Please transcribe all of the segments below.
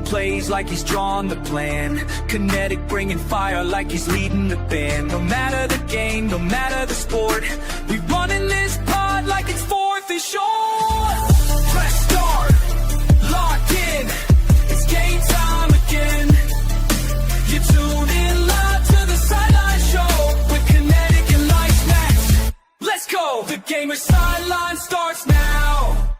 plays like he's drawn the plan. Kinetic, bringing fire like he's leading the band. No matter the game, no matter the sport, we running this pod like it's fourth and short. Press start, locked in, it's game time again. You tune in live to the Sideline Show with Kinetic and Lights Max. Let's go, the Gamer Sideline starts now.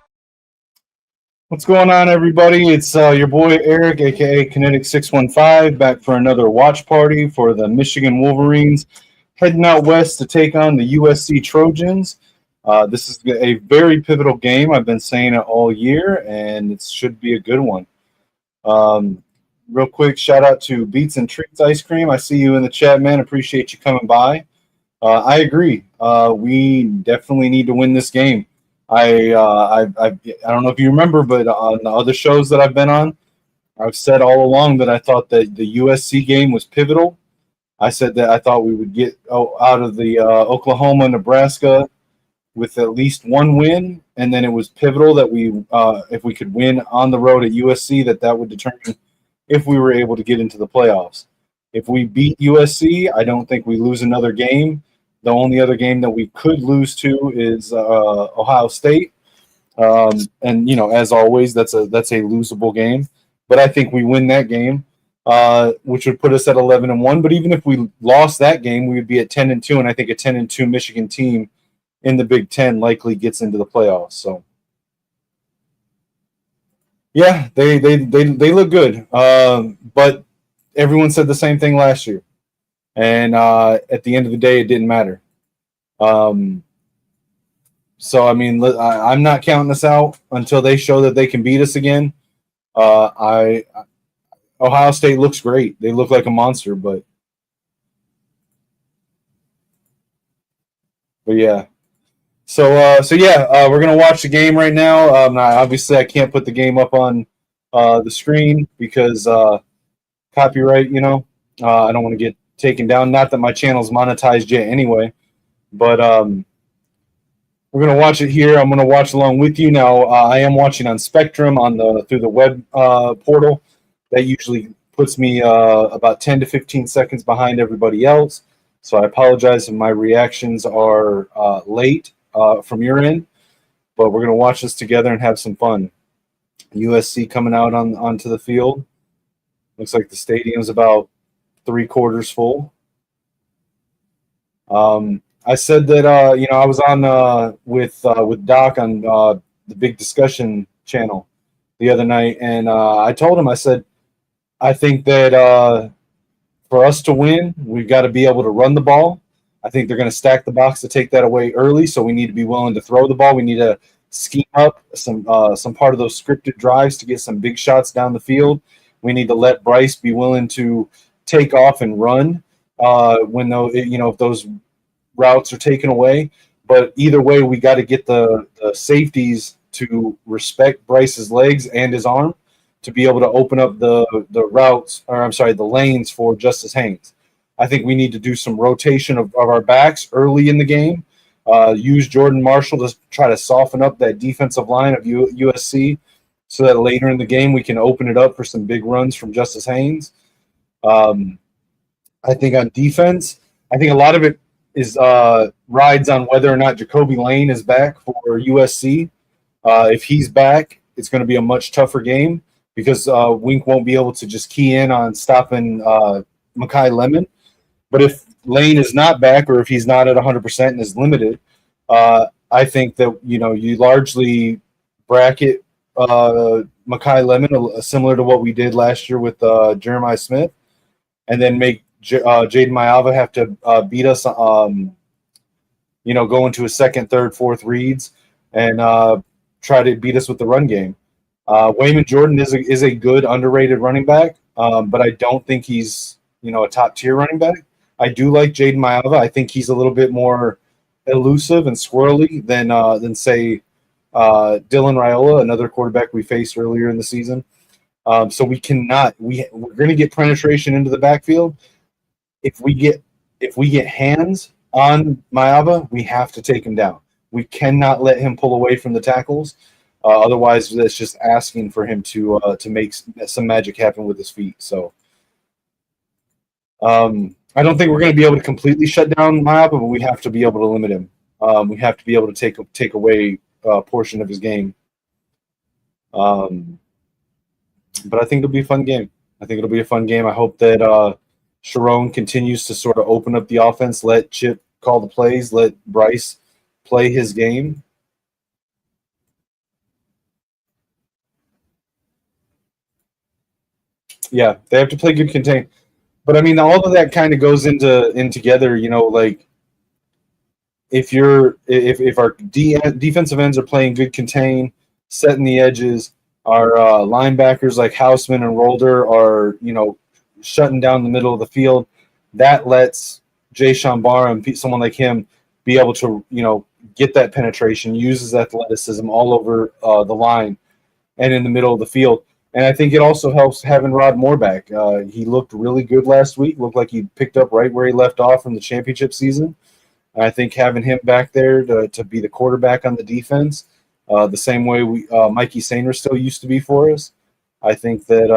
What's going on, everybody? It's your boy Eric, aka Kinetic615, back for another watch party for the Michigan Wolverines, heading out west to take on the USC Trojans. This is a very pivotal game. I've been saying it all year, and it should be a good one. Real quick, shout out to Beats and Treats Ice Cream. I see you in the chat, man. Appreciate you coming by. I agree. We definitely need to win this game. I don't know if you remember, but on the other shows that I've been on, I've said all along that I thought that the USC game was pivotal. I said that I thought we would get out of the Oklahoma, Nebraska with at least one win, and then it was pivotal that we, if we could win on the road at USC, that would determine if we were able to get into the playoffs. If we beat USC, I don't think we lose another game. The only other game that we could lose to is Ohio State, and as always, that's a losable game. But I think we win that game, which would put us at 11-1. But even if we lost that game, we would be at 10-2, and I think a 10-2 Michigan team in the Big Ten likely gets into the playoffs. So, yeah, they look good. But everyone said the same thing last year. And at the end of the day, it didn't matter. So, I mean, I'm not counting us out until they show that they can beat us again. Ohio State looks great. They look like a monster, but yeah. So we're going to watch the game right now. Obviously, I can't put the game up on the screen because copyright, I don't want to get taken down. Not that my channel's monetized yet anyway, but we're going to watch it here. I'm going to watch along with you. Now, I am watching on Spectrum through the web portal. That usually puts me about 10 to 15 seconds behind everybody else. So I apologize if my reactions are late from your end, but we're going to watch this together and have some fun. USC coming out onto the field. Looks like the stadium's about 3/4 full. I said that I was on with Doc on the Big Discussion channel the other night, and I told him, I said, I think that for us to win, we've got to be able to run the ball. I think they're going to stack the box to take that away early, so we need to be willing to throw the ball. We need to scheme up some part of those scripted drives to get some big shots down the field. We need to let Bryce be willing to take off and run when if those routes are taken away. But either way, we got to get the safeties to respect Bryce's legs and his arm to be able to open up the lanes for Justice Haynes. I think we need to do some rotation of our backs early in the game. Use Jordan Marshall to try to soften up that defensive line of USC so that later in the game we can open it up for some big runs from Justice Haynes. I think on defense, I think a lot of it is rides on whether or not Jacoby Lane is back for USC. If he's back, it's going to be a much tougher game because Wink won't be able to just key in on stopping Makai Lemon. But if Lane is not back, or if he's not at 100% and is limited, I think that you largely bracket Makai Lemon similar to what we did last year with Jeremiah Smith, and then make Jaden Mayava have to beat us, go into a second, third, fourth reads and try to beat us with the run game. Wayman Jordan is a good underrated running back, but I don't think he's a top tier running back. I do like Jaden Mayava. I think he's a little bit more elusive and squirrely than say Dylan Raiola, another quarterback we faced earlier in the season. So we're going to get penetration into the backfield. If we get hands on Mayava, we have to take him down. We cannot let him pull away from the tackles. Otherwise, that's just asking for him to make some magic happen with his feet. So I don't think we're going to be able to completely shut down Mayapa, but we have to be able to limit him. We have to be able to take away a portion of his game. But I think it'll be a fun game. I hope that Sharon continues to sort of open up the offense, let Chip call the plays, let Bryce play his game. Yeah, they have to play good contain. But I mean, all of that kind of goes in together. Like if our defensive ends are playing good contain, setting the edges, our linebackers like Houseman and Rolder are shutting down the middle of the field. That lets Jay Shambar and someone like him be able to get that penetration, use his athleticism all over the line and in the middle of the field. And I think it also helps having Rod Moore back. He looked really good last week. Looked like he picked up right where he left off from the championship season. I think having him back there to be the quarterback on the defense, the same way Mikey Sainer still used to be for us. I think that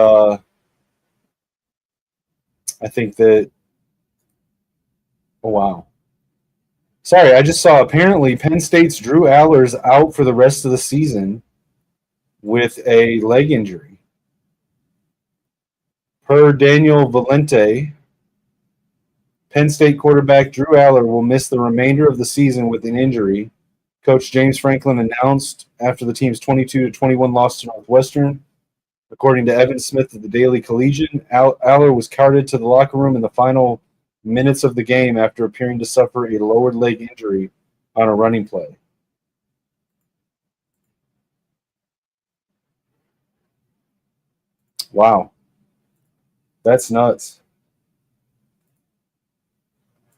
oh wow. Sorry, I just saw apparently Penn State's Drew Aller's out for the rest of the season with a leg injury. Per Daniel Valente, Penn State quarterback Drew Aller will miss the remainder of the season with an injury. Coach James Franklin announced after the team's 22-21 loss to Northwestern. According to Evan Smith of the Daily Collegian, Aller was carted to the locker room in the final minutes of the game after appearing to suffer a lowered leg injury on a running play. Wow. That's nuts.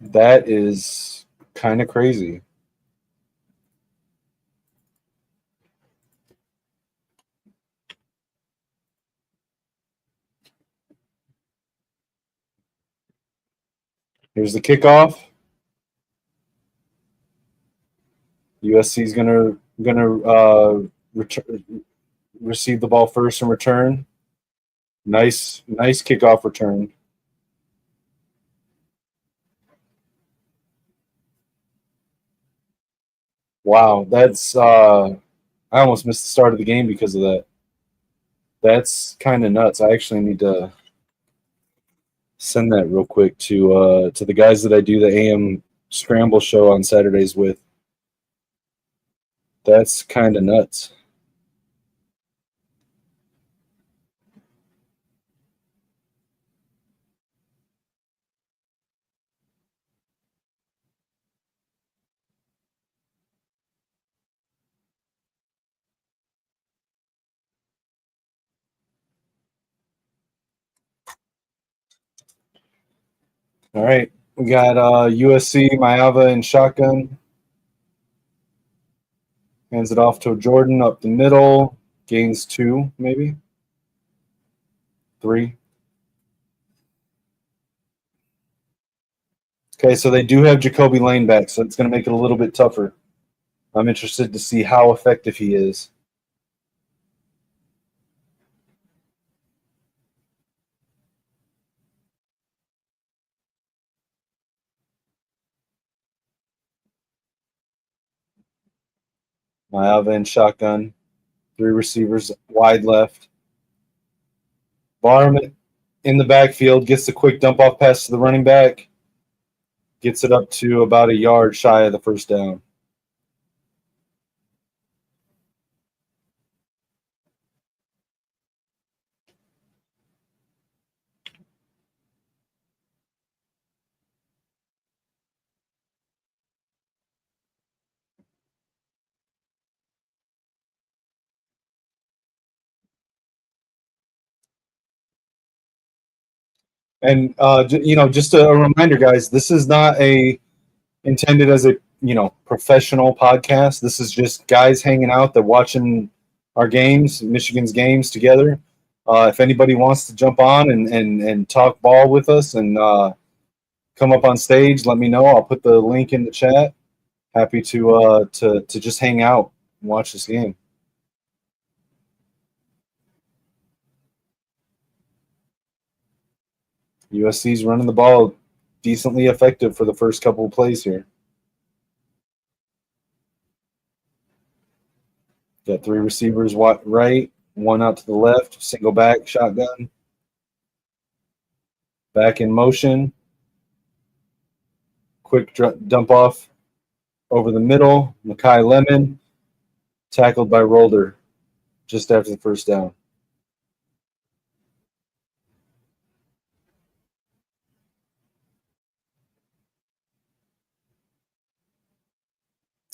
That is kind of crazy. Here's the kickoff. USC is gonna receive the ball first and return. Nice kickoff return. Wow, that's I almost missed the start of the game because of that. That's kind of nuts. I actually need to send that real quick to the guys that I do the AM Scramble show on Saturdays with. That's kind of nuts. All right, we got USC, Mayava, and shotgun. Hands it off to Jordan up the middle. Gains 2, maybe 3. Okay, so they do have Jacoby Lane back, so it's going to make it a little bit tougher. I'm interested to see how effective he is. Mayava and shotgun. 3 receivers wide left. Barham in the backfield gets the quick dump off pass to the running back. Gets it up to about a yard shy of the first down. And just a reminder, guys, this is not intended as a professional podcast. This is just guys hanging out that watching our games, Michigan's games together. If anybody wants to jump on and talk ball with us and come up on stage, let me know. I'll put the link in the chat. Happy to just hang out and watch this game. USC's running the ball decently effective for the first couple of plays here. Got three receivers right, one out to the left, single back, shotgun. Back in motion. Quick dump off over the middle. Makai Lemon tackled by Rolder just after the first down.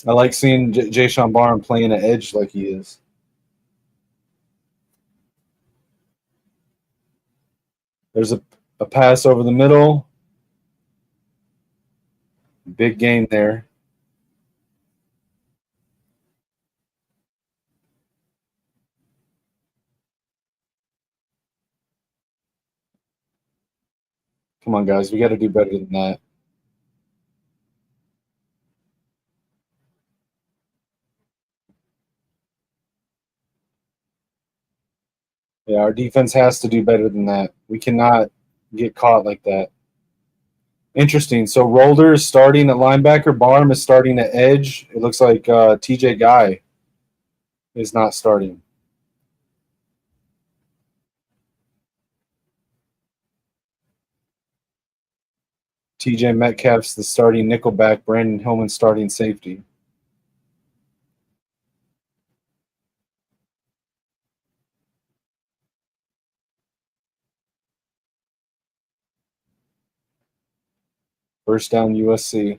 I like seeing Jayshon Barham playing an edge like he is. There's a pass over the middle. Big gain there. Come on, guys. We got to do better than that. Yeah, our defense has to do better than that. We cannot get caught like that. Interesting. So Rolder is starting at linebacker. Barham is starting at edge. It looks like TJ Guy is not starting. TJ Metcalf's the starting nickelback. Brandon Hillman starting safety. First down USC.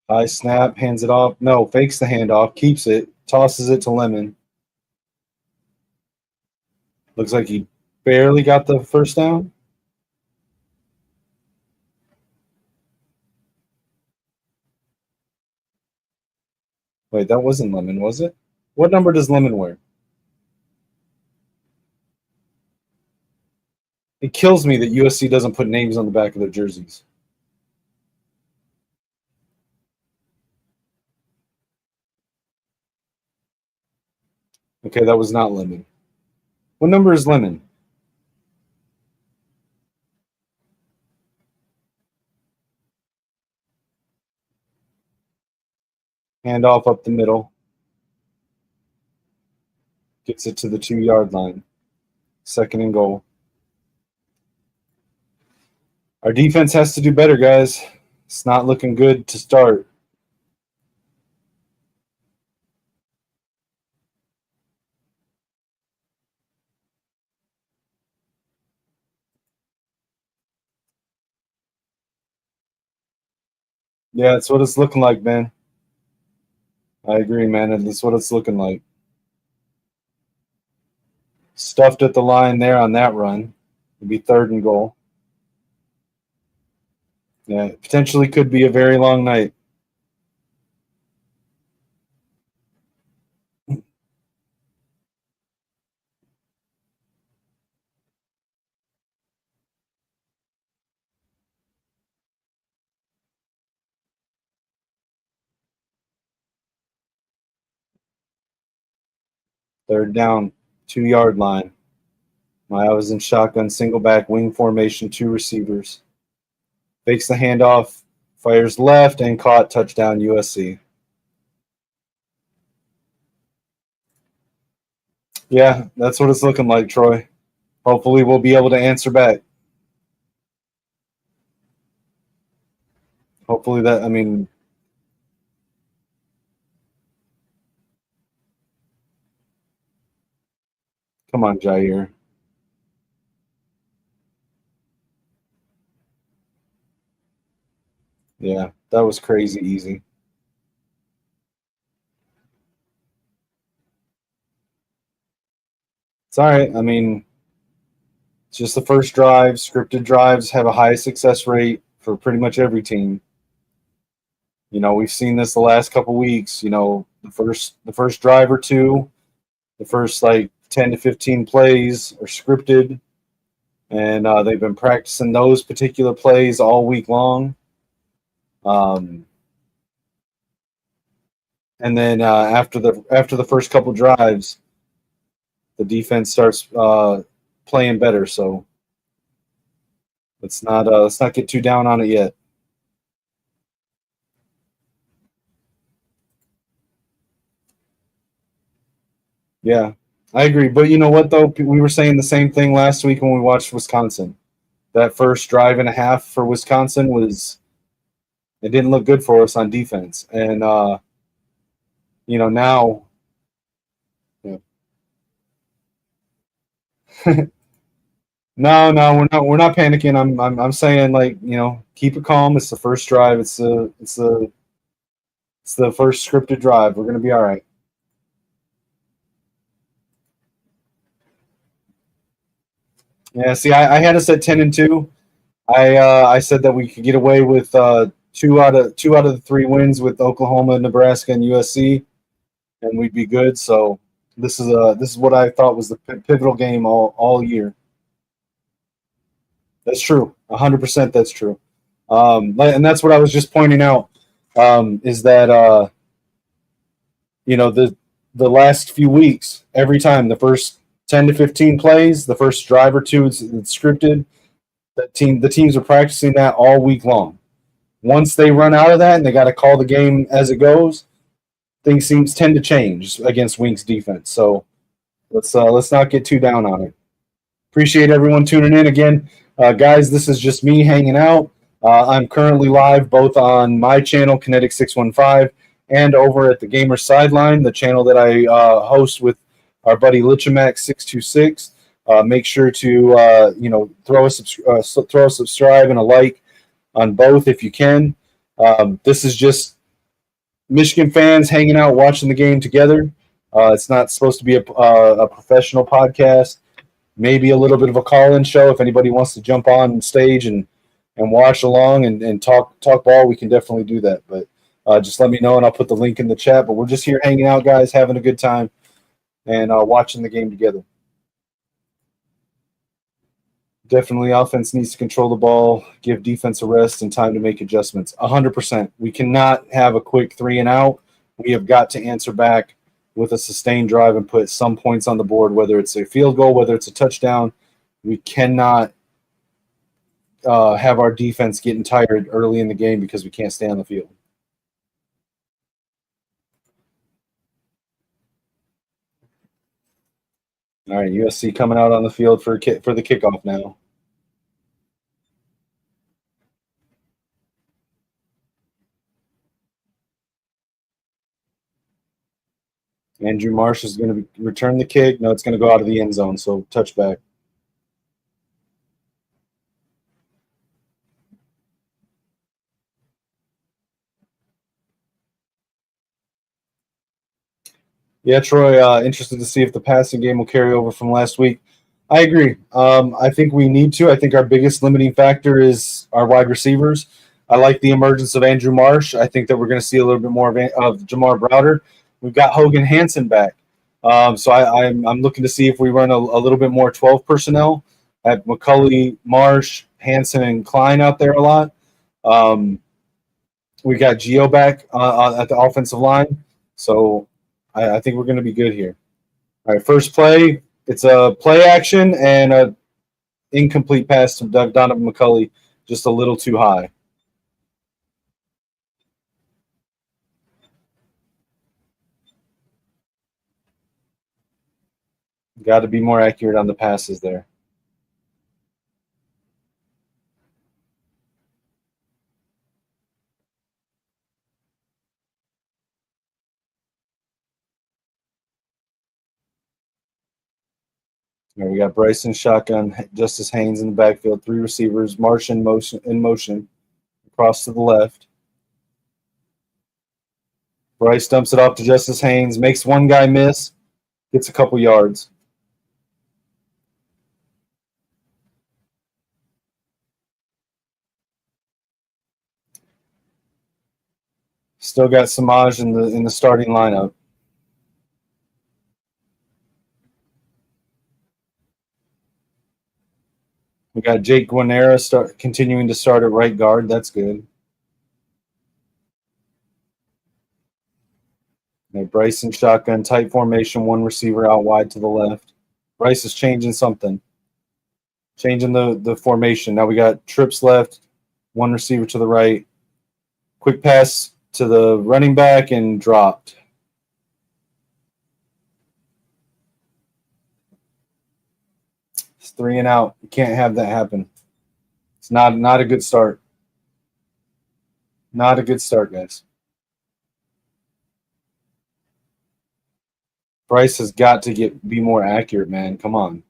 High snap, hands it off. No, fakes the handoff, keeps it, tosses it to Lemon. Looks like he barely got the first down. Wait, that wasn't Lemon, was it? What number does Lemon wear? It kills me that USC doesn't put names on the back of their jerseys. Okay, that was not Lemon. What number is Lemon? Handoff up the middle. Gets it to the 2-yard line. Second and goal. Our defense has to do better, guys. It's not looking good to start. Yeah, that's what it's looking like, man. I agree, man. That's what it's looking like. Stuffed at the line there on that run. It'd be third and goal. Yeah, potentially could be a very long night. Third down, 2-yard line. I was in shotgun, single back, wing formation, 2 receivers. Fakes the handoff, fires left, and caught. Touchdown USC. Yeah, that's what it's looking like, Troy. Hopefully we'll be able to answer back. Hopefully that, I mean, come on, Jair. Yeah, that was crazy easy. It's all right. I mean, It's just the first drive. Scripted drives have a high success rate for pretty much every team. We've seen this the last couple weeks. The first drive or two, the first like 10 to 15 plays are scripted, and they've been practicing those particular plays all week long. And then after the first couple drives, the defense starts playing better. So let's not get too down on it yet. Yeah, I agree. But you know what, though? We were saying the same thing last week when we watched Wisconsin. That first drive and a half for Wisconsin it didn't look good for us on defense. And, now. Yeah. No, we're not panicking. I'm saying, like, keep it calm. It's the first drive. It's the first scripted drive. We're going to be all right. Yeah, see, I had us at 10-2. I said that we could get away with two out of the three wins with Oklahoma, Nebraska, and USC, and we'd be good. So this is what I thought was the pivotal game all year. That's true, 100%. That's true, and that's what I was just pointing out. Is that the last few weeks, every time the first 10 to 15 plays, the first drive or two, it's scripted. The teams are practicing that all week long. Once they run out of that and they got to call the game as it goes, things tend to change against Wink's defense. So let's not get too down on it. Appreciate everyone tuning in again, guys. This is just me hanging out. I'm currently live both on my channel, Kinetic 615, and over at the Gamer Sideline, the channel that I host with our buddy Lichimax 626. Make sure to throw a subscribe and a like on both if you can. This is just Michigan fans hanging out, watching the game together. It's not supposed to be a professional podcast. Maybe a little bit of a call-in show if anybody wants to jump on stage and watch along and talk ball. We can definitely do that. But just let me know and I'll put the link in the chat. But we're just here hanging out, guys, having a good time and watching the game together. Definitely offense needs to control the ball, give defense a rest and time to make adjustments. 100%. We cannot have a quick 3 and out. We have got to answer back with a sustained drive and put some points on the board, whether it's a field goal, whether it's a touchdown. We cannot have our defense getting tired early in the game because we can't stay on the field. All right, USC coming out on the field for the kickoff now. Andrew Marsh is going to return the kick. No, it's going to go out of the end zone, so touchback. Yeah, Troy, interested to see if the passing game will carry over from last week. I agree. I think we need to. I think our biggest limiting factor is our wide receivers. I like the emergence of Andrew Marsh. I think that we're going to see a little bit more of Jamar Browder. We've got Hogan Hansen back. So I'm looking to see if we run a little bit more 12 personnel. At McCulley, Marsh, Hansen, and Klein out there a lot. We got Gio back at the offensive line. So I think we're going to be good here. All right, first play. It's a play action and an incomplete pass to Donovan McCulley, just a little too high. Got to be more accurate on the passes there. We got Bryson shotgun, Justice Haynes in the backfield, 3 receivers, Marsh in motion, across to the left. Bryce dumps it off to Justice Haynes, makes one guy miss, gets a couple yards. Still got Samaj in the starting lineup. We got Jake Guanera continuing to start at right guard. That's good. Bryson shotgun, tight formation, one receiver out wide to the left. Bryce is changing something. Changing the formation. Now we got trips left, one receiver to the right. Quick pass to the running back and dropped. It's 3 and out. You can't have that happen. It's not a good start. Not a good start, guys. Bryce has got to be more accurate, man. Come on.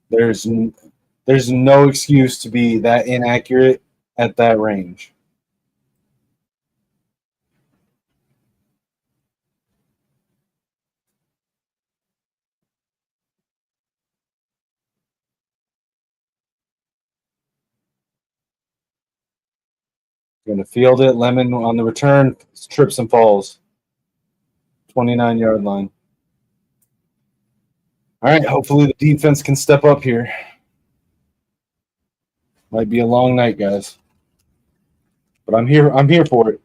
There's no excuse to be that inaccurate at that range. Going to field it. Lemon on the return, trips and falls. 29-yard line. All right, hopefully the defense can step up here. Might be a long night, guys. But I'm here for it.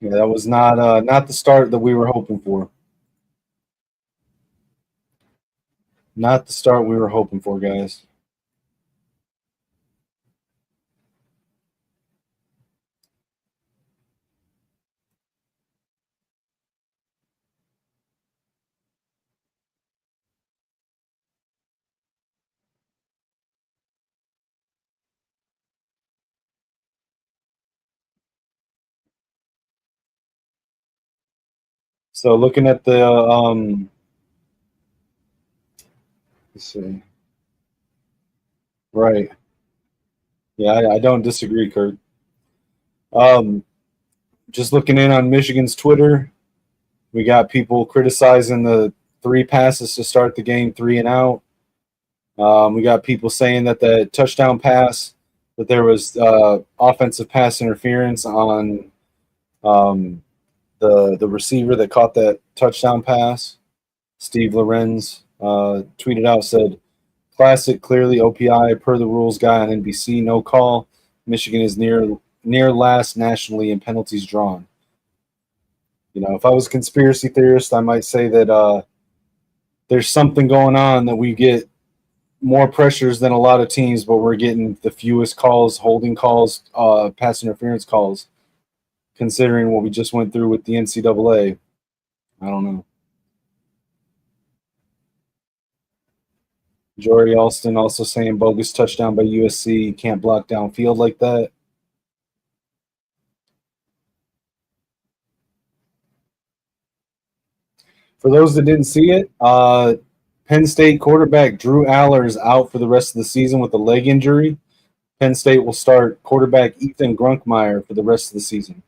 Yeah, that was not the start that we were hoping for. Not the start we were hoping for, guys. So looking at the let's see. Right. Yeah, I don't disagree, Kurt. Just looking in on Michigan's Twitter, we got people criticizing the 3 passes to start the game, 3 and out. We got people saying that the touchdown pass, that there was offensive pass interference on the receiver that caught that touchdown pass. Steve Lorenz tweeted out, said, "Classic, clearly OPI per the rules guy on NBC, no call. Michigan is near last nationally in penalties drawn." You know, if I was a conspiracy theorist, I might say that there's something going on, that we get more pressures than a lot of teams, but we're getting the fewest calls, holding calls, pass interference calls, considering what we just went through with the NCAA. I don't know. Jory Alston also saying bogus touchdown by USC. Can't block downfield like that. For those that didn't see it, Penn State quarterback Drew Aller is out for the rest of the season with a leg injury. Penn State will start quarterback Ethan Grunkmeyer for the rest of the season.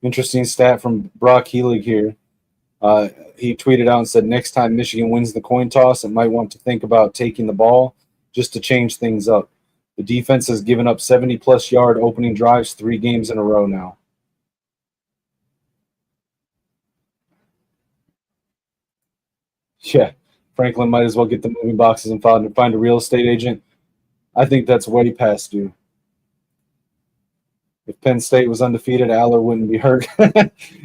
Interesting stat from Brock Helig here. He tweeted out and said, next time Michigan wins the coin toss, it might want to think about taking the ball just to change things up. The defense has given up 70-plus yard opening drives 3 games in a row now. Yeah, Franklin might as well get the moving boxes and find a real estate agent. I think that's way past due. If Penn State was undefeated, Aller wouldn't be hurt.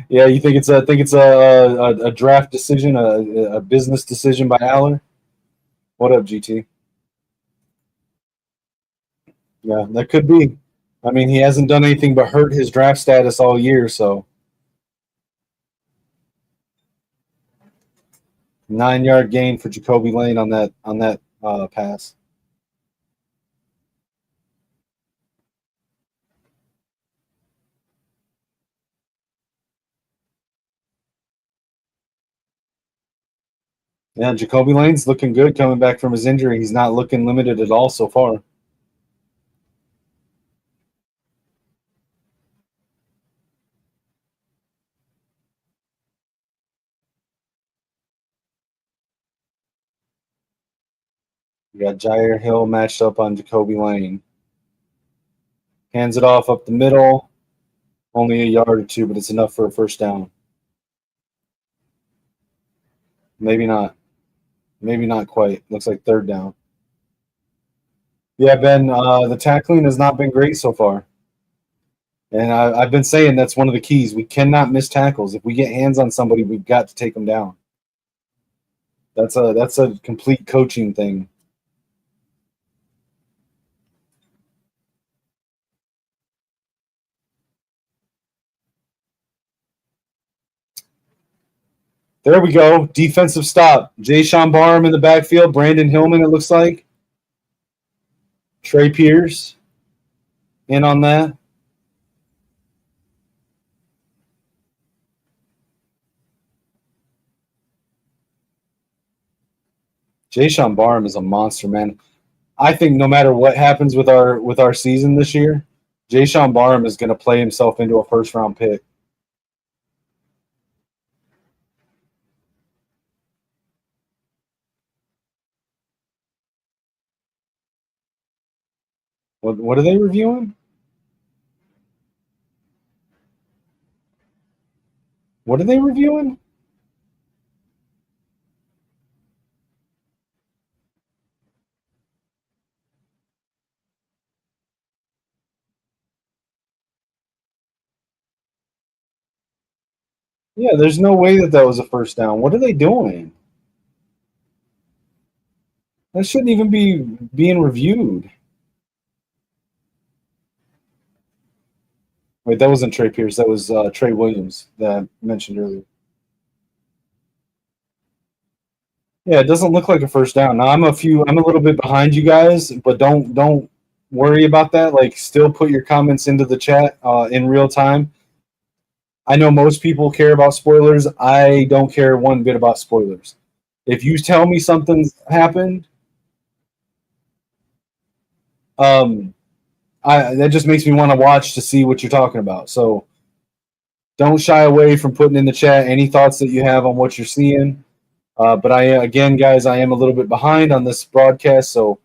Yeah, you think it's a draft decision, a business decision by Aller? What up, GT? Yeah, that could be. I mean, he hasn't done anything but hurt his draft status all year, so 9-yard gain for Jacoby Lane on that pass. Yeah, Jacoby Lane's looking good coming back from his injury. He's not looking limited at all so far. We got Jair Hill matched up on Jacoby Lane. Hands it off up the middle. Only a yard or two, but it's enough for a first down. Maybe not. Maybe not quite. Looks like third down. Yeah, Ben, the tackling has not been great so far. And I've been saying that's one of the keys. We cannot miss tackles. If we get hands on somebody, we've got to take them down. That's a complete coaching thing. There we go. Defensive stop. Jay-Sean Barham in the backfield. Brandon Hillman, it looks like. Trey Pierce in on that. Jay-Sean Barham is a monster, man. I think no matter what happens with our season this year, Jay-Sean Barham is going to play himself into a first-round pick. What are they reviewing? What are they reviewing? Yeah, there's no way that was a first down. What are they doing? That shouldn't even be being reviewed. Wait, that wasn't Trey Pierce. That was Trey Williams that I mentioned earlier. Yeah, it doesn't look like a first down. Now I'm a little bit behind you guys, but don't worry about that. Like, still put your comments into the chat in real time. I know most people care about spoilers. I don't care one bit about spoilers. If you tell me something's happened, um, that just makes me want to watch to see what you're talking about. So don't shy away from putting in the chat any thoughts that you have on what you're seeing. But again, guys, I am a little bit behind on this broadcast. So, all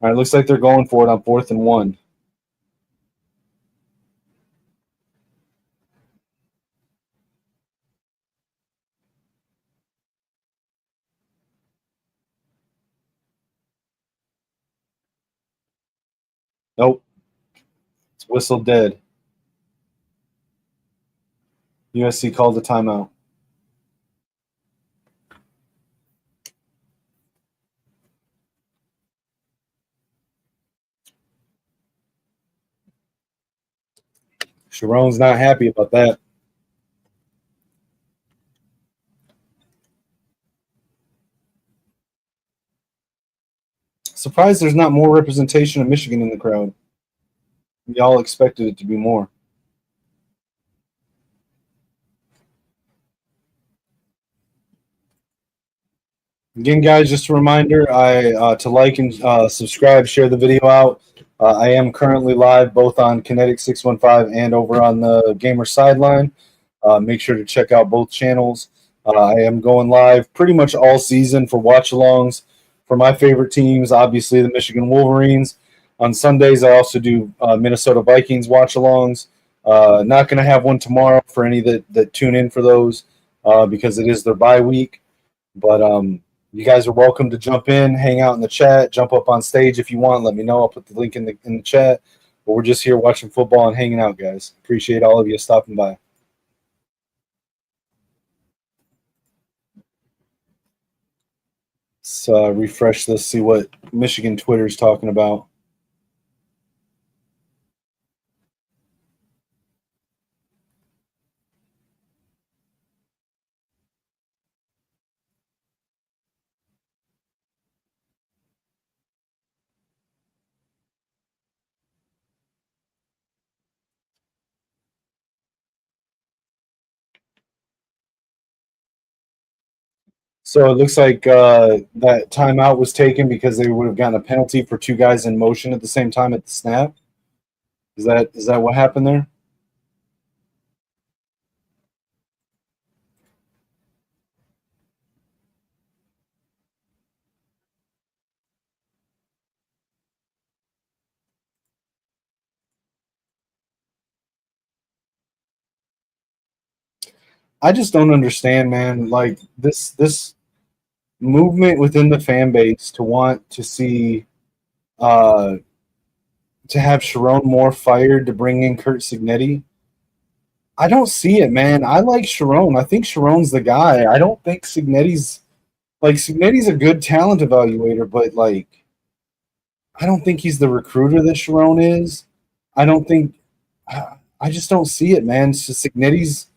right, looks like they're going for it on 4th and 1. Nope, it's whistled dead. USC called the timeout. Sharon's not happy about that. Surprised there's not more representation of Michigan in the crowd. We all expected it to be more. Again, guys, just a reminder: to like and subscribe, share the video out. I am currently live both on Kinetic 615 and over on the Gamer Sideline. Make sure to check out both channels. I am going live pretty much all season for watch-alongs for my favorite teams. Obviously, the Michigan Wolverines. On Sundays, I also do Minnesota Vikings watch-alongs. Not going to have one tomorrow for any that tune in for those because it is their bye week. But you guys are welcome to jump in, hang out in the chat, jump up on stage if you want. Let me know. I'll put the link in the chat. But we're just here watching football and hanging out, guys. Appreciate all of you stopping by. Let's refresh this, see what Michigan Twitter is talking about. So it looks like that timeout was taken because they would have gotten a penalty for two guys in motion at the same time at the snap. Is that what happened there? I just don't understand, man. Like this movement within the fan base to want to see uh to have Sharon Moore fired to bring in Kurt Signetti. I don't see it, man. I like Sharon. I think Sharon's the guy. I don't think Signetti's a good talent evaluator, but like I don't think he's the recruiter that Sharon is. I don't think I just don't see it, man. So Signetti's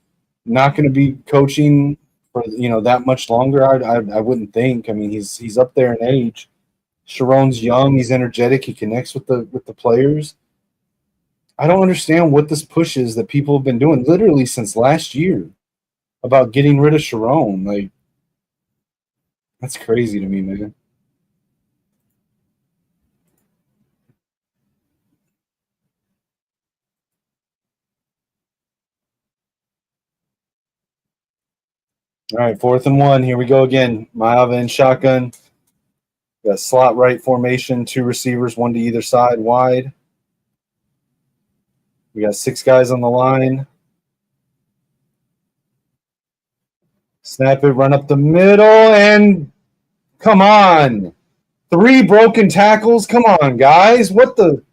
not going to be coaching for that much longer. I wouldn't think. I mean, he's up there in age. Sharon's young. He's energetic. He connects with the players. I don't understand what this push is that people have been doing literally since last year about getting rid of Sharon. Like that's crazy to me, man. All right, 4th and 1. Here we go again. Maava in shotgun. Got slot right formation, 2 receivers, 1 to either side, wide. We got 6 guys on the line. Snap it, run up the middle, and come on. 3 broken tackles. Come on, guys. What the?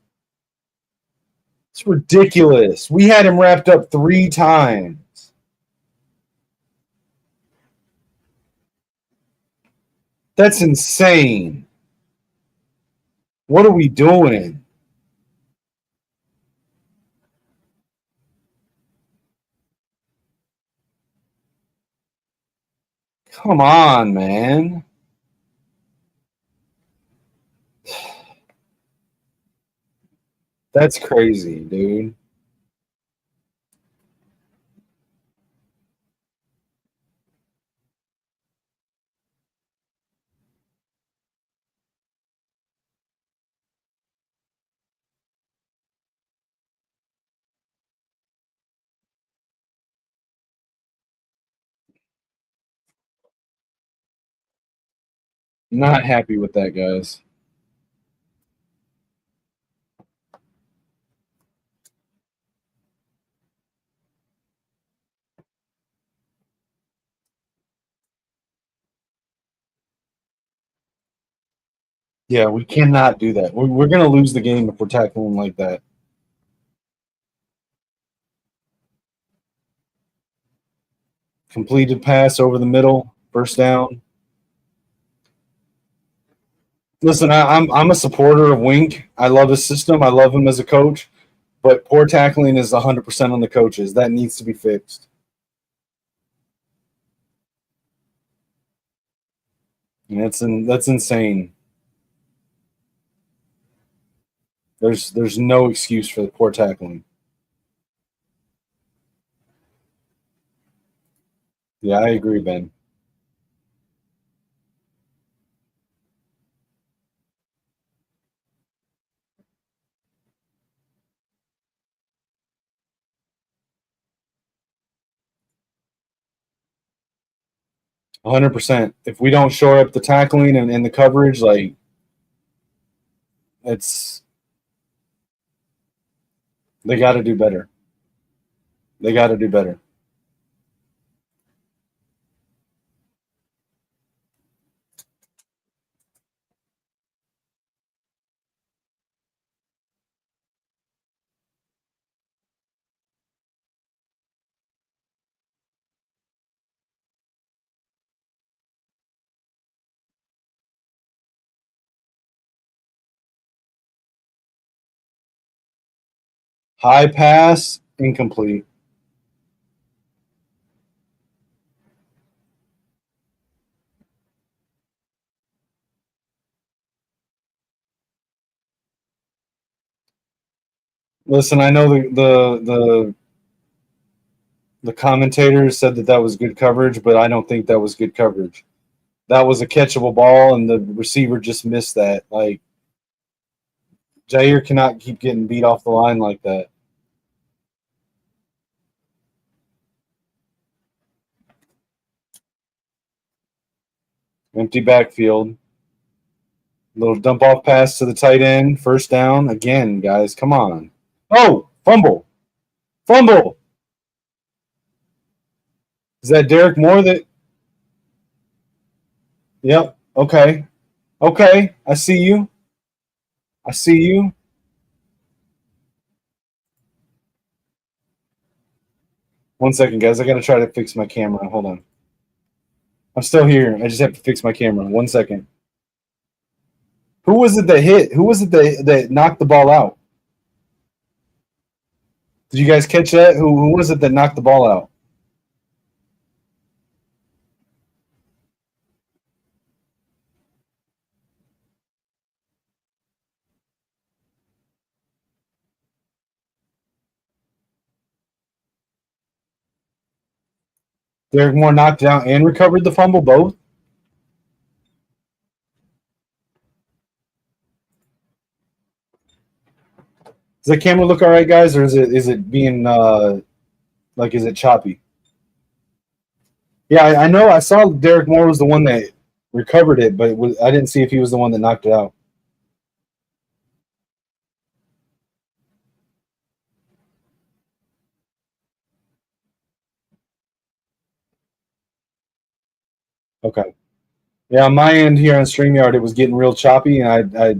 It's ridiculous. We had him wrapped up 3 times. That's insane. What are we doing? Come on, man. That's crazy, dude. Not happy with that, guys. Yeah, we cannot do that. We're going to lose the game if we're tackling like that. Completed pass over the middle, first down. Listen, I'm a supporter of Wink. I love his system. I love him as a coach, but poor tackling is 100% on the coaches. That needs to be fixed. And that's insane. There's no excuse for the poor tackling. Yeah, I agree, Ben. One 100%. If we don't shore up the tackling and the coverage, like it's they got to do better. They got to do better. High pass, incomplete. Listen, I know the commentators said that was good coverage, but I don't think that was good coverage. That was a catchable ball, and the receiver just missed that. Like Jair cannot keep getting beat off the line like that. Empty backfield. Little dump off pass to the tight end. First down. Again, guys, come on. Oh, fumble. Fumble. Is that Derek Moore that? Yep. Okay. Okay. I see you. I see you. One second, guys. I got to try to fix my camera. Hold on. I'm still here. I just have to fix my camera. 1 second. Who was it that hit? Who was it that knocked the ball out? Did you guys catch that? Who was it that knocked the ball out? Derek Moore knocked it out and recovered the fumble both. Does the camera look all right, guys, or is it being like is it choppy? Yeah, I know. I saw Derek Moore was the one that recovered it, but I didn't see if he was the one that knocked it out. Okay. Yeah, on my end here on StreamYard, it was getting real choppy, and I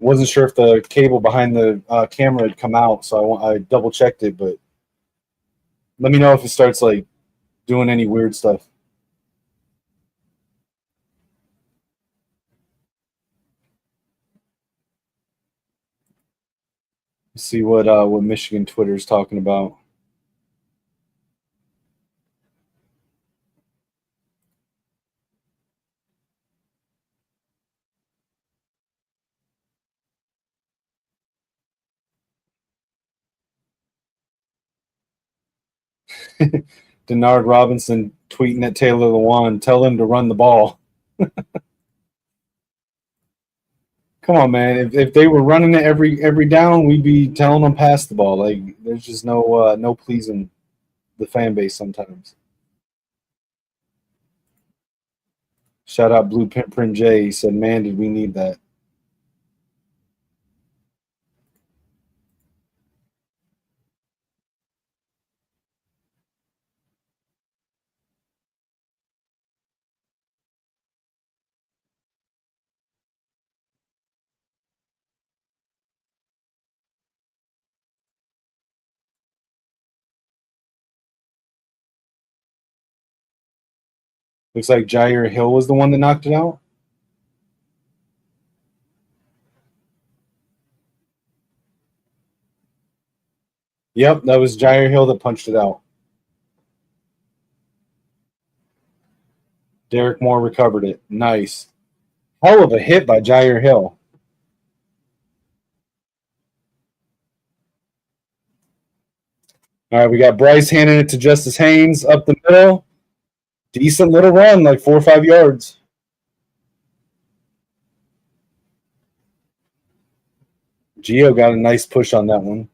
wasn't sure if the cable behind the camera had come out, so I double checked it. But let me know if it starts like doing any weird stuff. Let's see what Michigan Twitter is talking about. Denard Robinson tweeting at Taylor Lewan, tell him to run the ball. Come on, man. If they were running it every down, we'd be telling them pass the ball. Like there's just no pleasing the fan base sometimes. Shout out Blue Print J. He said, "Man, did we need that." Looks like Jair Hill was the one that knocked it out. Yep, that was Jair Hill that punched it out. Derek Moore recovered it. Nice. Hell of a hit by Jair Hill. All right, we got Bryce handing it to Justice Haynes up the middle. Decent little run, like 4 or 5 yards. Gio got a nice push on that one.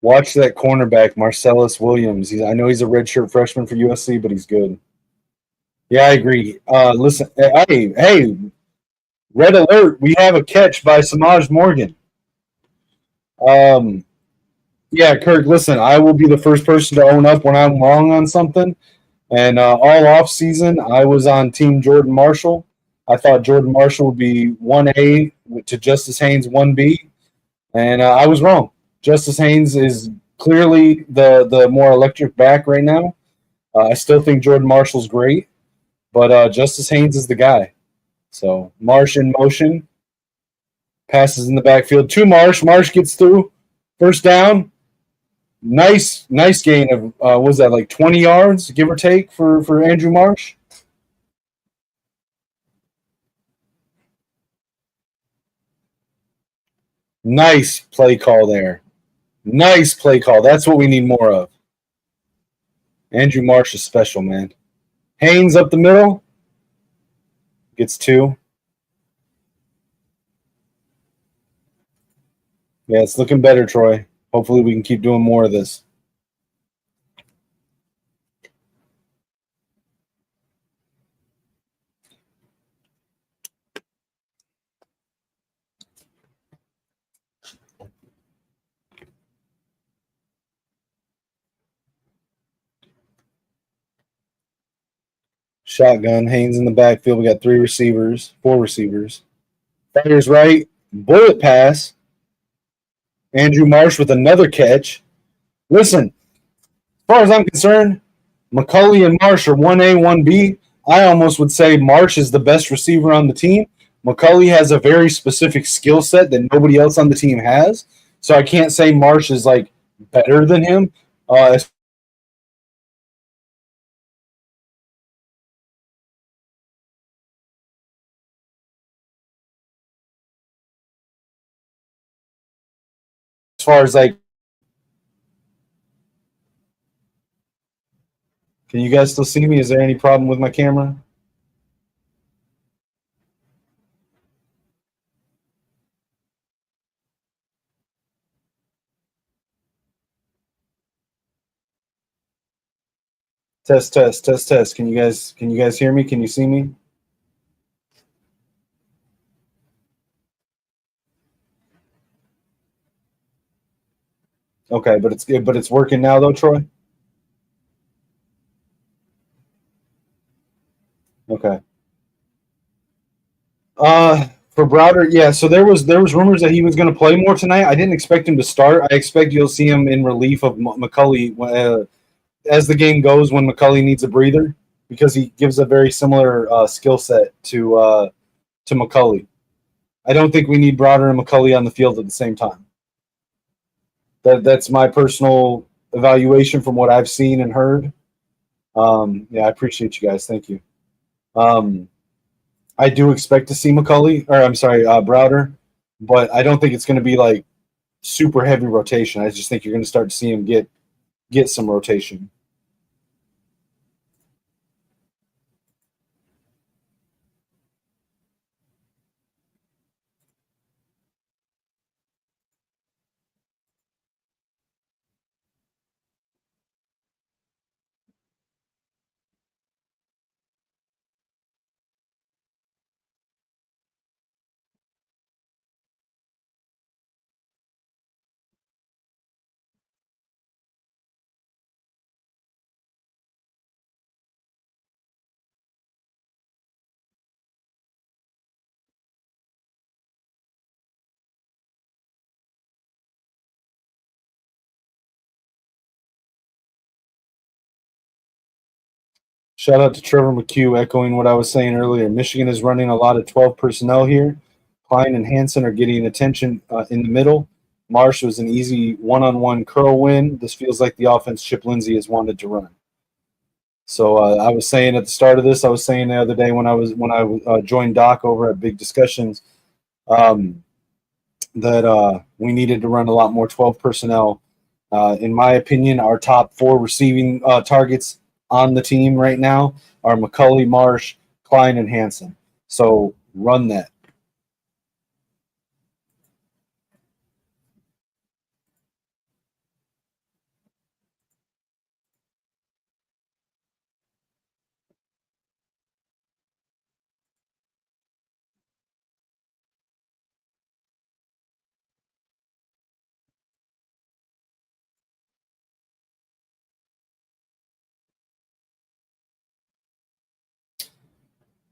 Watch that cornerback, Marcellus Williams. I know he's a redshirt freshman for USC, but he's good. Yeah, I agree. Listen, hey, red alert! We have a catch by Samaj Morgan. Yeah, Kirk. Listen, I will be the first person to own up when I'm wrong on something. And all off season, I was on Team Jordan Marshall. I thought Jordan Marshall would be 1A to Justice Haynes 1B, and I was wrong. Justice Haynes is clearly the more electric back right now. I still think Jordan Marshall's great, but Justice Haynes is the guy. So Marsh in motion, passes in the backfield to Marsh. Marsh gets through, first down. Nice gain of what was that, like 20 yards, give or take, for Andrew Marsh. Nice play call there. Nice play call. That's what we need more of. Andrew Marsh is special, man. Haynes up the middle. Gets 2. Yeah, it's looking better, Troy. Hopefully we can keep doing more of this. Shotgun. Haynes in the backfield. We got 4 receivers. Fires right. Bullet pass. Andrew Marsh with another catch. Listen, as far as I'm concerned, McCulley and Marsh are 1A, 1B. I almost would say Marsh is the best receiver on the team. McCulley has a very specific skill set that nobody else on the team has. So I can't say Marsh is like better than him. As far as like, can you guys still see me? Is there any problem with my camera? Test. Can you guys hear me? Can you see me? Okay, but it's working now though, Troy. Okay. For Browder, yeah. So there was rumors that he was going to play more tonight. I didn't expect him to start. I expect you'll see him in relief of McCulley as the game goes when McCulley needs a breather, because he gives a very similar skill set to McCulley. I don't think we need Browder and McCulley on the field at the same time. That's my personal evaluation from what I've seen and heard. Yeah, I appreciate you guys. Thank you. I do expect to see Browder, but I don't think it's going to be like super heavy rotation. I just think you're going to start to see him get some rotation. Shout out to Trevor McHugh, echoing what I was saying earlier. Michigan is running a lot of 12 personnel here. Klein and Hansen are getting attention in the middle. Marsh was an easy one-on-one curl win. This feels like the offense Chip Lindsey has wanted to run. So I was saying at the start of this, I was saying the other day when I joined Doc over at Big Discussions, that we needed to run a lot more 12 personnel. In my opinion, our top 4 receiving targets on the team right now are McCulley, Marsh, Klein, and Hansen. So run that.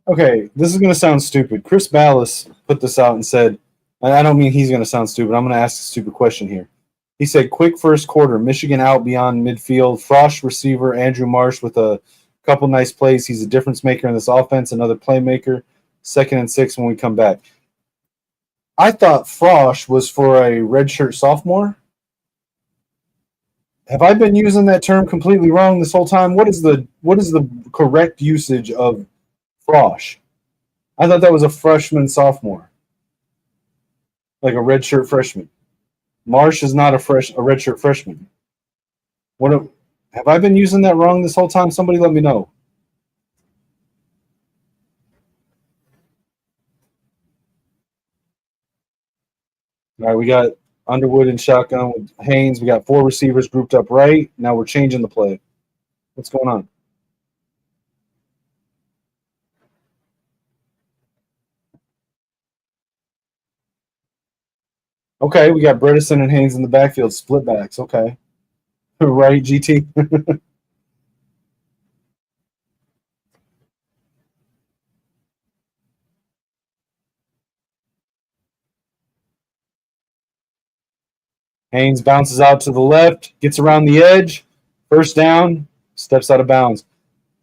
Okay, this is going to sound stupid. Chris Ballas put this out and said, and I don't mean he's going to sound stupid. I'm going to ask a stupid question here. He said, quick first quarter, Michigan out beyond midfield. Frosch receiver, Andrew Marsh with a couple nice plays. He's a difference maker in this offense, another playmaker. 2nd and 6 when we come back. I thought Frosch was for a redshirt sophomore. Have I been using that term completely wrong this whole time? What is the correct usage of Frosch? I thought that was a freshman sophomore. like a redshirt freshman. Marsh is not a redshirt freshman. Have I been using that wrong this whole time? Somebody let me know. All right, we got Underwood and shotgun with Haynes. We got 4 receivers grouped up right. Now we're changing the play. What's going on? Okay, we got Bredesen and Haynes in the backfield, split backs. Okay. Right, GT? Haynes bounces out to the left, gets around the edge, first down, steps out of bounds.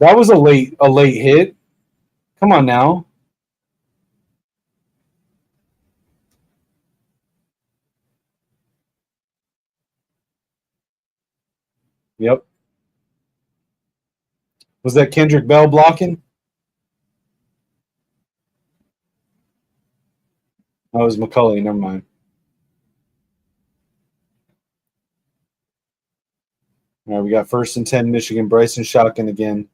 That was a late hit. Come on now. Yep. Was that Kendrick Bell blocking? That was McCulley. Never mind. All right, we got 1st and 10 Michigan. Bryson shotgun again.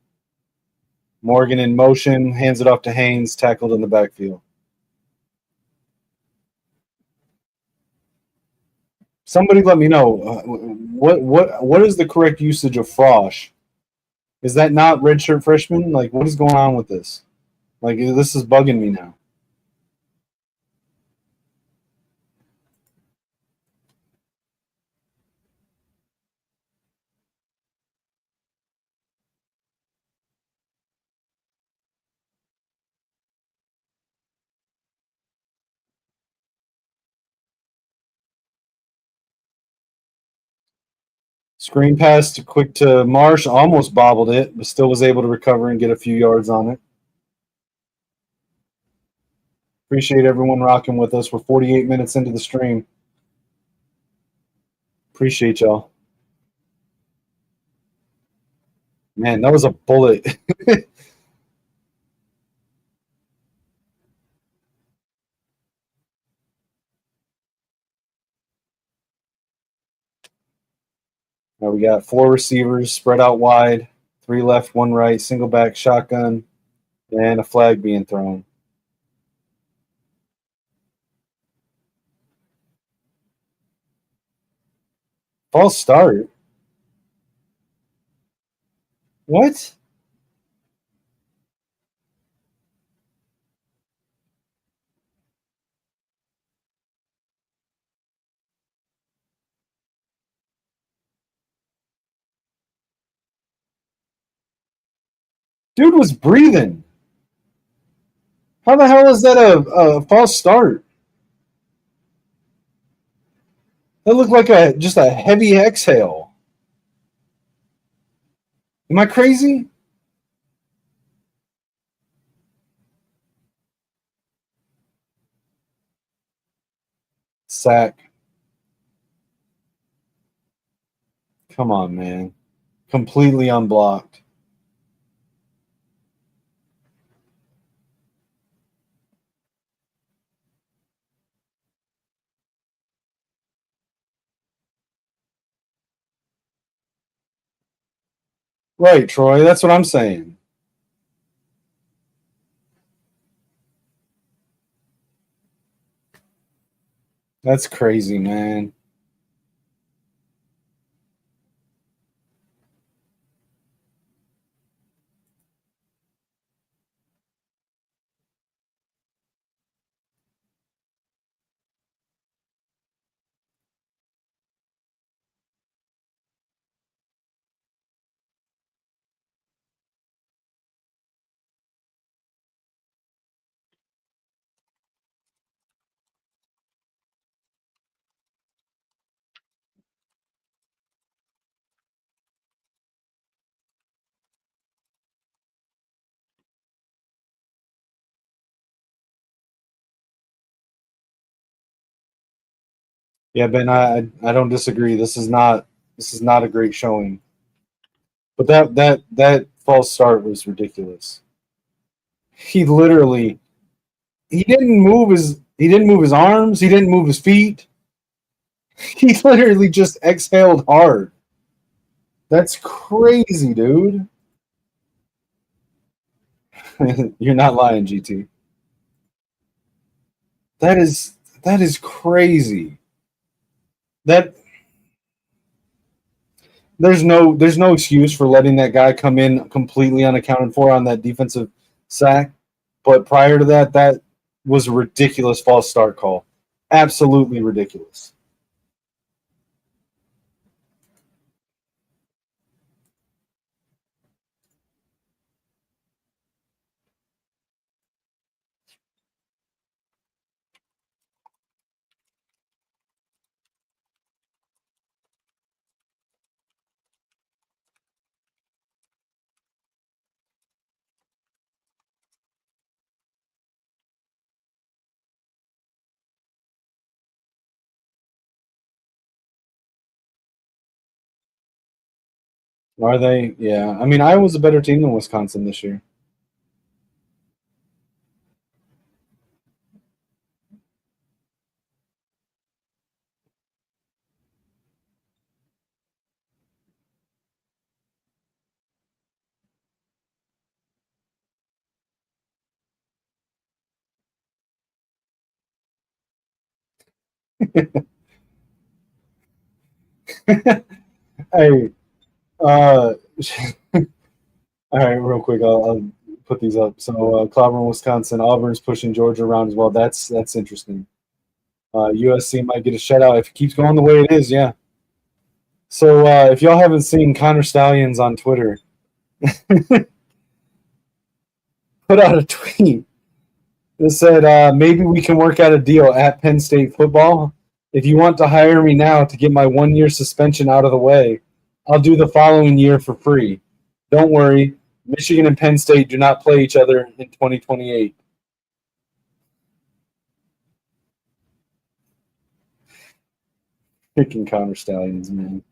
Morgan in motion, hands it off to Haynes, tackled in the backfield. Somebody let me know what is the correct usage of Frosh? Is that not redshirt freshman? Like, what is going on with this? Like, this is bugging me now. Screen pass quick to Marsh, almost bobbled it, but still was able to recover and get a few yards on it. Appreciate everyone rocking with us. We're 48 minutes into the stream. Appreciate y'all. Man, that was a bullet. Now we got 4 receivers spread out wide, 3 left, 1 right, single back shotgun, and a flag being thrown. False start. What? Dude was breathing. How the hell is that a false start? That looked like just a heavy exhale. Am I crazy? Sack. Come on, man. Completely unblocked. Right, Troy. That's what I'm saying. That's crazy, man. Yeah, Ben, I don't disagree. This is not a great showing. But that false start was ridiculous. He didn't move his He didn't move his arms. He didn't move his feet. He literally just exhaled hard. That's crazy, dude. You're not lying, GT. That is crazy. That there's no excuse for letting that guy come in completely unaccounted for on that defensive sack. But prior to that, that was a ridiculous false start call. Absolutely ridiculous. Are they? Yeah. I mean, Iowa's a better team than Wisconsin this year. Hey, uh, all right, real quick, I'll put these up. So, Cleveland, Wisconsin, Auburn's pushing Georgia around as well. That's interesting. USC might get a shutout if it keeps going the way it is. Yeah. So, if y'all haven't seen Connor Stallions on Twitter, put out a tweet that said, "Maybe we can work out a deal at Penn State football. If you want to hire me now to get my 1 year suspension out of the way, I'll do the following year for free. Don't worry, Michigan and Penn State do not play each other in 2028." Freaking Connor Stallions, man.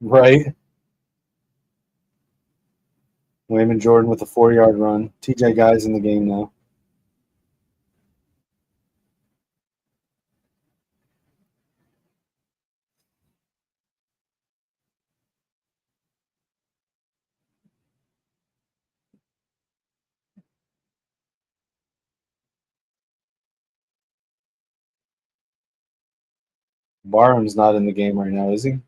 Right? Wayman Jordan with a 4 yard run. TJ Guy's in the game now. Barham's not in the game right now, is he?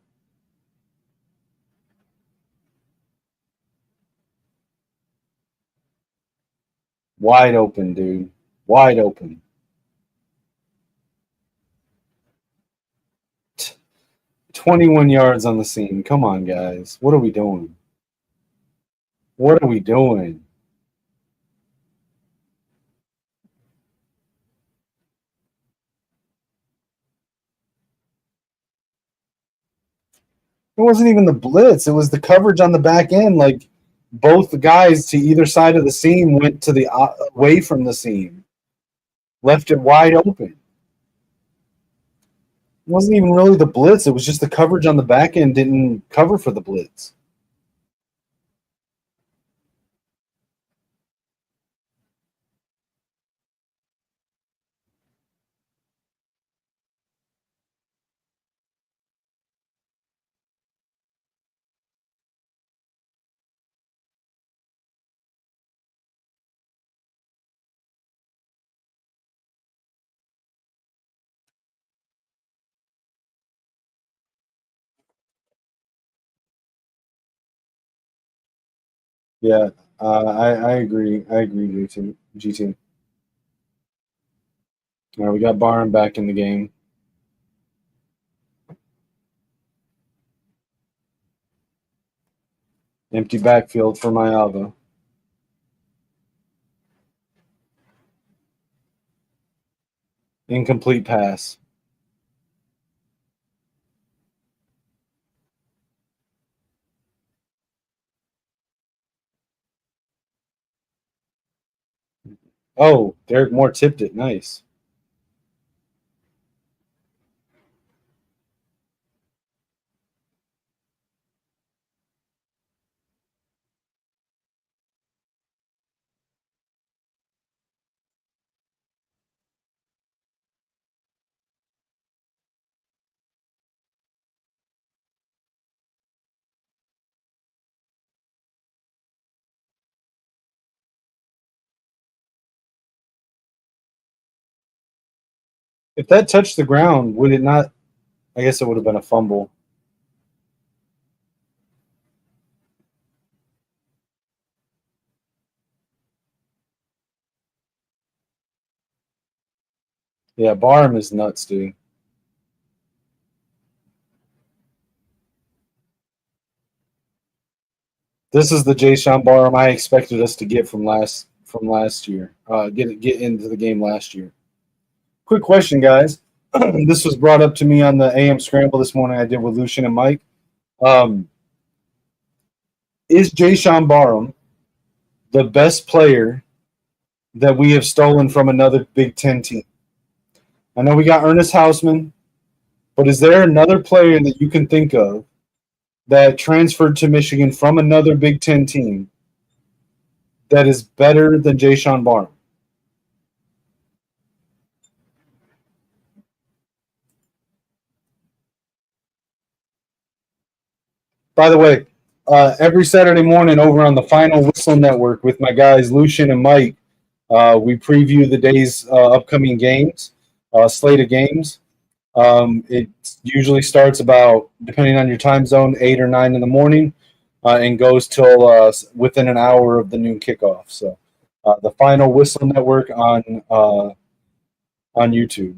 Wide open, dude. Wide open. 21 yards on the scene. Come on, guys. What are we doing? What are we doing? It wasn't even the blitz. It was the coverage on the back end. Like both the guys to either side of the seam went to the away from the seam, left it wide open. It wasn't even really the blitz. It was just the coverage on the back end didn't cover for the blitz. Yeah, I agree. I agree, GT. GT. All right, we got Barham back in the game. Empty backfield for Mayava. Incomplete pass. Oh, Derek Moore tipped it. Nice. If that touched the ground, would it not? I guess it would have been a fumble. Yeah, Barham is nuts, dude. This is the Jay Sean Barham I expected us to get from last year. Get into the game last year. Quick question, guys. This was brought up to me on the AM Scramble this morning. I did with Lucian and Mike. Um, is Jay Sean Barham the best player that we have stolen from another Big Ten team? I know we got Ernest Hausman, but is there another player that you can think of that transferred to Michigan from another Big Ten team that is better than Jay Sean Barham? By the way, every Saturday morning over on the Final Whistle Network with my guys Lucian and Mike, we preview the day's upcoming games, slate of games. It usually starts about, depending on your time zone, 8 or 9 in the morning, and goes till within an hour of the noon kickoff. So, the Final Whistle Network on YouTube.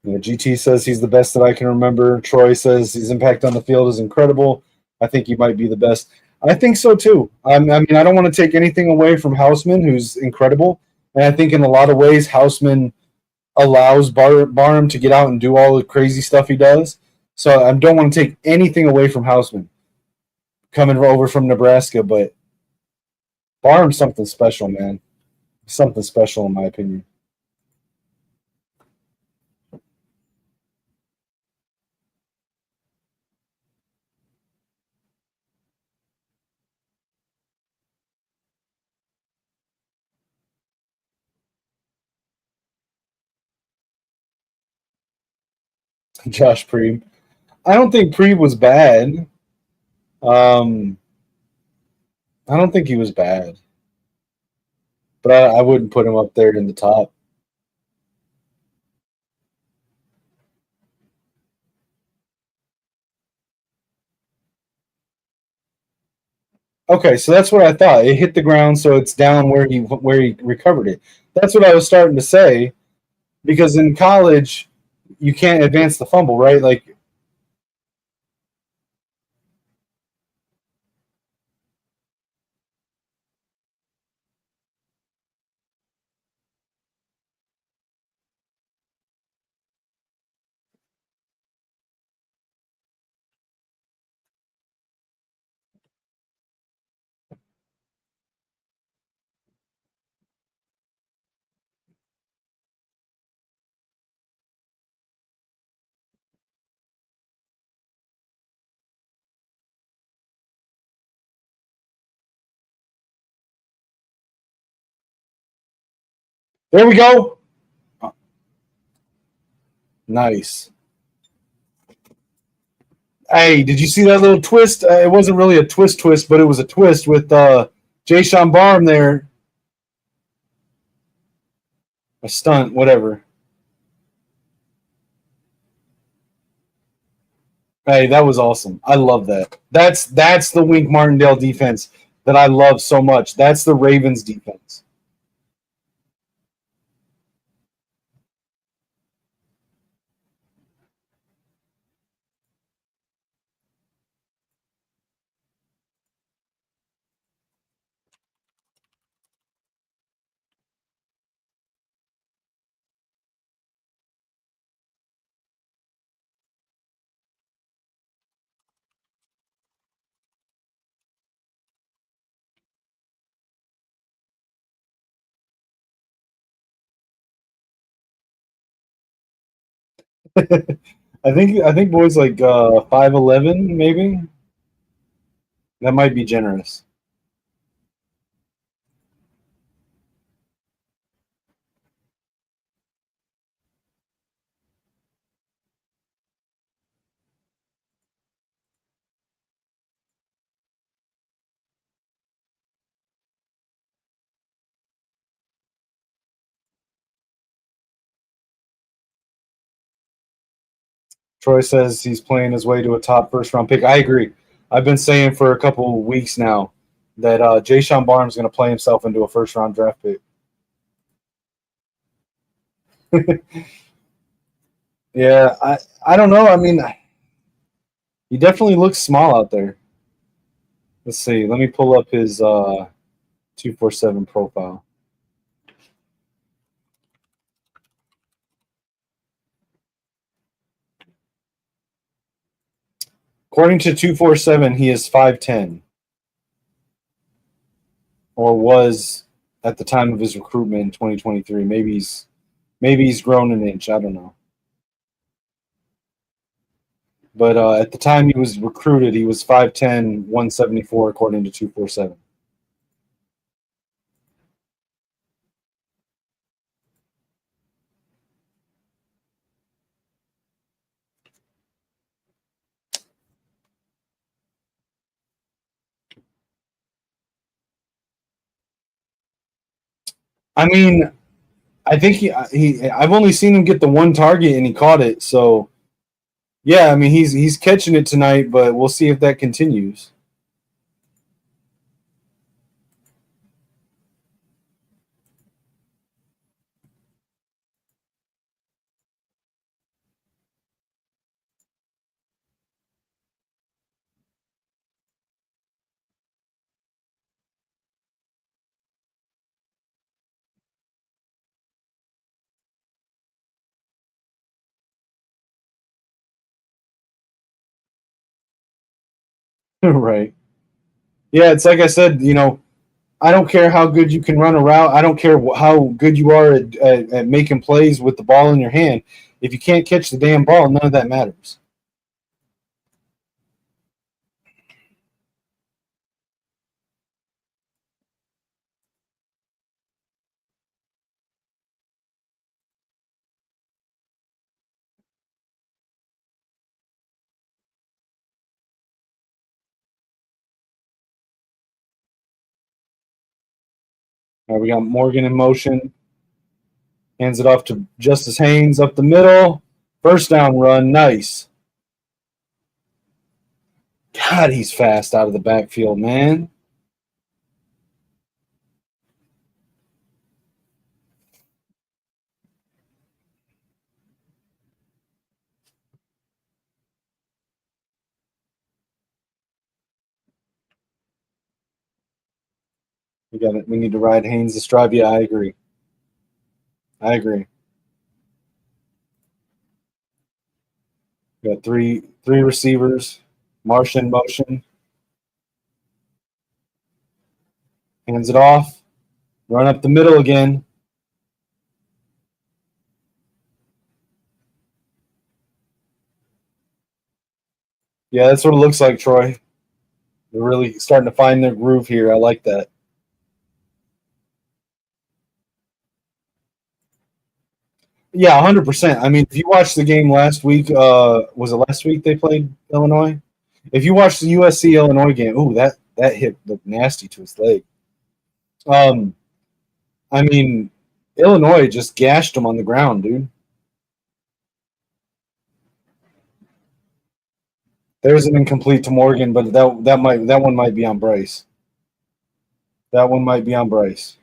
GT says he's the best that I can remember. Troy says his impact on the field is incredible. I think he might be the best. I think so too. I mean, I don't want to take anything away from Hausman, who's incredible. And I think in a lot of ways, Hausman allows Barham to get out and do all the crazy stuff he does. So I don't want to take anything away from Hausman coming over from Nebraska, but Barham's something special, man. Something special, in my opinion. Josh Preeb. I don't think Preeb was bad. Um, I don't think he was bad, but I wouldn't put him up there in the top. Okay, so that's what I thought. It hit the ground, so it's down where he recovered it. That's what I was starting to say because in college you can't advance the fumble, right? Like, there we go. Nice. Hey, did you see that little twist? It wasn't really a twist, but it was a twist with Jay Sean Barham there. A stunt, whatever. Hey, that was awesome. I love that. That's the Wink Martindale defense that I love so much. That's the Ravens defense. I think boys like 5'11", maybe. That might be generous. Troy says he's playing his way to a top first-round pick. I agree. I've been saying for a couple of weeks now that Jayshon Barnes is going to play himself into a first-round draft pick. Yeah, I don't know. I mean, he definitely looks small out there. Let's see. Let me pull up his 247 profile. According to 247, he is 5'10", or was at the time of his recruitment in 2023. Maybe he's grown an inch. I don't know. But at the time he was recruited, he was 5'10", 174, according to 247. I mean, I think I've only seen him get the one target and he caught it. So, yeah, I mean, he's catching it tonight, but we'll see if that continues. Right. Yeah, it's like I said, I don't care how good you can run a route. I don't care how good you are at making plays with the ball in your hand. If you can't catch the damn ball, none of that matters. All right, we got Morgan in motion. Hands it off to Justice Haynes up the middle. First down run. Nice. God, he's fast out of the backfield, man. We got it. We need to ride Haynes to strive. Yeah, I agree. I agree. We got three receivers. Marsh in motion. Hands it off. Run up the middle again. Yeah, that's what it looks like, Troy. They're really starting to find their groove here. I like that. Yeah, 100%. I mean, if you watched the game last week, was it last week they played Illinois? If you watched the USC Illinois game, ooh, that hit looked nasty to his leg. Um, I mean, Illinois just gashed him on the ground, dude. There's an incomplete to Morgan, but that one might be on Bryce. That one might be on Bryce.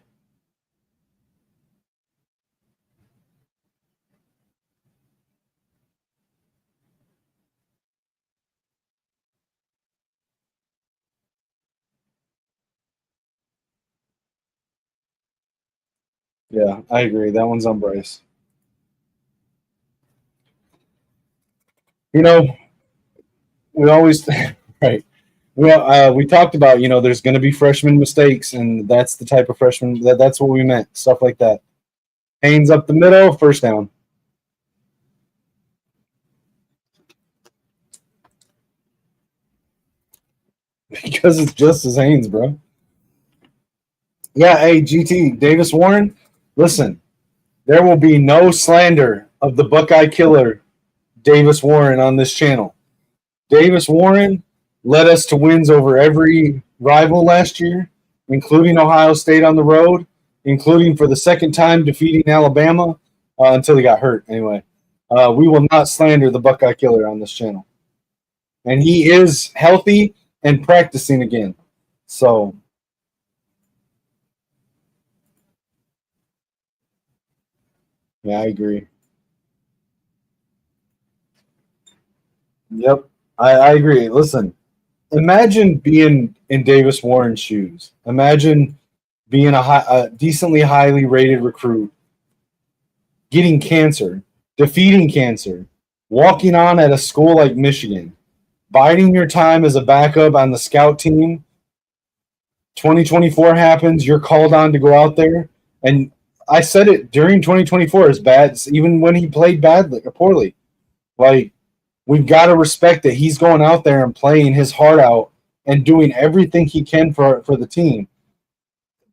Yeah, I agree. That one's on Bryce. You know, we always right. We talked about there's going to be freshman mistakes, and that's the type of freshman that's what we meant. Stuff like that. Haynes up the middle, first down. Because it's just as Haynes, bro. Yeah, hey, GT, Davis Warren, listen, there will be no slander of the Buckeye Killer, Davis Warren, on this channel. Davis Warren led us to wins over every rival last year, including Ohio State on the road, including for the second time defeating Alabama until he got hurt, anyway. We will not slander the Buckeye Killer on this channel. And he is healthy and practicing again. So, yeah, I agree. Yep, I agree. Listen, imagine being in Davis Warren's shoes. Imagine being a decently highly rated recruit, getting cancer, defeating cancer, walking on at a school like Michigan, biding your time as a backup on the scout team. 2024 happens, you're called on to go out there. And I said it during 2024 as bad, even when he played badly or poorly. Like, we've got to respect that he's going out there and playing his heart out and doing everything he can for the team.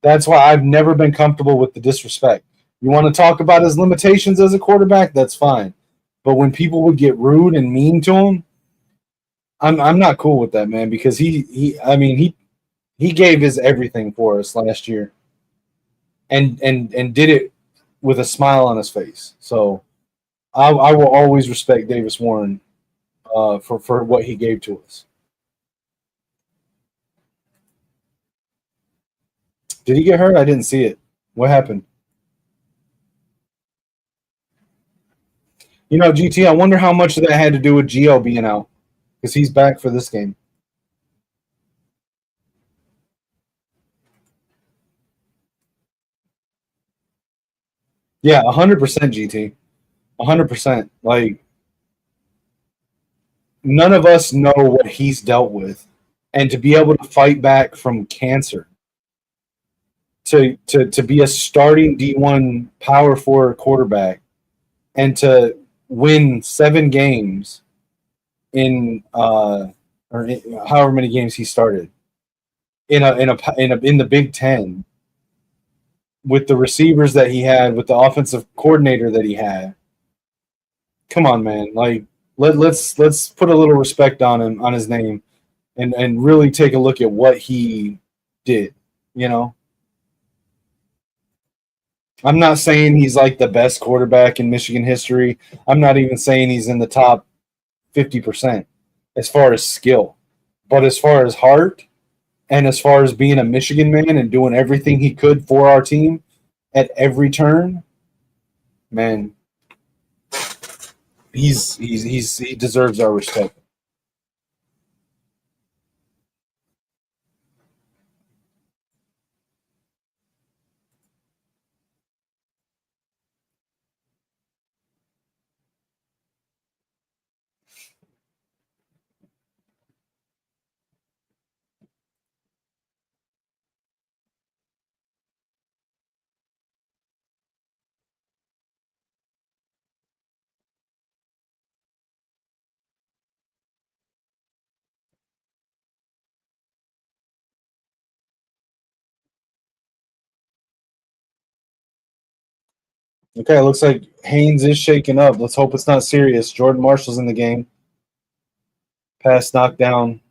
That's why I've never been comfortable with the disrespect. You want to talk about his limitations as a quarterback? That's fine. But when people would get rude and mean to him, I'm not cool with that, man, because he gave his everything for us last year and did it with a smile on his face. So I will always respect Davis Warren for what he gave to us. Did he get hurt? I didn't see it. What happened? You know, GT, I wonder how much of that had to do with Gio being out because he's back for this game. Yeah, 100% GT. 100%. Like, none of us know what he's dealt with. And to be able to fight back from cancer, to be a starting D1 power forward quarterback, and to win 7 games in or however many games he started in the Big Ten with the receivers that he had, with the offensive coordinator that he had. Come on, man! Like let's put a little respect on him, on his name, and really take a look at what he did. You know, I'm not saying he's like the best quarterback in Michigan history. I'm not even saying he's in the top 50% as far as skill, but as far as heart and as far as being a Michigan man and doing everything he could for our team at every turn, man, he deserves our respect. Okay, it looks like Haynes is shaking up. Let's hope it's not serious. Jordan Marshall's in the game. Pass knocked down.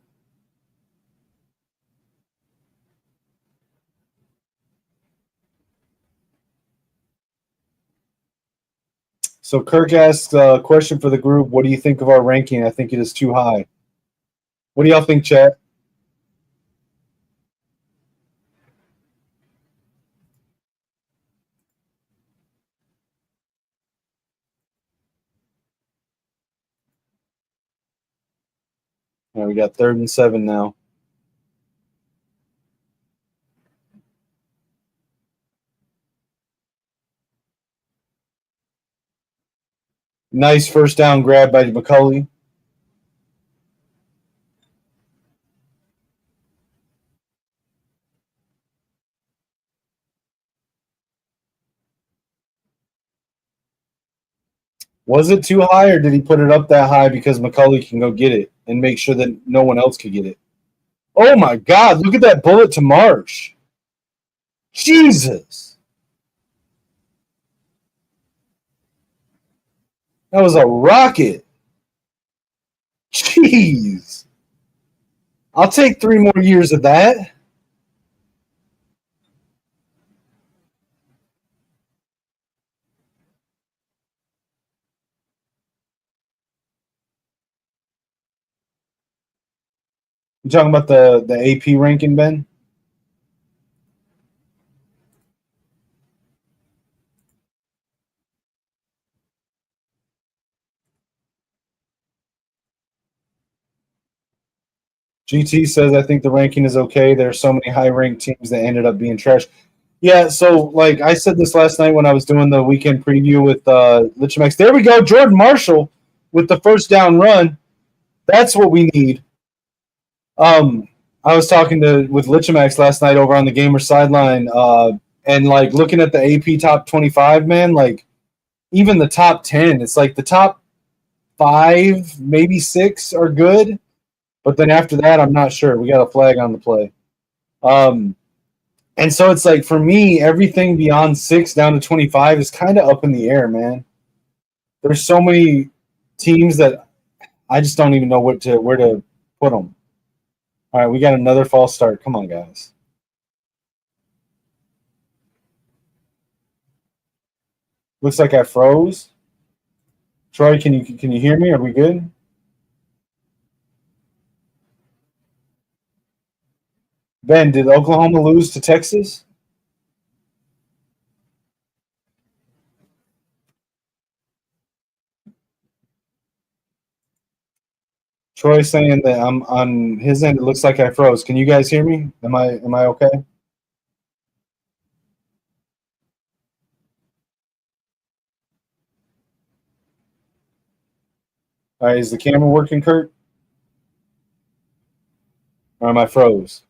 So Kirk asked a question for the group. What do you think of our ranking? I think it is too high. What do y'all think, chat? All right, we got 3rd and 7 now. Nice first down grab by McCulley. Was it too high, or did he put it up that high because McCulley can go get it and make sure that no one else could get it? Oh my God! Look at that bullet to Marsh. Jesus, that was a rocket. Jeez, I'll take 3 more years of that. You talking about the AP ranking, Ben? GT says, I think the ranking is okay. There are so many high ranked teams that ended up being trash. Yeah, so like I said this last night when I was doing the weekend preview with Lichimax. There we go, Jordan Marshall with the first down run. That's what we need. I was talking with Lichimax last night over on the Gamer Sideline, and like looking at the AP top 25, man, like even the top 10, it's like the top 5, maybe 6 are good. But then after that, I'm not sure. We got a flag on the play. And so it's like for me, everything beyond 6 down to 25 is kind of up in the air, man. There's so many teams that I just don't even know where to put them. All right, we got another false start. Come on, guys. Looks like I froze. Troy, can you hear me? Are we good? Ben, did Oklahoma lose to Texas? Troy saying that I'm on his end. It looks like I froze. Can you guys hear me? Am I okay? All right, is the camera working, Kurt? Or am I froze?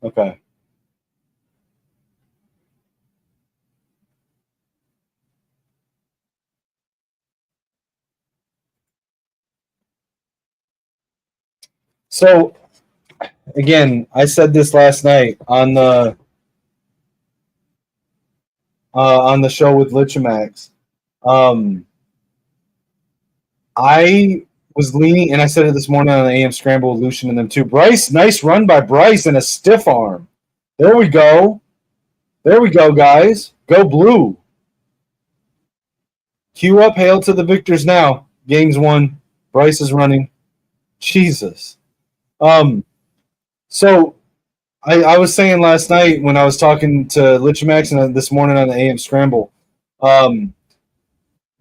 Okay. So again, I said this last night on the show with Lichimax. I was leaning, and I said it this morning on the AM Scramble with Lucian and them too. Bryce, nice run by Bryce and a stiff arm. There we go. There we go, guys. Go blue. Cue up, hail to the victors now. Game's won. Bryce is running. Jesus. So I was saying last night when I was talking to Lichimax and this morning on the AM Scramble,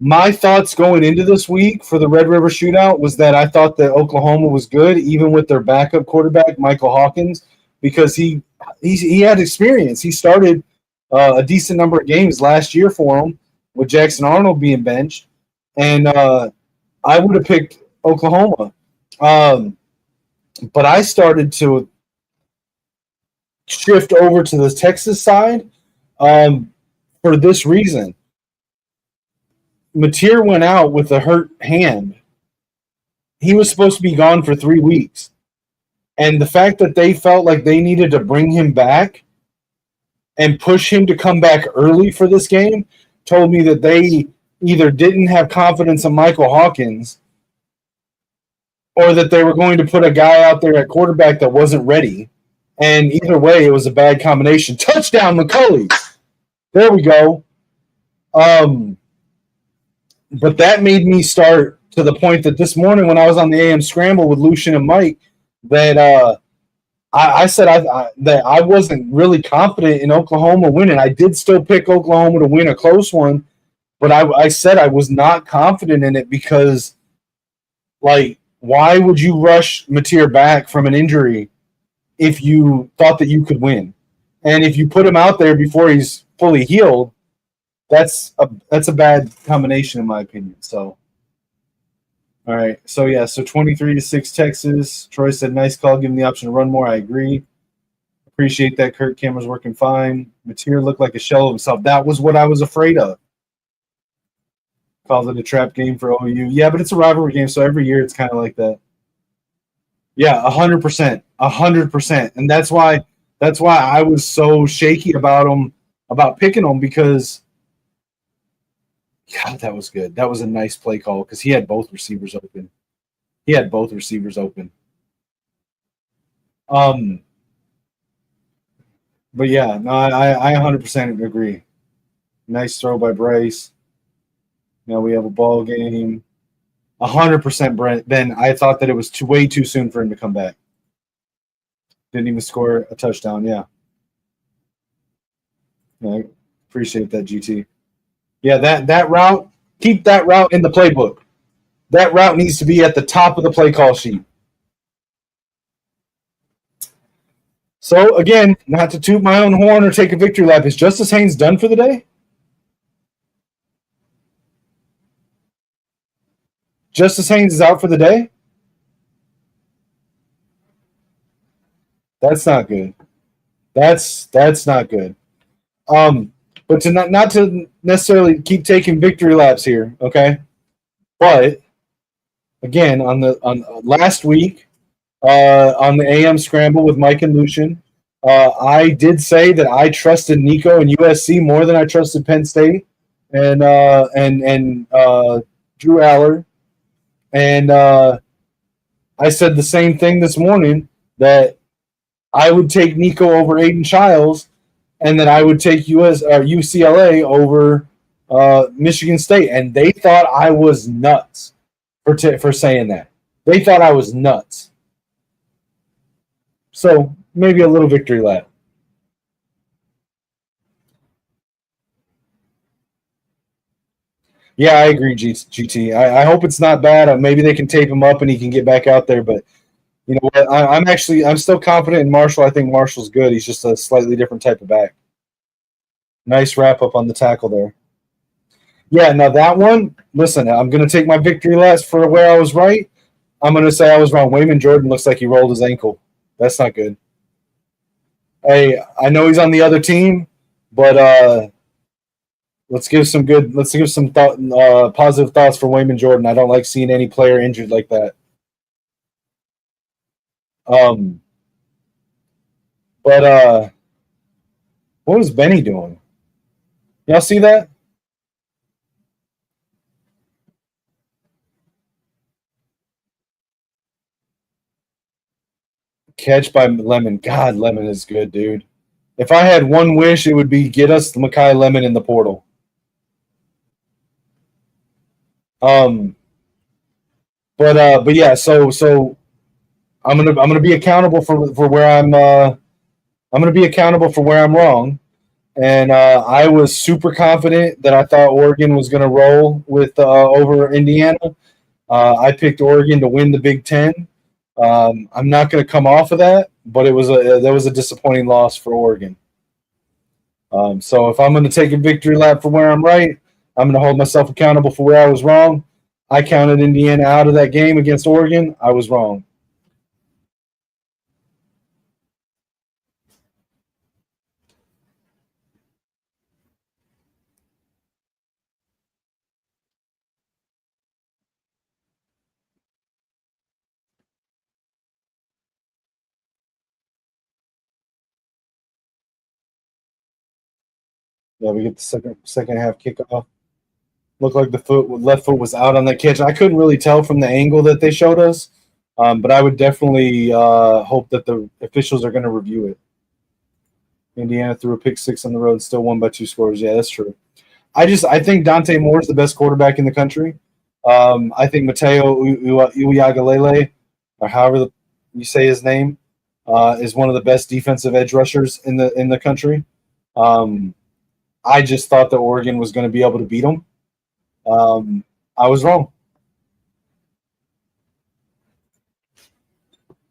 my thoughts going into this week for the Red River Shootout was that I thought that Oklahoma was good, even with their backup quarterback, Michael Hawkins, because he had experience. He started a decent number of games last year for him with Jackson Arnold being benched, and I would have picked Oklahoma. But I started to shift over to the Texas side for this reason. Mateer went out with a hurt hand. He was supposed to be gone for 3 weeks. And the fact that they felt like they needed to bring him back and push him to come back early for this game told me that they either didn't have confidence in Michael Hawkins or that they were going to put a guy out there at quarterback that wasn't ready. And either way, it was a bad combination. Touchdown, McCulley. There we go. But that made me start to the point that this morning when I was on the AM Scramble with Lucian and Mike, that I said that I wasn't really confident in Oklahoma winning. I did still pick Oklahoma to win a close one, but I said I was not confident in it because, like, why would you rush Mateer back from an injury if you thought that you could win? And if you put him out there before he's fully healed, that's a bad combination in my opinion. So, all right. So yeah. So 23-6 Texas. Troy said, "Nice call. Give him the option to run more." I agree. Appreciate that. Kurt, camera's working fine. Mateer looked like a shell of himself. That was what I was afraid of. Called it a trap game for OU. Yeah, but it's a rivalry game, so every year it's kind of like that. Yeah, 100%, 100%, and that's why I was so shaky about picking him because. God, that was good. That was a nice play call because he had both receivers open. But yeah, no, I 100% agree. Nice throw by Bryce. Now we have a ball game. 100%, Brent. Ben, I thought that it was way too soon for him to come back. Didn't even score a touchdown. Yeah. I appreciate that, GT. Yeah, that route, keep that route in the playbook. That route needs to be at the top of the play call sheet. So, again, not to toot my own horn or take a victory lap, is Justice Haynes done for the day? Justice Haynes is out for the day? That's not good. That's not good. But to not to necessarily keep taking victory laps here, okay? But again, on last week, on the AM scramble with Mike and Lucian, I did say that I trusted Nico and USC more than I trusted Penn State and Drew Aller, and I said the same thing this morning, that I would take Nico over Aiden Childs, and that I would take UCLA over Michigan State, and they thought I was nuts for saying that. They thought I was nuts. So maybe a little victory lap. Yeah, I agree, GT. I hope it's not bad. Maybe they can tape him up and he can get back out there. But you know what? I'm still confident in Marshall. I think Marshall's good. He's just a slightly different type of back. Nice wrap up on the tackle there. Yeah, now that one, listen, I'm going to take my victory laps for where I was right. I'm going to say I was wrong. Wayman Jordan looks like he rolled his ankle. That's not good. Hey, I know he's on the other team, but let's give some positive thoughts for Wayman Jordan. I don't like seeing any player injured like that. But what was Benny doing? Y'all see that? Catch by Lemon. God, Lemon is good, dude. If I had one wish, it would be get us the Makai Lemon in the portal. But yeah, so I'm gonna be accountable for where I'm gonna be accountable for where I'm wrong. And I was super confident that I thought Oregon was gonna roll with over Indiana. I picked Oregon to win the Big Ten. I'm not going to come off of that, but there was a disappointing loss for Oregon. So if I'm going to take a victory lap for where I'm right, I'm going to hold myself accountable for where I was wrong. I counted Indiana out of that game against Oregon. I was wrong. Yeah, we get the second half kickoff. Looked like the left foot was out on that catch. I couldn't really tell from the angle that they showed us, but I would definitely hope that the officials are going to review it. Indiana threw a pick six on the road, still won by 2 scores. Yeah, that's true. I think Dante Moore is the best quarterback in the country. I think Mateo Uyagalele, or however you say his name, is one of the best defensive edge rushers in the country. I just thought that Oregon was going to be able to beat them. I was wrong.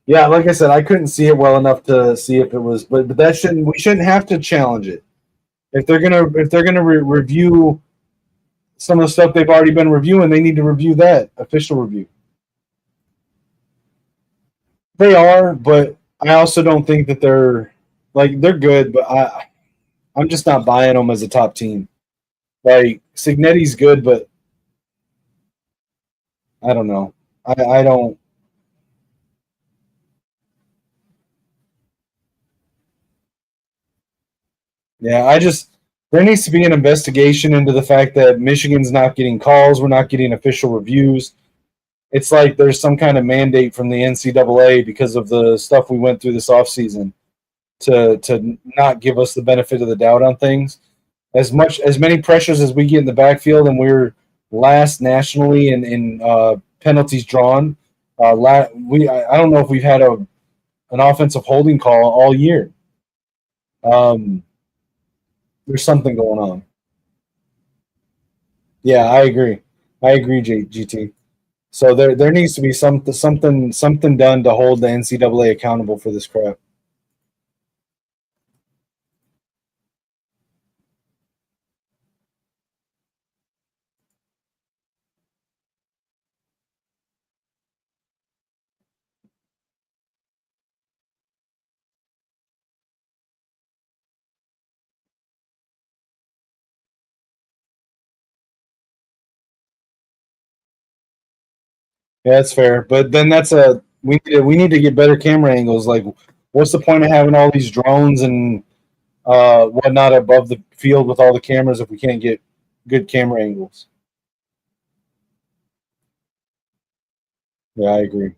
Yeah, like I said, I couldn't see it well enough to see if it was, but we shouldn't have to challenge it. If they're gonna review some of the stuff they've already been reviewing, they need to review that official review. They are, but I also don't think that they're good, but I'm just not buying them as a top team. Like Signetti's good, but I don't know. I don't. Yeah, there needs to be an investigation into the fact that Michigan's not getting calls. We're not getting official reviews. It's like there's some kind of mandate from the NCAA because of the stuff we went through this offseason to not give us the benefit of the doubt on things. As many pressures as we get in the backfield, and we're last nationally in penalties drawn. I don't know if we've had an offensive holding call all year. Um, there's something going on. Yeah, I agree. I agree, GT. So there needs to be something done to hold the NCAA accountable for this crap. Yeah, that's fair. But then we need to get better camera angles. Like, what's the point of having all these drones and whatnot above the field with all the cameras if we can't get good camera angles? Yeah, I agree.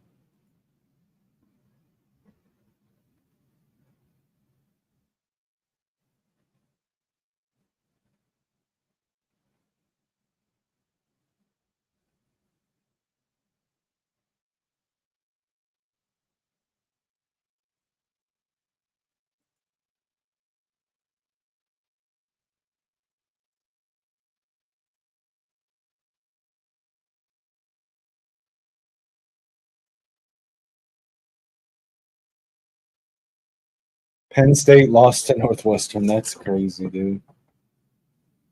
Penn State lost to Northwestern. That's crazy, dude.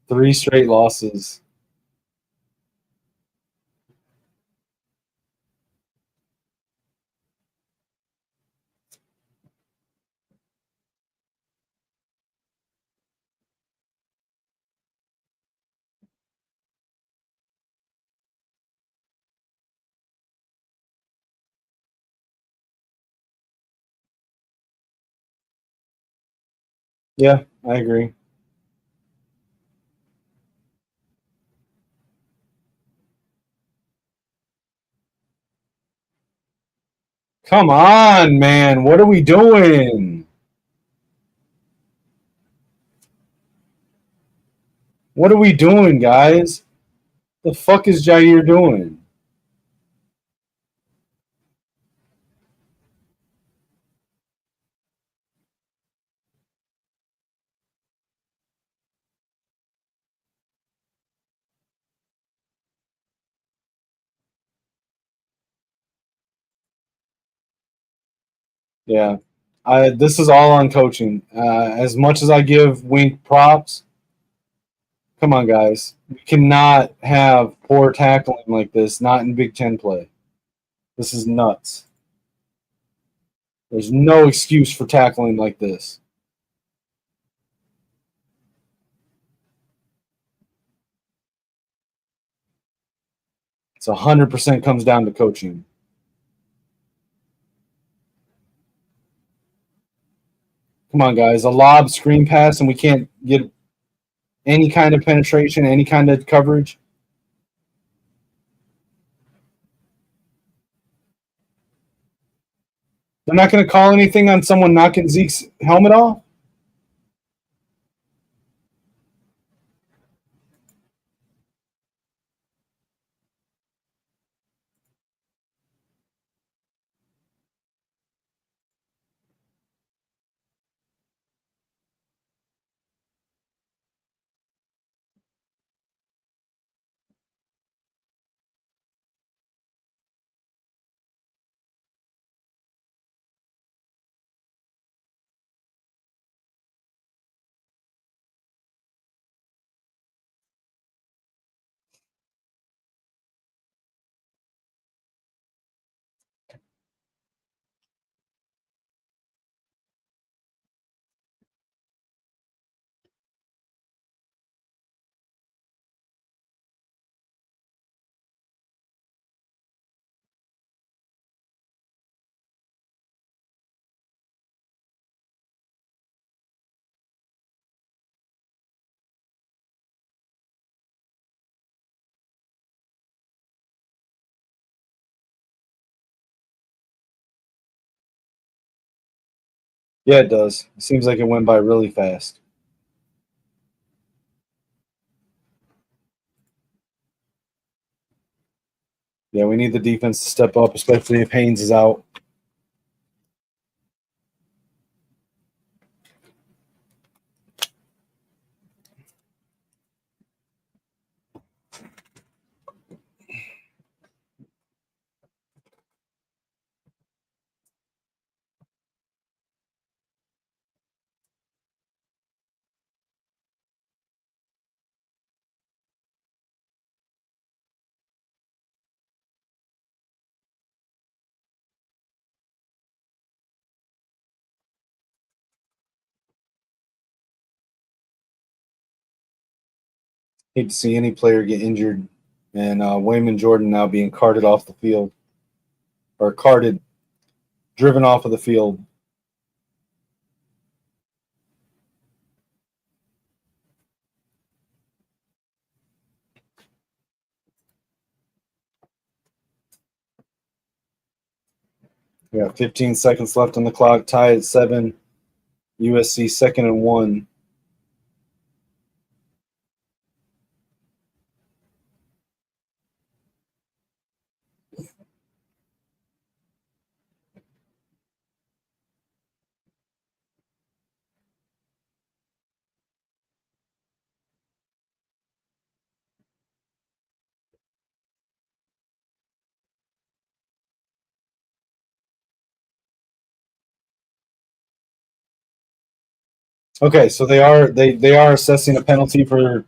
3 straight losses. Yeah, I agree. Come on, man. What are we doing? What are we doing, guys? The fuck is Jair doing? Yeah, this is all on coaching. As much as I give Wink props, come on, guys. We cannot have poor tackling like this. Not in Big Ten play. This is nuts. There's no excuse for tackling like this. It's 100% comes down to coaching. Come on, guys. A lob screen pass, and we can't get any kind of penetration, any kind of coverage. They're not going to call anything on someone knocking Zeke's helmet off. Yeah, it does. It seems like it went by really fast. Yeah, we need the defense to step up, especially if Haynes is out. Hate to see any player get injured, and Wayman Jordan now being carted off the field, or driven off of the field. We got 15 seconds left on the clock, tie at 7. USC second and 1. Okay, so they are assessing a penalty for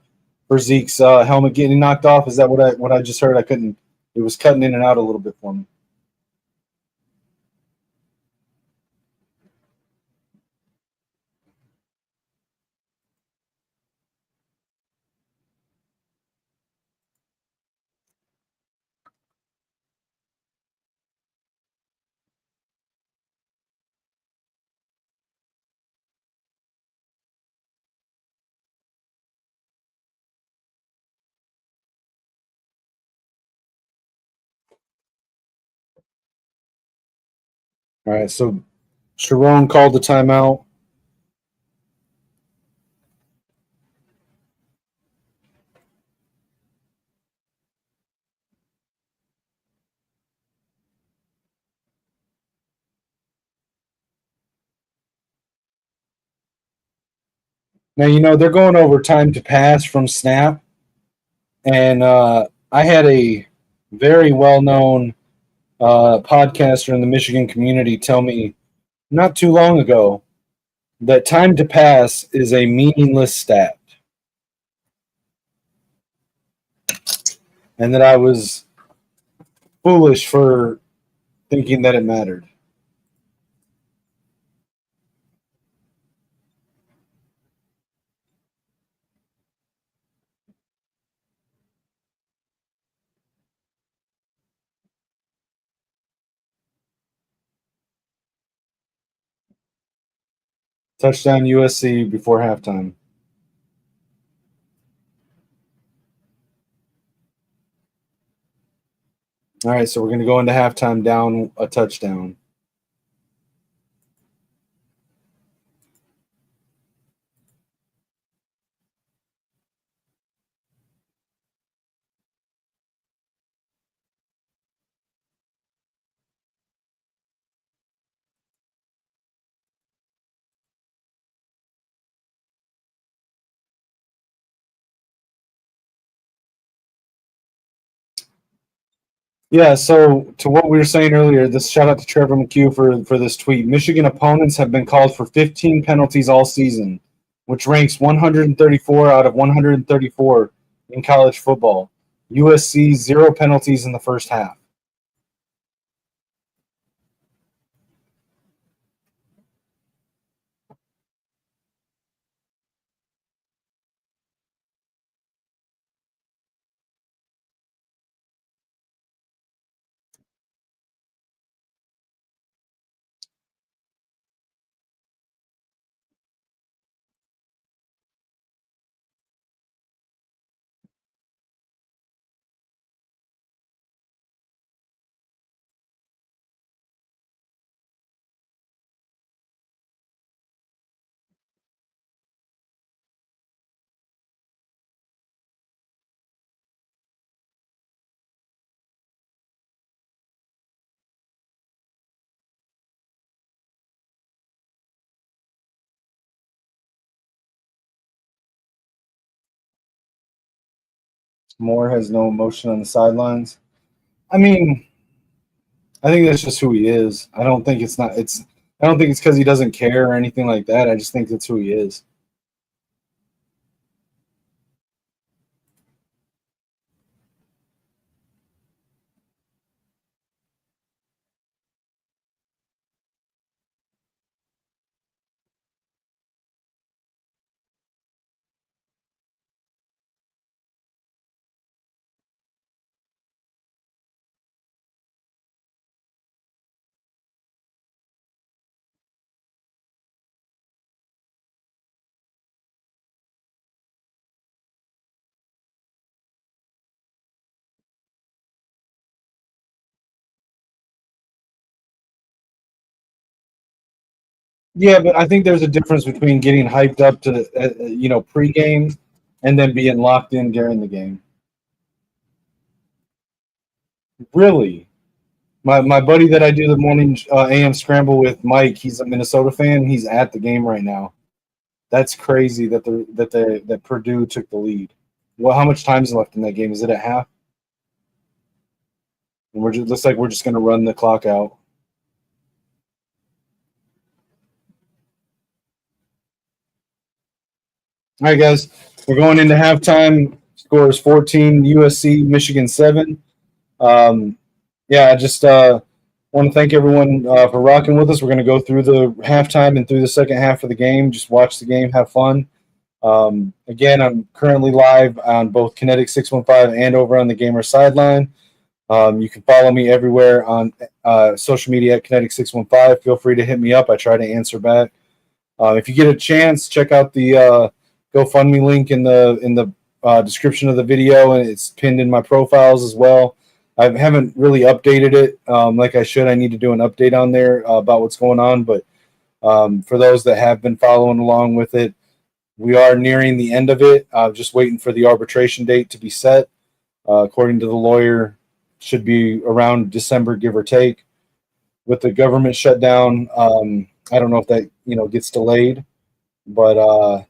Zeke's helmet getting knocked off. Is that what I just heard? I couldn't. It was cutting in and out a little bit for me. All right, so Sharon called the timeout. Now they're going over time to pass from snap, and I had a very well known podcaster in the Michigan community tell me not too long ago that time to pass is a meaningless stat, and that I was foolish for thinking that it mattered. Touchdown USC before halftime. All right, so we're going to go into halftime down a touchdown. Yeah, so to what we were saying earlier, this shout out to Trevor McHugh for this tweet. Michigan opponents have been called for 15 penalties all season, which ranks 134 out of 134 in college football. USC 0 penalties in the first half. Moore has no emotion on the sidelines. I mean, I think that's just who he is. I don't think it's not. It's. I don't think it's because he doesn't care or anything like that. I just think that's who he is. Yeah, but I think there's a difference between getting hyped up to pregame and then being locked in during the game. Really, my buddy that I do the morning AM scramble with, Mike. He's a Minnesota fan. He's at the game right now. That's crazy that Purdue took the lead. Well, how much time is left in that game? Is it at half? And we're just looks like we're just going to run the clock out. All right, guys, we're going into halftime. Score is 14, USC, Michigan 7. Um, yeah, I just want to thank everyone for rocking with us. We're going to go through the halftime and through the second half of the game. Just watch the game, have fun. Again, I'm currently live on both Kinetic 615 and over on the Gamer Sideline. You can follow me everywhere on social media at Kinetic 615. Feel free to hit me up. I try to answer back. If you get a chance, check out the GoFundMe link in the description of the video, and it's pinned in my profiles as well. I haven't really updated it like I should. I need to do an update on there about what's going on. But for those that have been following along with it, we are nearing the end of it. Just waiting for the arbitration date to be set. According to the lawyer, should be around December, give or take. With the government shutdown, I don't know if that gets delayed, but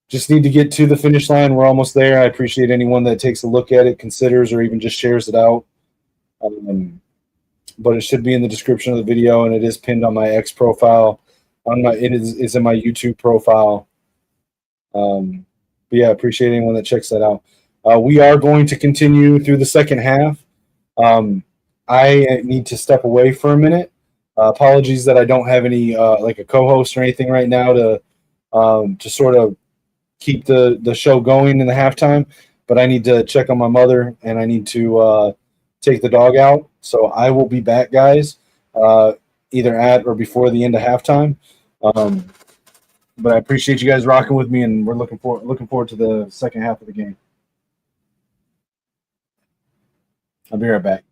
just need to get to the finish line. We're almost there. I appreciate anyone that takes a look at it, considers, or even just shares it out. But it should be in the description of the video, and it is pinned on my X profile. It's in my YouTube profile. But yeah, appreciate anyone that checks that out. We are going to continue through the second half. I need to step away for a minute. Apologies that I don't have any like a co-host or anything right now to sort of keep the show going in the halftime. But I need to check on my mother and I need to take the dog out. So I will be back, guys, either at or before the end of halftime. Um, but I appreciate you guys rocking with me, and we're looking forward to the second half of the game. I'll be right back.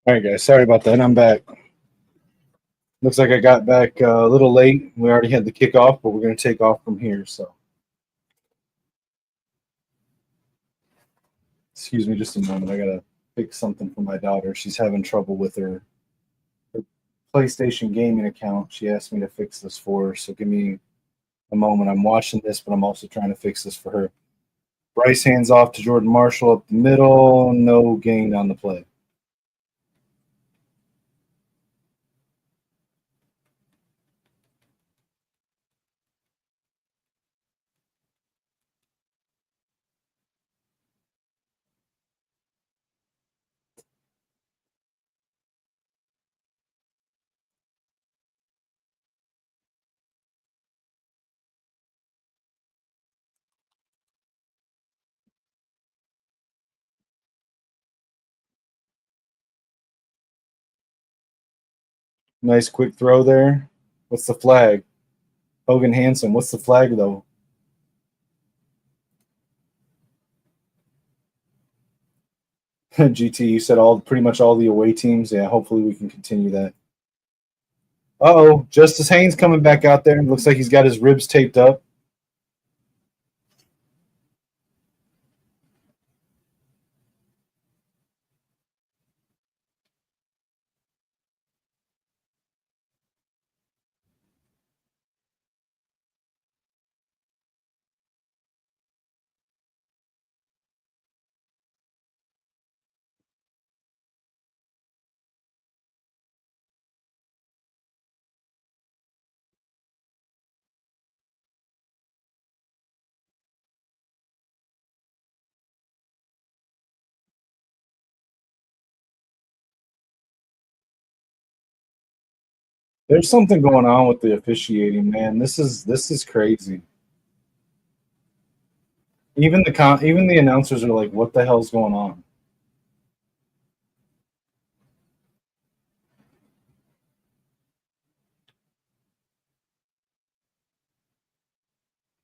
All right, guys. Sorry about that. I'm back. Looks like I got back a little late. We already had the kickoff, but we're going to take off from here. So, excuse me just a moment. I got to fix something for my daughter. She's having trouble with her PlayStation gaming account. She asked me to fix this for her. So, give me a moment. I'm watching this, but I'm also trying to fix this for her. Bryce hands off to Jordan Marshall up the middle. No gain on the play. Nice quick throw there. What's the flag? Hogan Hansen. What's the flag, though? GT, you said pretty much all the away teams. Yeah, hopefully we can continue that. Uh-oh, Justice Haynes coming back out there. Looks like he's got his ribs taped up. There's something going on with the officiating, man. This is crazy. Even the announcers are like, "What the hell's going on?"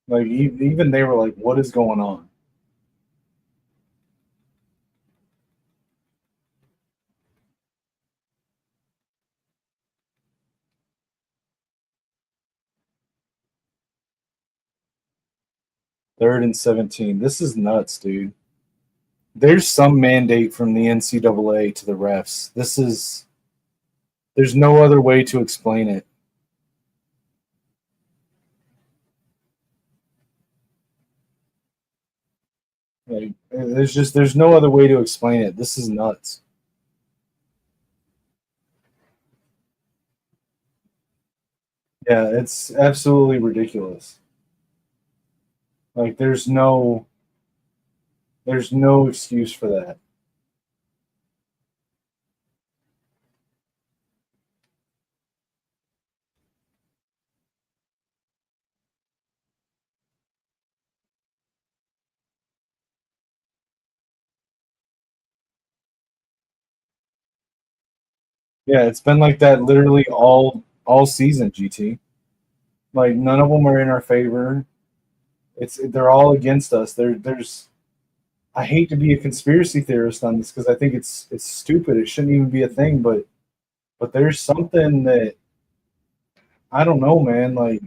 Like even they were like, "What is going on?" 3rd and 17. This is nuts, dude. There's some mandate from the NCAA to the refs. There's no other way to explain it. Like there's no other way to explain it. This is nuts. Yeah, it's absolutely ridiculous. Like there's no excuse for that. Yeah, it's been like that literally all season, GT. Like none of them are in our favor. They're all against us. There's I hate to be a conspiracy theorist on this because I think it's stupid. It shouldn't even be a thing, but there's something that I don't know, man. Like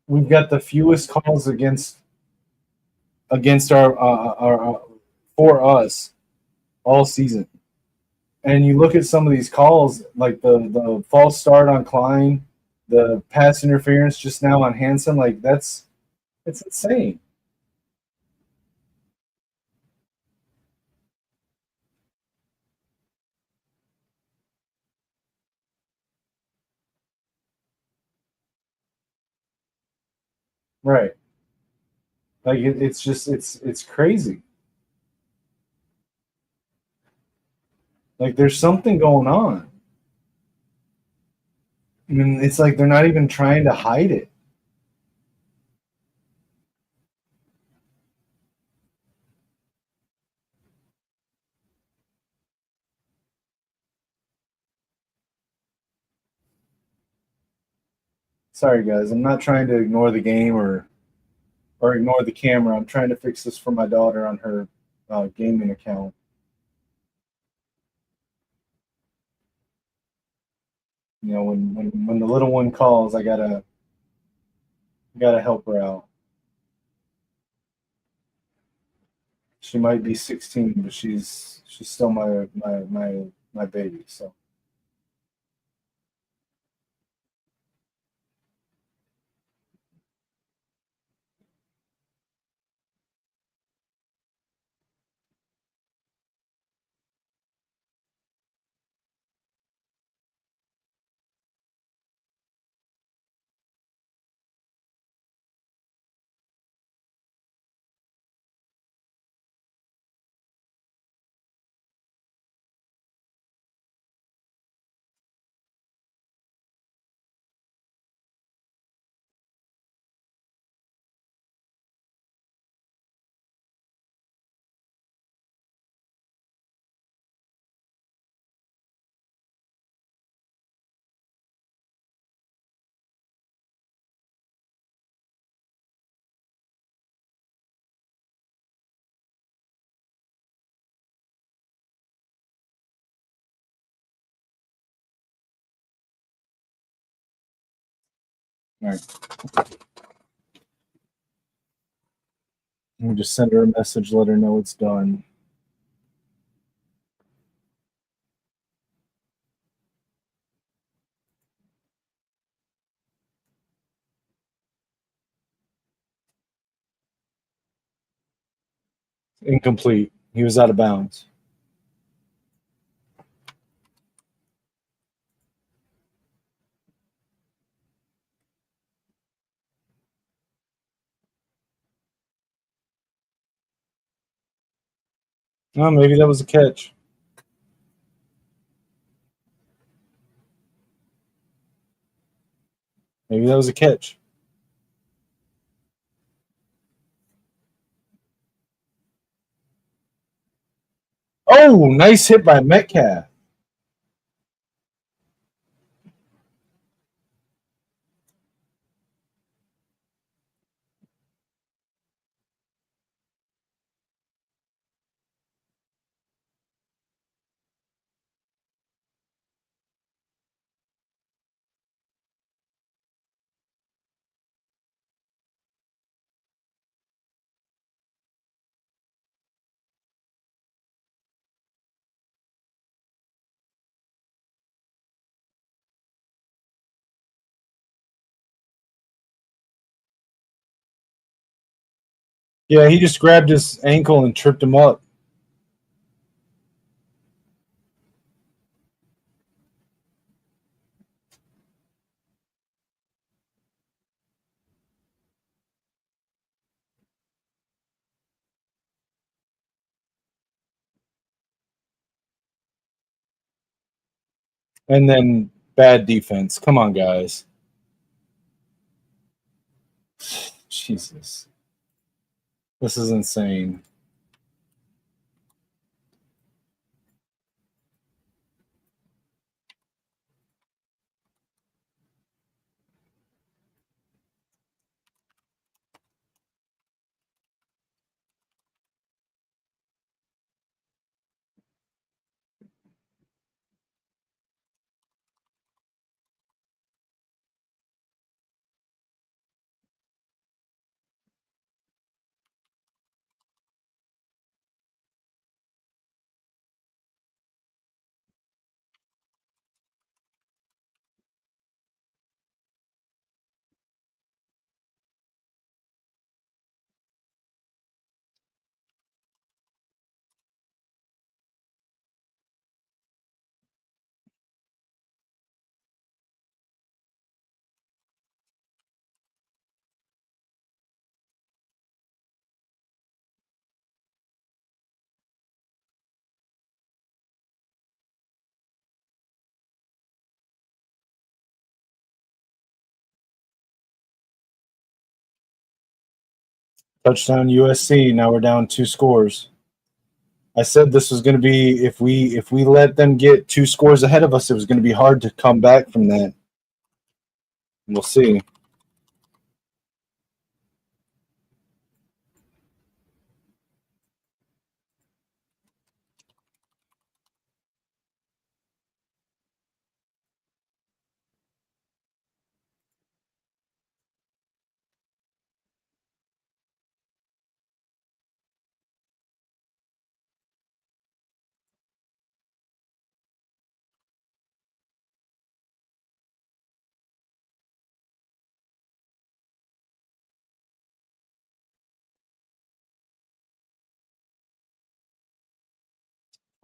we've got the fewest calls against our for us all season. And you look at some of these calls, like the false start on Klein, the pass interference just now on Hansen, like it's insane. Right. Like it's just it's crazy. Like there's something going on. I mean, it's like they're not even trying to hide it. Sorry guys, I'm not trying to ignore the game or ignore the camera. I'm trying to fix this for my daughter on her gaming account. when the little one calls, I gotta help her out. She might be 16, but she's still my baby. So all right, let me just send her a message, let her know it's done. Incomplete. He was out of bounds. Oh, maybe that was a catch. Maybe that was a catch. Oh, nice hit by Metcalf. Yeah, he just grabbed his ankle and tripped him up. And then bad defense. Come on, guys. Jesus. This is insane. Touchdown USC. Now we're down 2 scores. I said this was going to be if we let them get 2 scores ahead of us, it was going to be hard to come back from that. We'll see.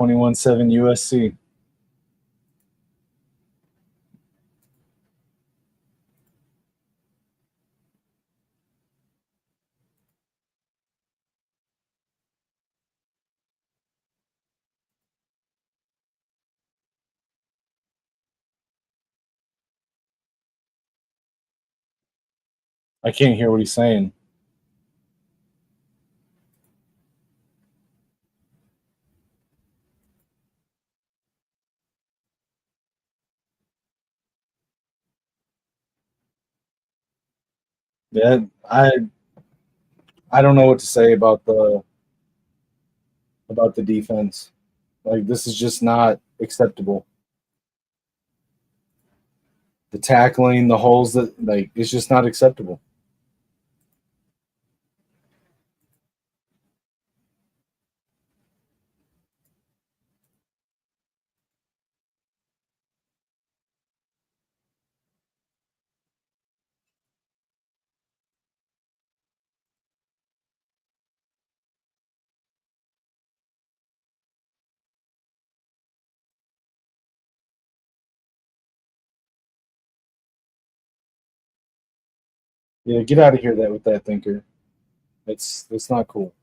21-7 USC. I can't hear what he's saying. Yeah, I don't know what to say about the defense. Like, this is just not acceptable. The tackling, the holes that, like, it's just not acceptable. Yeah, get out of here with that thinker. That's not cool.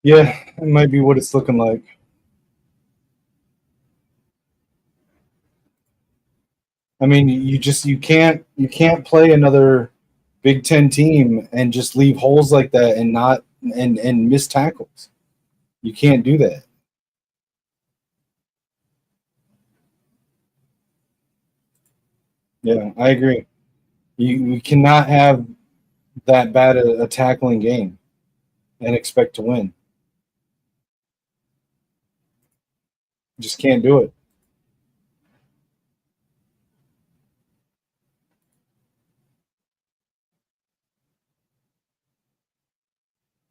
Yeah, it might be what it's looking like. I mean, you can't play another Big Ten team and just leave holes like that and not and miss tackles. You can't do that. Yeah, I agree. You cannot have that bad a tackling game and expect to win. Just can't do it.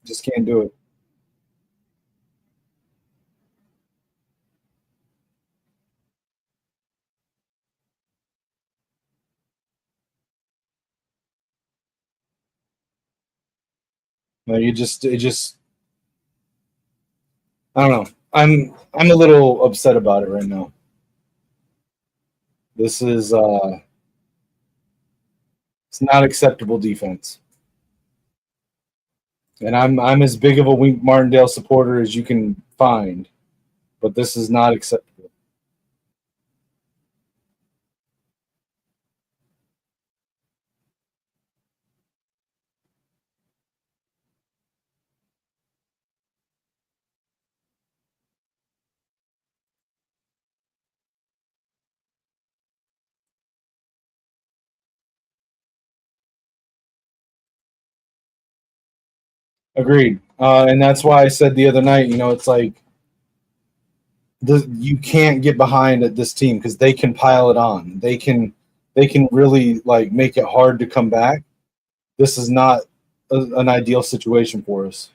Just can't do it. No, you just it just I don't know. I'm a little upset about it right now. This is it's not acceptable defense. And I'm as big of a Wink Martindale supporter as you can find, but this is not acceptable. Agreed. And that's why I said the other night, it's like you can't get behind at this team because they can pile it on. They can really like make it hard to come back. This is not an ideal situation for us.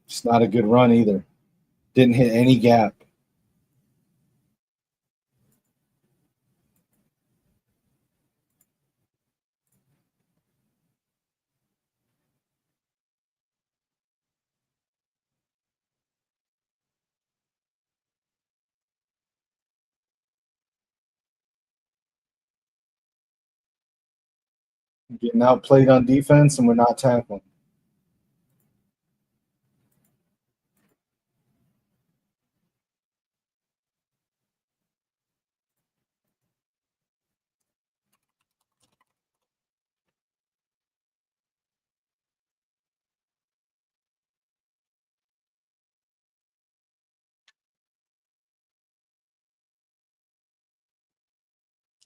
It's not a good run either. Didn't hit any gap. Getting outplayed on defense, and we're not tackling.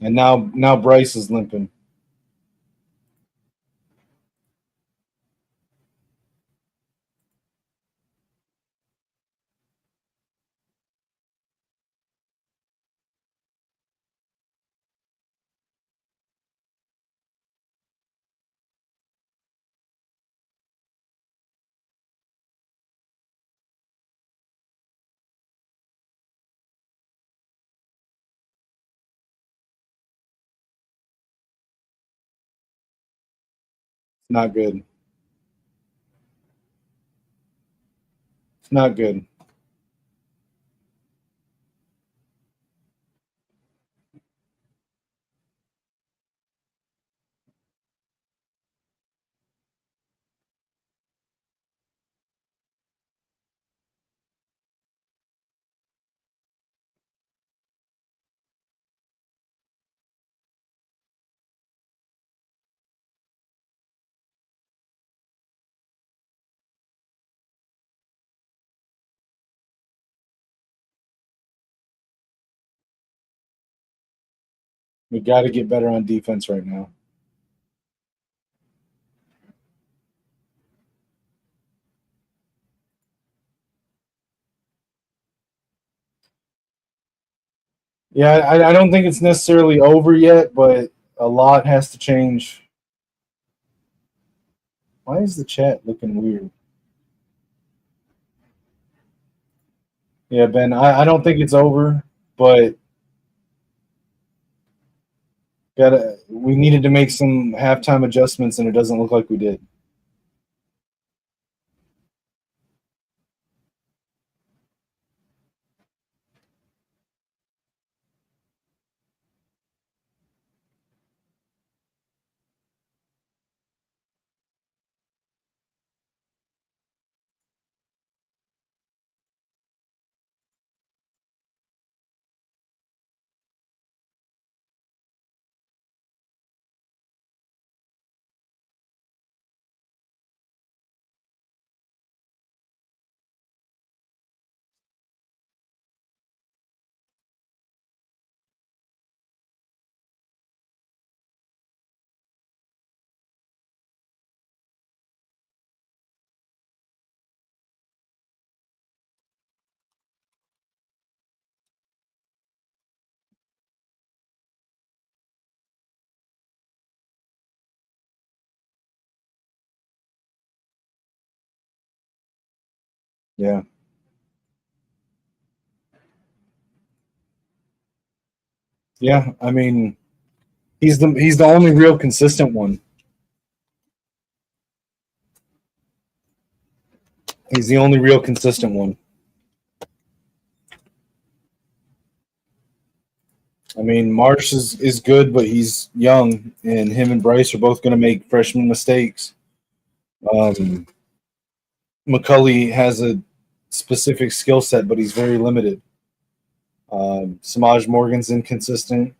And now Bryce is limping. It's not good. It's not good. We got to get better on defense right now. Yeah, I don't think it's necessarily over yet, but a lot has to change. Why is the chat looking weird? Yeah, Ben, I don't think it's over, but we needed to make some halftime adjustments, and it doesn't look like we did. Yeah. Yeah, I mean, he's the only real consistent one. He's the only real consistent one. I mean, Marsh is good, but he's young, and him and Bryce are both going to make freshman mistakes. McCulley has a specific skill set, but he's very limited. Samaj Morgan's inconsistent.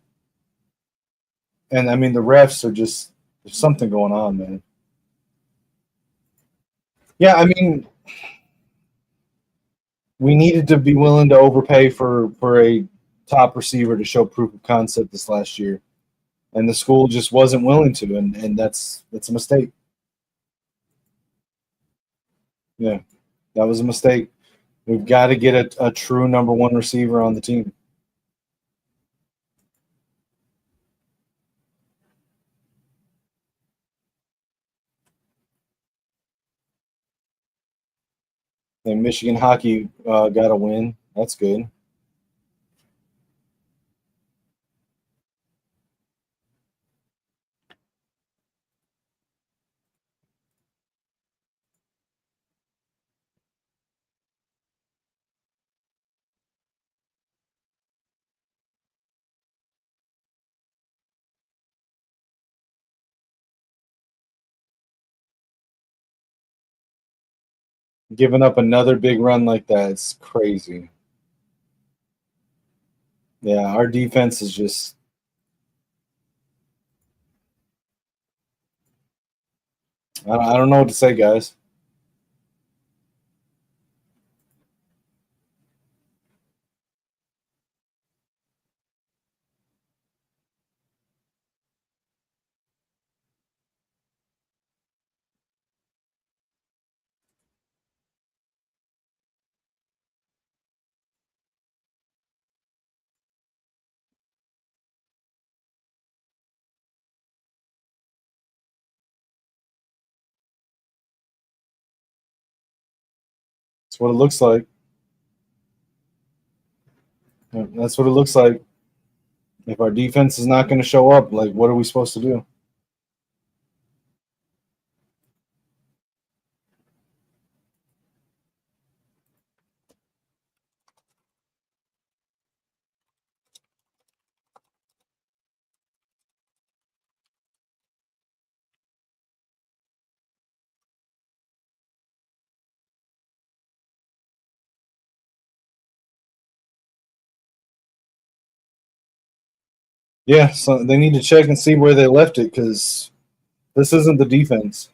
And, I mean, the refs are just – there's something going on, man. Yeah, I mean, we needed to be willing to overpay for a top receiver to show proof of concept this last year. And the school just wasn't willing to, and that's a mistake. Yeah, that was a mistake. We've got to get a true number one receiver on the team. And Michigan hockey got a win. That's good. Giving up another big run like that, it's crazy. Yeah, our defense is just I don't know what to say, guys. That's what it looks like. That's what it looks like. If our defense is not going to show up, like, what are we supposed to do? Yeah, so they need to check and see where they left it because this isn't the defense.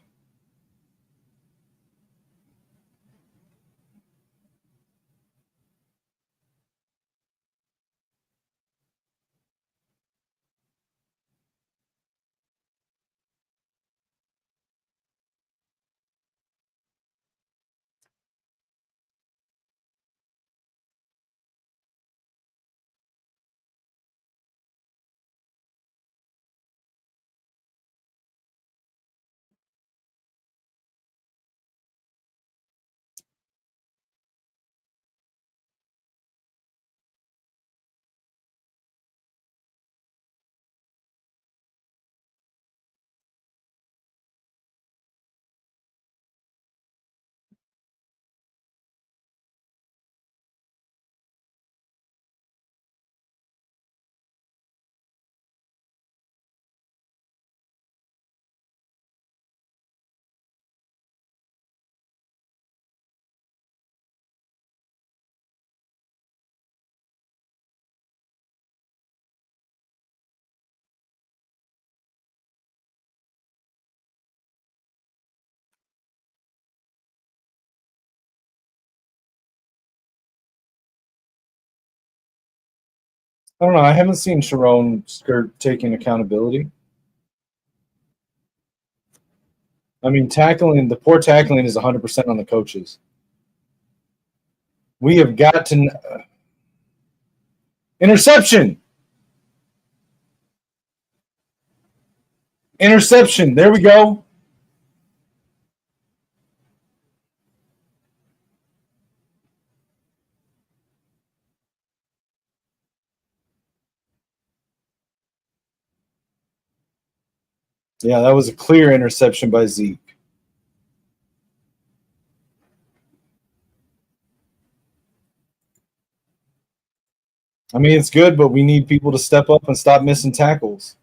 I don't know. I haven't seen Sharon Skirt taking accountability. I mean, the poor tackling is 100% on the coaches. We have got to interception. Interception. There we go. Yeah, that was a clear interception by Zeke. I mean, it's good, but we need people to step up and stop missing tackles.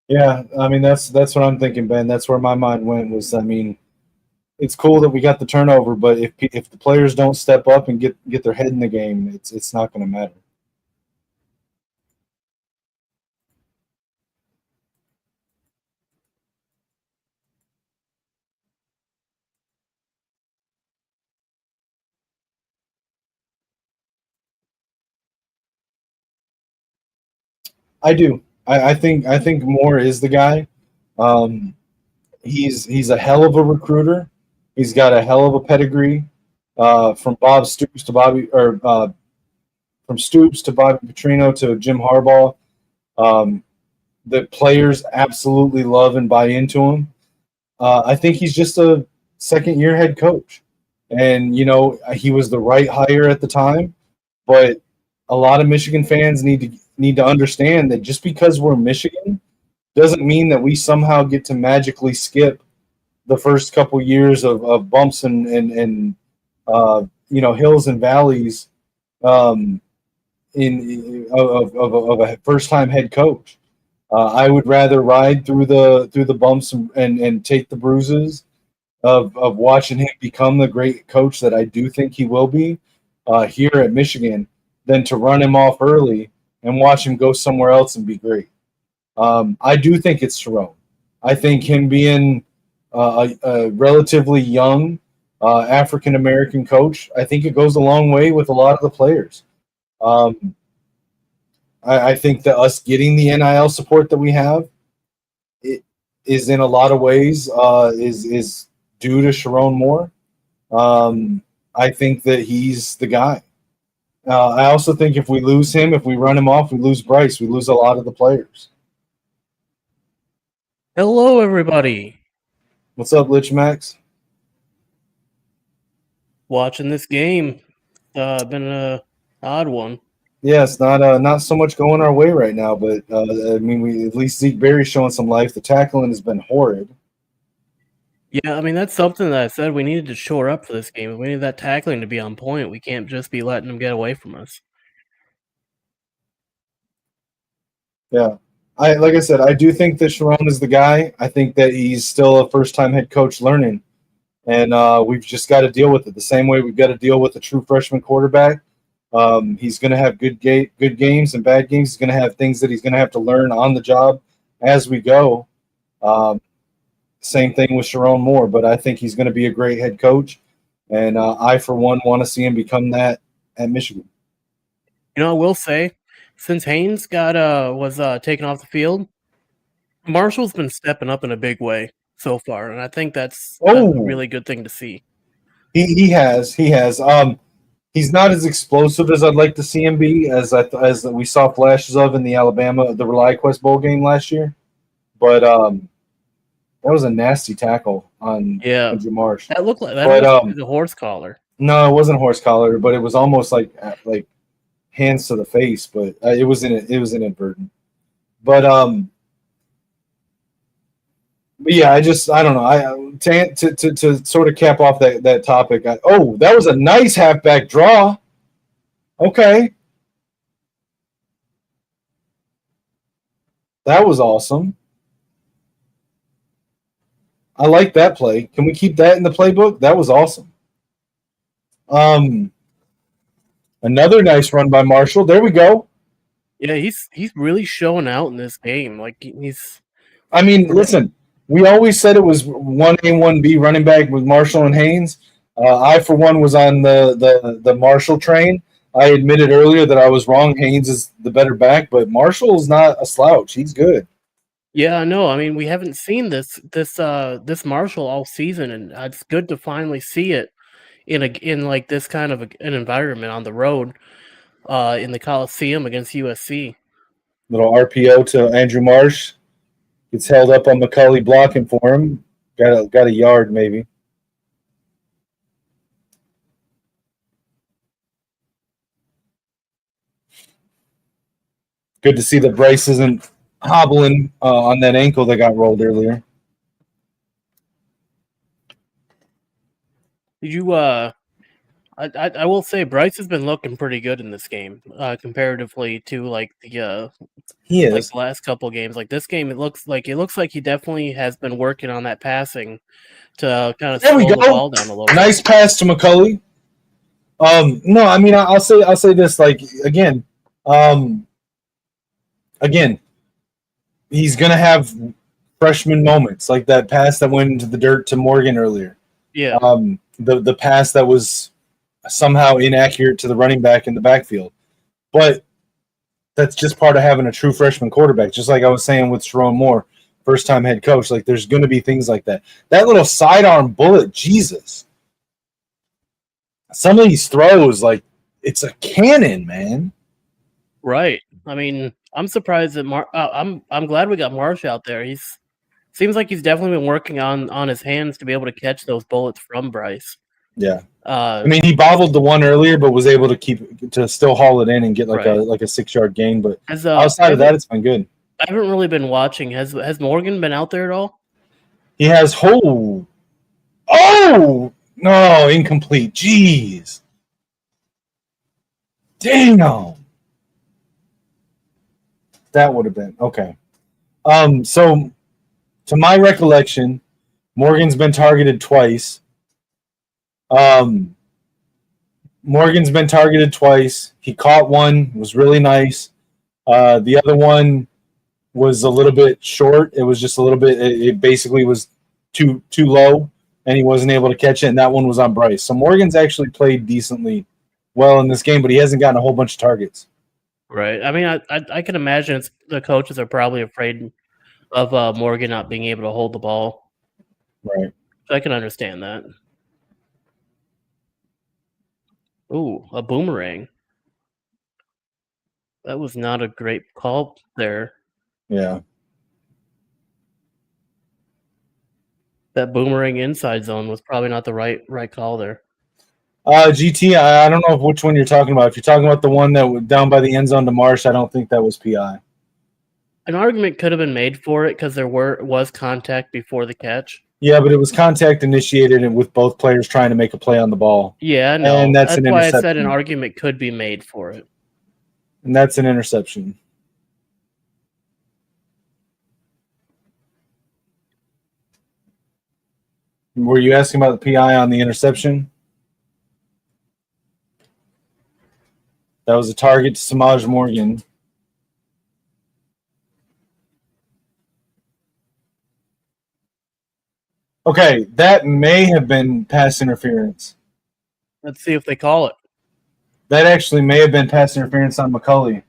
Yeah, I mean that's what I'm thinking, Ben. That's where my mind went. Was I mean, it's cool that we got the turnover, but if the players don't step up and get their head in the game, it's not going to matter. I do. I think Moore is the guy. Um, he's a hell of a recruiter. He's got a hell of a pedigree. From Bob Stoops to Bobby, or from Stoops to Bobby Petrino to Jim Harbaugh. Um, the players absolutely love and buy into him. I think he's just a second year head coach. And, he was the right hire at the time. But a lot of Michigan fans need to understand that just because we're Michigan doesn't mean that we somehow get to magically skip the first couple years of bumps and hills and valleys um, of a first time head coach. I would rather ride through the bumps and take the bruises of watching him become the great coach that I do think he will be here at Michigan than to run him off early and watch him go somewhere else and be great. I do think it's Sharon. I think him being a relatively young African American coach, I think it goes a long way with a lot of the players. Um, I think that us getting the NIL support that we have it is in a lot of ways is due to Sharon Moore. I think that he's the guy. I also think if we lose him, if we run him off, we lose Bryce. We lose a lot of the players. Hello, everybody. What's up, Lich Max? Watching this game. Been a odd one. Yeah, it's not so much going our way right now, but I mean, we at least Zeke Berry's showing some life. The tackling has been horrid. Yeah, I mean, that's something that I said we needed to shore up for this game. We need that tackling to be on point. We can't just be letting them get away from us. Yeah. Like I said, I do think that Sharon is the guy. I think that he's still a first-time head coach learning, and we've just got to deal with it the same way we've got to deal with a true freshman quarterback. He's going to have good games and bad games. He's going to have things that he's going to have to learn on the job as we go. Same thing with Sharon Moore, but I think he's going to be a great head coach, and I, for one, want to see him become that at Michigan. I will say, since Haynes was taken off the field, Marshall's been stepping up in a big way so far, and I think that's a really good thing to see. He has. He's not as explosive as I'd like to see him be, as we saw flashes of in the ReliaQuest Bowl game last year. But that was a nasty tackle on Andrew Marsh. That looked like was the horse collar. No, it wasn't a horse collar, but it was almost like hands to the face. But it was inadvertent. But yeah, I don't know. To sort of cap off that topic. That was a nice halfback draw. Okay, that was awesome. I like that play. Can we keep that in the playbook? That was awesome. Another nice run by Marshall. There we go. Yeah, he's really showing out in this game. Like he's I mean, listen, we always said it was 1A, 1B running back with Marshall and Haynes. I, for one, was on the Marshall train. I admitted earlier that I was wrong. Haynes is the better back, but Marshall's not a slouch. He's good. Yeah, no, I mean we haven't seen this Marshall all season, and it's good to finally see it in like this kind of an environment on the road, in the Coliseum against USC. Little RPO to Andrew Marsh. Gets held up on McCulley blocking for him. Got a yard maybe. Good to see that Bryce isn't hobbling on that ankle that got rolled earlier. Did you I will say Bryce has been looking pretty good in this game, comparatively to like He the is. last couple games. Like this game, it looks like he definitely has been working on that passing to kind of There we slow the go. ball down a little Nice bit. pass to McCulley. No, I mean I'll say this like again, again, he's gonna have freshman moments like that pass that went into the dirt to Morgan earlier. Yeah, The pass that was somehow inaccurate to the running back in the backfield, but that's just part of having a true freshman quarterback. Just like I was saying with Sharon Moore, first time head coach, like there's going to be things like that. That little sidearm bullet, Jesus. Some of these throws, like it's a cannon, man. right. I mean, I'm surprised that I'm glad we got Marsh out there. Seems like he's definitely been working on his hands to be able to catch those bullets from Bryce. Yeah. I mean, he bobbled the one earlier, but was able to still haul it in and get like Right. a 6-yard gain. But I outside of that, it's been good. haven't really been watching. Has Morgan been out there at all? He has oh no, incomplete. Jeez. Damn. That would have been okay. So to my recollection, Morgan's been targeted twice. Morgan's been targeted twice. He caught one, was really nice. The other one was a little bit short. It was just a little bit. It basically was too low, and he wasn't able to catch it. And that one was on Bryce. So Morgan's actually played decently well in this game, but he hasn't gotten a whole bunch of targets. Right. I mean, I can imagine the coaches are probably afraid of Morgan not being able to hold the ball. Right. So I can understand that. Ooh, a boomerang. That was not a great call there. Yeah. That boomerang inside zone was probably not the right call there. GT, I don't know which one you're talking about. If you're talking about the one that was down by the end zone to Marsh, I don't think that was PI. An argument could have been made for it because there was contact before the catch. Yeah, but it was contact initiated and with both players trying to make a play on the ball. Yeah, no. And that's an why I interception. said an argument could be made for it. And that's an interception. Were you asking about the PI on the interception? That was a target to Samaj Morgan. Okay, that may have been pass interference. Let's see if they call it. That actually may have been pass interference on McCulley.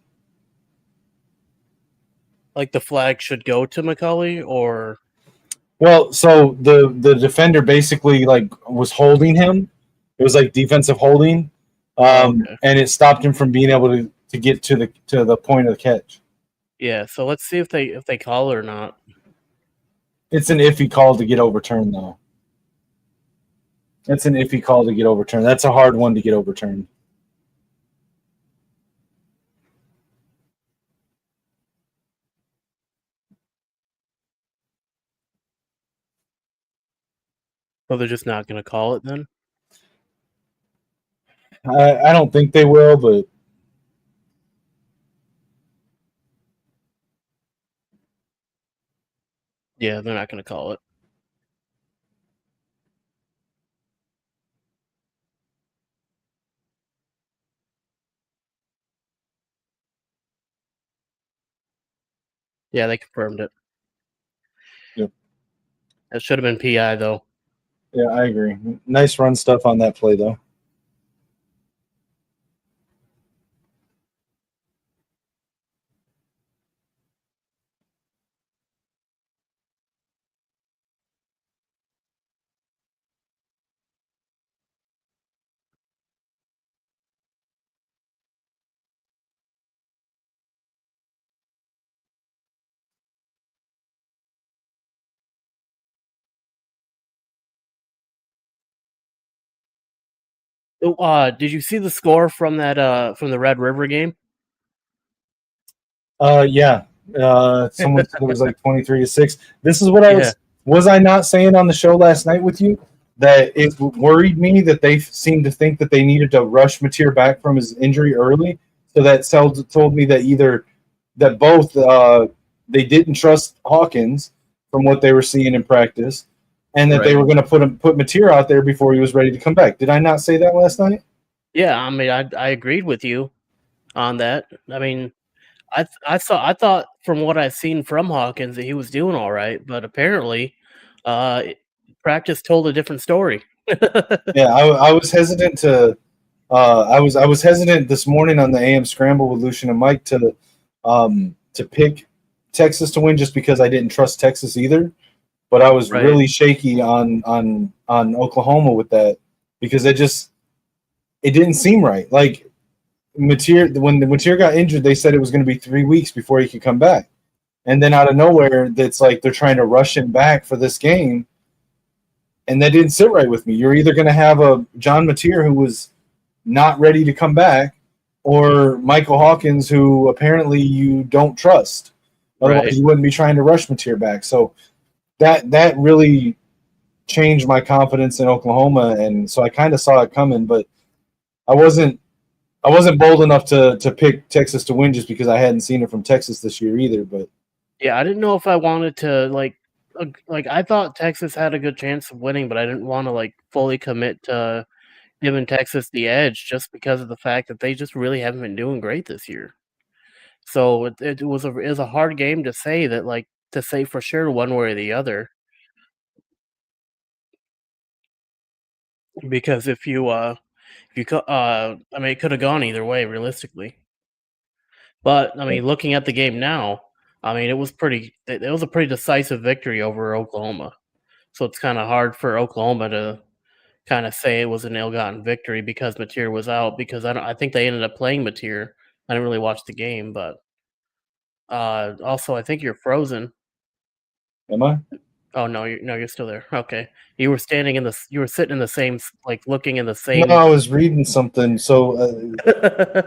Like the flag should go to McCulley, or well, so the defender basically like was holding him. It was like defensive holding, okay. And it stopped him from being able to get to the point of the catch. Yeah, so let's see if they call it or not. It's an iffy call to get overturned, though. It's an iffy call to get overturned. That's a hard one to get overturned. So they're just not going to call it then? I don't think they will, but yeah, they're not going to call it. Yeah, they confirmed it. It should have been PI though. Yeah, I agree. Nice run stuff on that play, though. Did you see the score from that from the Red River game? Yeah. Someone said it was like 23-6. This is what I Yeah. was I not saying on the show last night with you that it worried me that they seemed to think that they needed to rush Mateer back from his injury early. So that told me that either that both they didn't trust Hawkins from what they were seeing in practice, and that they Right. were going to put Mateer out there before he was ready to come back. Did I not say that last night? Yeah, I mean, I agreed with you on that. I mean, I thought from what I've seen from Hawkins that he was doing all right, but apparently, uh, practice told a different story. Yeah, I was hesitant to. I was hesitant this morning on the AM scramble with Lucian and Mike to pick Texas to win just because I didn't trust Texas either. But I was Right. really shaky on Oklahoma with that because it didn't seem right. Like Mateer, when Mateer got injured, they said it was going to be 3 weeks before he could come back, and then out of nowhere, that's like they're trying to rush him back for this game, and that didn't sit right with me. You're either going to have a John Mateer who was not ready to come back, or Michael Hawkins, who apparently you don't trust. Otherwise, Right. you wouldn't be trying to rush Mateer back. So that really changed my confidence in Oklahoma, and so I kind of saw it coming, but I wasn't bold enough to pick Texas to win just because I hadn't seen it from Texas this year either. But Yeah, I didn't know if I wanted to like I thought Texas had a good chance of winning, but I didn't want to like fully commit to giving Texas the edge just because of the fact that they just really haven't been doing great this year. So it was a hard game to say that like to say for sure one way or the other because if you I mean it could have gone either way realistically. But I mean looking at the game now, I mean it was a pretty decisive victory over Oklahoma. So it's kind of hard for Oklahoma to kind of say it was an ill-gotten victory because Mateer was out because I think they ended up playing Mateer. I didn't really watch the game, but also I think you're frozen. am I? Oh no, you're still there. Okay, you were sitting in the same like looking in the No, same. I was reading something, so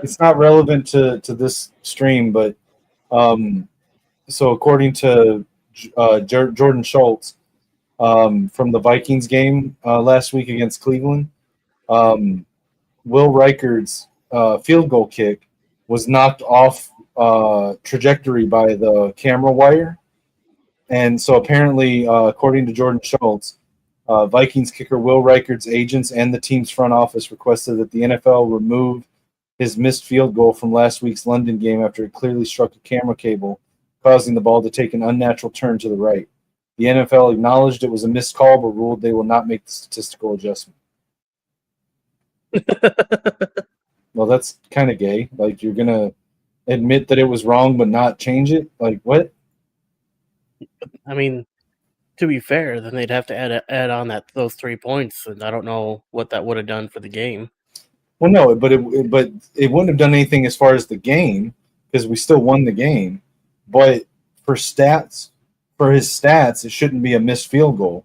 it's not relevant to this stream, but so according to Jordan Schultz from the Vikings game last week against Cleveland, um, Will Reichard's field goal kick was knocked off trajectory by the camera wire, and so apparently, according to Jordan Schultz, Vikings kicker Will Reichard's agents and the team's front office requested that the NFL remove his missed field goal from last week's London game after it clearly struck a camera cable, causing the ball to take an unnatural turn to the right. The NFL acknowledged it was a missed call, but ruled they will not make the statistical adjustment. Well, that's kind of gay. Like, you're going to admit that it was wrong, but not change it? Like, what? I mean, to be fair, then they'd have to add on those 3 points, and I don't know what that would have done for the game. Well, no, but it wouldn't have done anything as far as the game because we still won the game. But for his stats, it shouldn't be a missed field goal.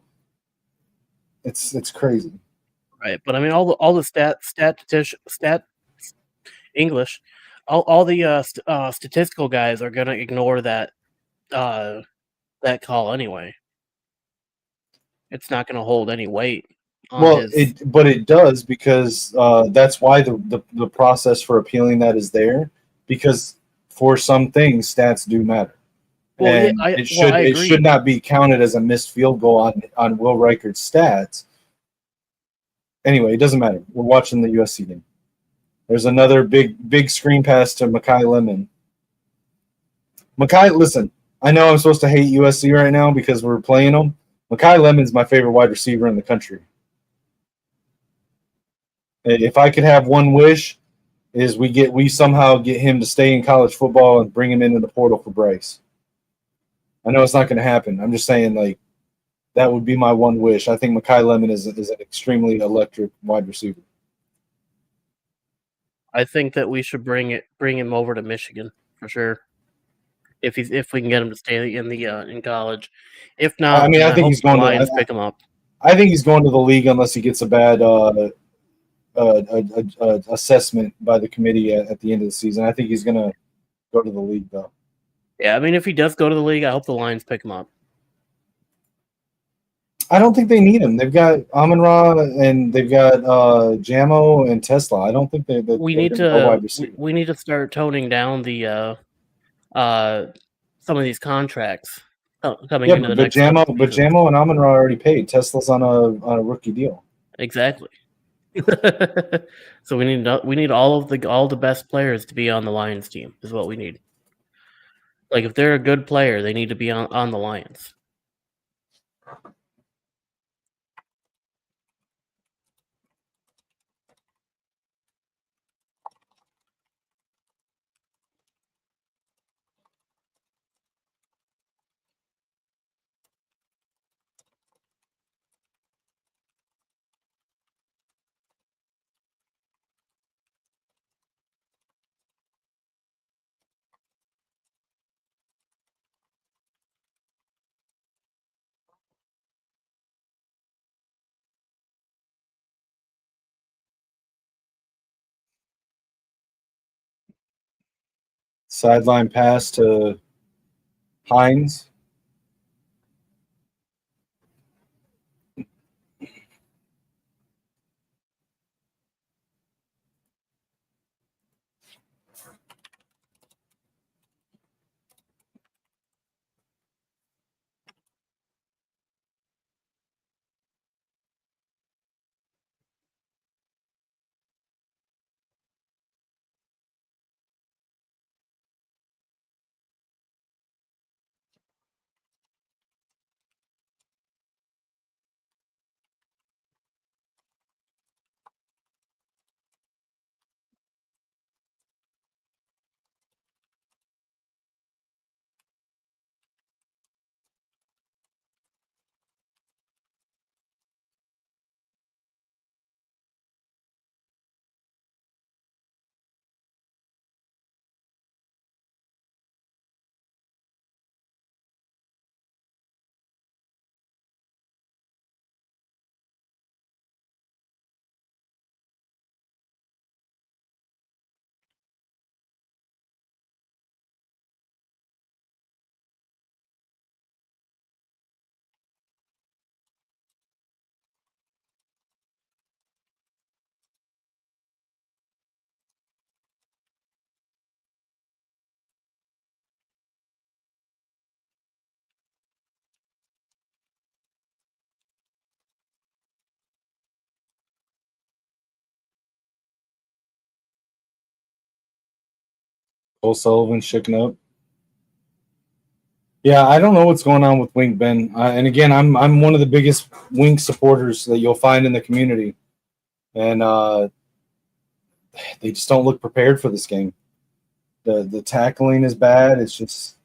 It's crazy. Right, but I mean, all the stat English, all the statistical guys are gonna ignore that call anyway. It's not gonna hold any weight on Well, his. but it does because that's why the process for appealing that is there because for some things stats do matter. Well, yeah, And I it agree. should not be counted as a missed field goal on Will Reichard's stats. Anyway, it doesn't matter. We're watching the USC game. There's another big screen pass to Makai Lemon. Makai, listen, I know I'm supposed to hate USC right now because we're playing them, Mekhi Lemon's my favorite wide receiver in the country. If I could have one wish, is we somehow get him to stay in college football and bring him into the portal for Bryce. I know it's not going to happen. I'm just saying, like, that would be my one wish. I think Mekhi Lemon is an extremely electric wide receiver. I think that we should bring him over to Michigan for sure. If we can get him to stay in the in college. If I not, mean, then I I think hope he's the going Lions to. pick him up. I think he's going to the league unless he gets a bad assessment by the committee at the end of the season. I think he's going to go to the league, though. Yeah, I mean, if he does go to the league, I hope the Lions pick him up. I don't think they need him. They've got Amon Ra and they've got Jamo and Tesla. I don't think they're We need a wide to receiver. we need to start toning down the some of these contracts coming Yeah, into the but next couple seasons. Jamo and Amon Ra are already paid. Tesla's on a rookie deal. Exactly. So we need all the best players to be on the Lions team is what we need. Like if they're a good player, they need to be on the Lions. Sideline pass to Hines. Cole Sullivan shaken up. Yeah, I don't know what's going on with Wink Ben. And again, I'm one of the biggest Wink supporters that you'll find in the community, and they just don't look prepared for this game. The tackling is bad. It's just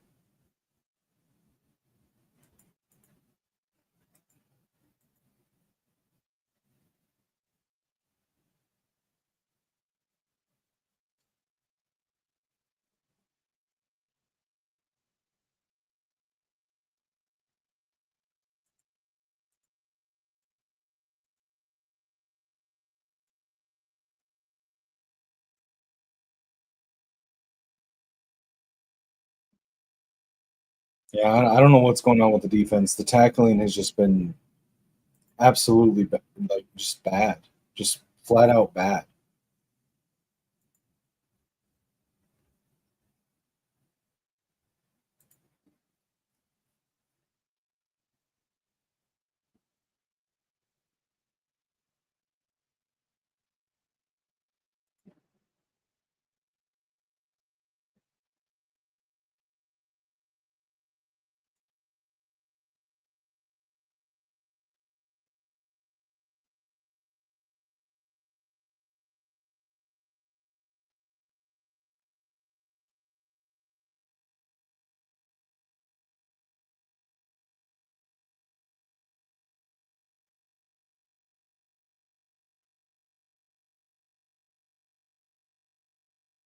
yeah. I don't know what's going on with the defense. The tackling has just been absolutely like just bad, just flat out bad.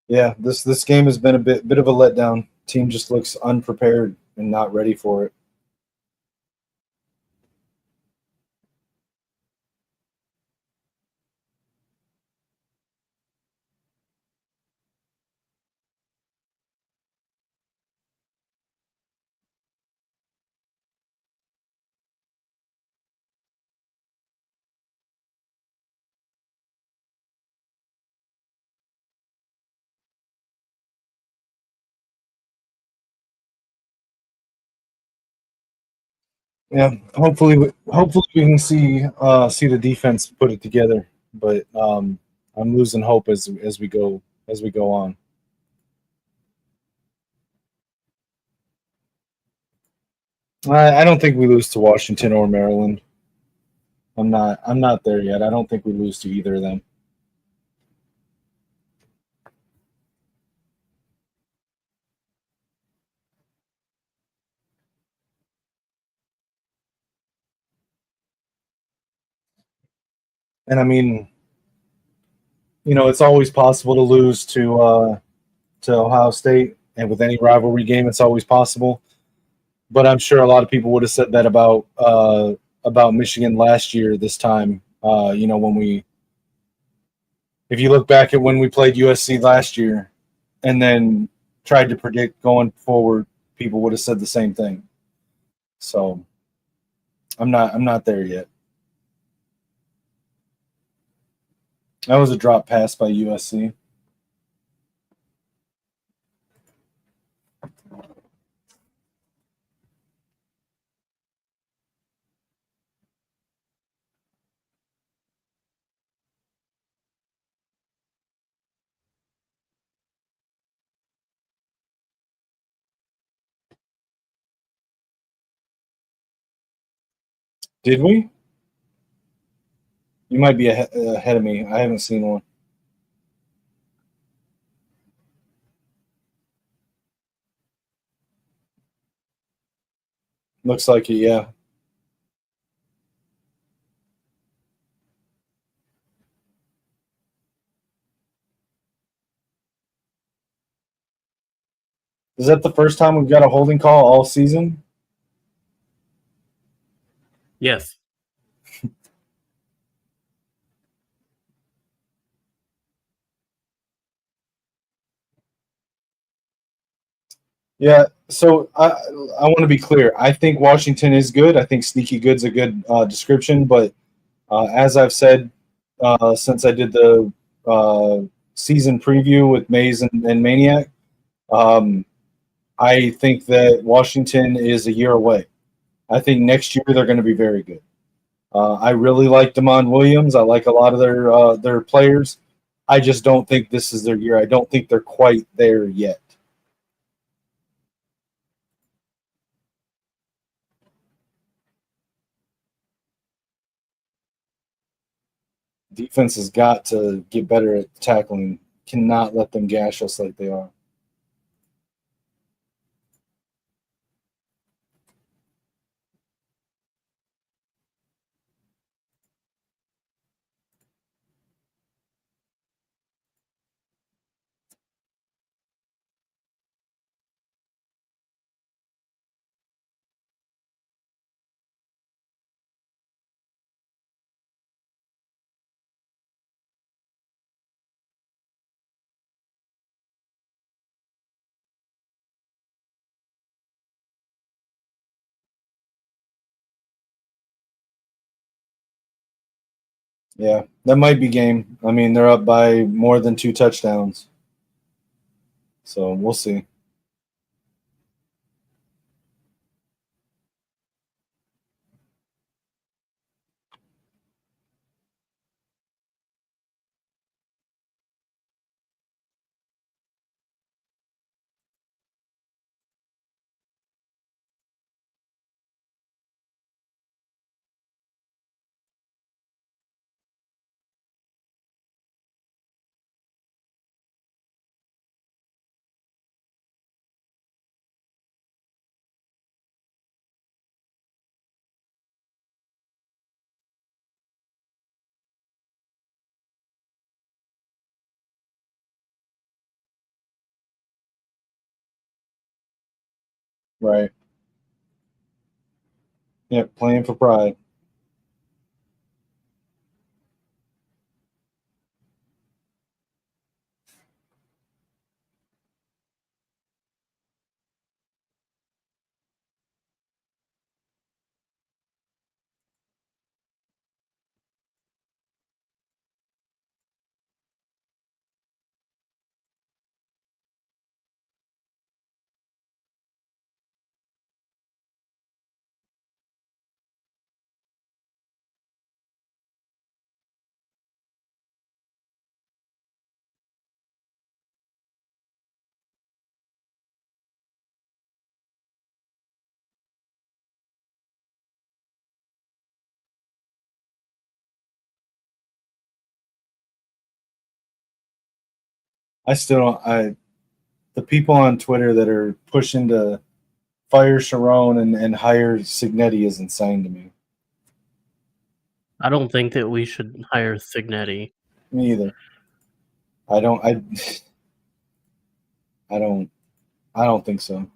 Yeah, this game has been a bit of a letdown. Team just looks unprepared and not ready for it. Yeah, hopefully we can see the defense put it together. But I'm losing hope as we go on. I don't think we lose to Washington or Maryland. I'm not there yet. I don't think we lose to either of them. And I mean, it's always possible to lose to Ohio State, and with any rivalry game, it's always possible. But I'm sure a lot of people would have said that about Michigan last year. This time, when if you look back at when we played USC last year, and then tried to predict going forward, people would have said the same thing. So I'm not there yet. That was a drop pass by USC. Did we? You might be ahead of me. I haven't seen one. Looks like it. Yeah. Is that the first time we've got a holding call all season? Yes. Yeah. So I want to be clear. I think Washington is good. I think sneaky good's a good description. But as I've said since I did the uh, season preview with Mays and Maniac, um, I think that Washington is a year away. I think next year they're going to be very good. I really like Damon Williams. I like a lot of their players. I just don't think this is their year. I don't think they're quite there yet. Defense has got to get better at tackling. Cannot let them gash us like they are. Yeah, that might be game. I mean, they're up by more than 2 touchdowns, so we'll see. Right. Yeah, playing for pride. I still don't. The people on Twitter that are pushing to fire Sharon and hire Signetti is insane to me. I don't think that we should hire Signetti. Me either. I don't. I don't. I don't think so.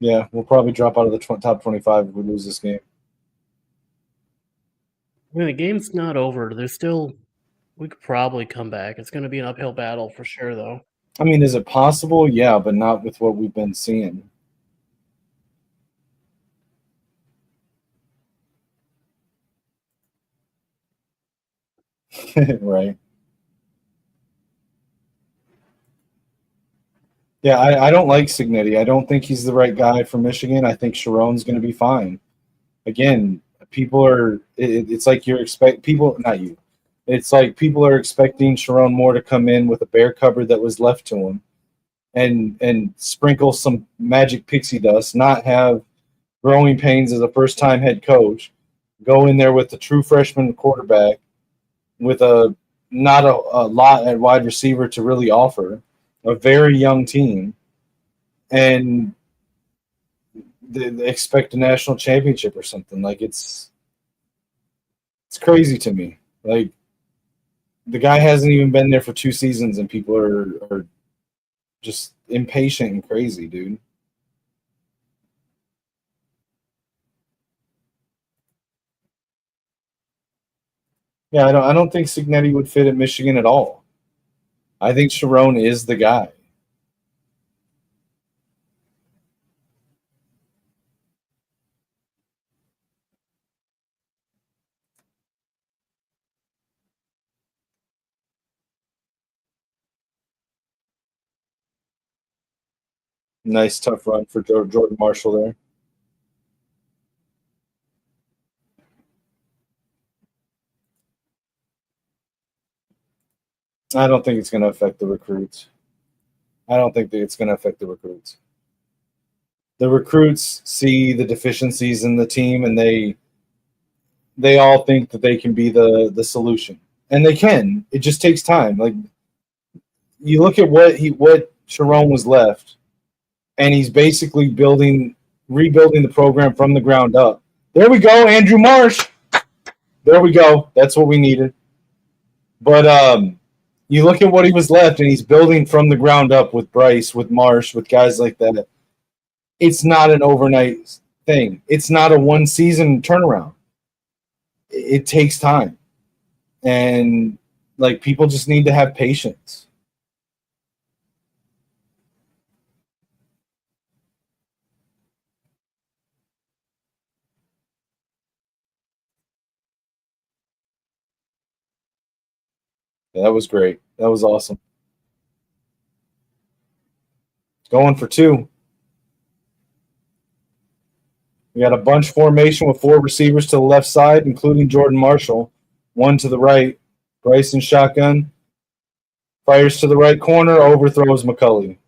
Yeah, we'll probably drop out of the top 25 if we lose this game. I mean, the game's not over. We could probably come back. It's going to be an uphill battle for sure, though. I mean, is it possible? Yeah, but not with what we've been seeing. Right. Yeah, I don't like Signetti. I don't think he's the right guy for Michigan. I think Sharon's going to be fine. Again, people are. It's like you're people, not you. It's like people are expecting Sharon Moore to come in with a bear cupboard that was left to him, and sprinkle some magic pixie dust, not have growing pains as a first time head coach, go in there with the true freshman quarterback with a not a lot at wide receiver to really offer, a very young team, and they expect a national championship or something. Like it's crazy to me. Like the guy hasn't even been there for 2 seasons, and people are just impatient and crazy, dude. Yeah, I don't think Signetti would fit at Michigan at all. I think Sharon is the guy. Nice tough run for Jordan Marshall there. I don't think it's going to affect the recruits. I don't think that it's going to affect the recruits. The recruits see the deficiencies in the team, and they all think that they can be the solution, and they can. It just takes time. Like you look at what Sharon was left, and he's basically rebuilding the program from the ground up. There we go, Andrew Marsh. There we go. That's what we needed. But you look at what he was left, and he's building from the ground up with Bryce, with Marsh, with guys like that. It's not an overnight thing. It's not a one season turnaround. It takes time, and like people just need to have patience. Yeah, that was great. That was awesome. Going for 2. We got a bunch formation with 4 receivers to the left side, including Jordan Marshall, 1 to the right. Bryson shotgun. Fires to the right corner, overthrows McCulley.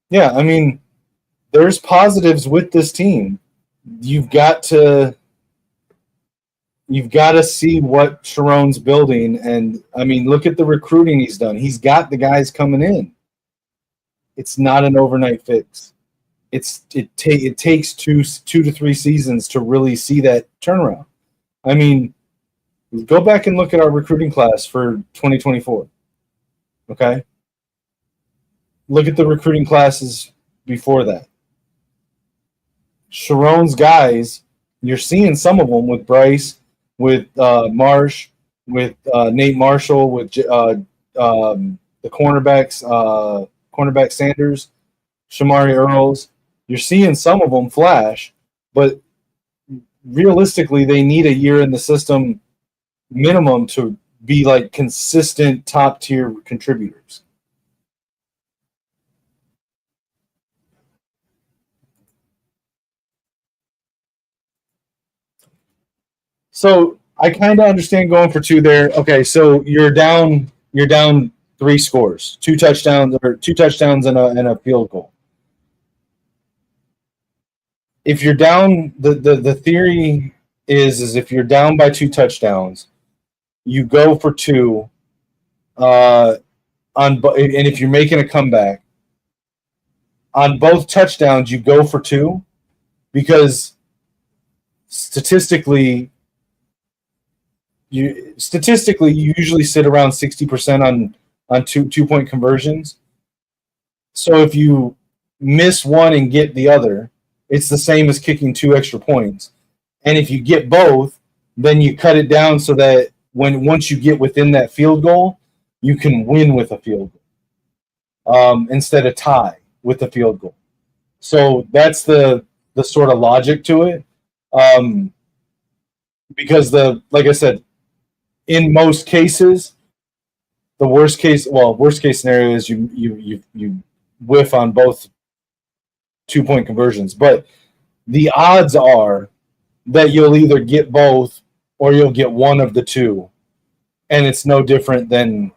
Yeah, I mean, there's positives with this team. You've got to see what Sharon's building, and I mean, look at the recruiting he's done. He's got the guys coming in. It's not an overnight fix. It takes two to 3 seasons to really see that turnaround. I mean, go back and look at our recruiting class for 2024. Okay, look at the recruiting classes before that. Sharon's guys, you're seeing some of them with Bryce, with Marsh, with Nate Marshall, with the cornerbacks, cornerback Sanders, Shamari Earls. You're seeing some of them flash, but realistically, they need a year in the system minimum to be like consistent top tier contributors. So I kind of understand going for 2 there. Okay, so you're down 3 scores, 2 touchdowns and a field goal. If you're down, the theory is if you're down by 2 touchdowns, you go for 2 and if you're making a comeback on both touchdowns, you go for 2 because statistically you usually sit around 60% on 2-point conversions. So if you miss one and get the other, it's the same as kicking 2 extra points. And if you get both, then you cut it down so that once you get within that field goal, you can win with a field goal instead of tie with a field goal. So that's the sort of logic to it. Because like I said, in most cases, the worst case scenario is you whiff on both 2-point conversions. But the odds are that you'll either get both or you'll get one of the 2. And it's no different than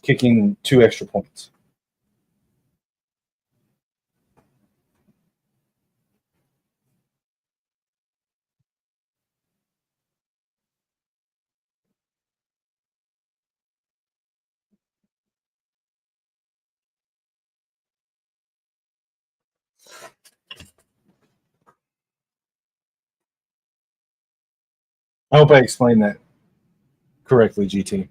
kicking 2 extra points. I hope I explained that correctly, GT.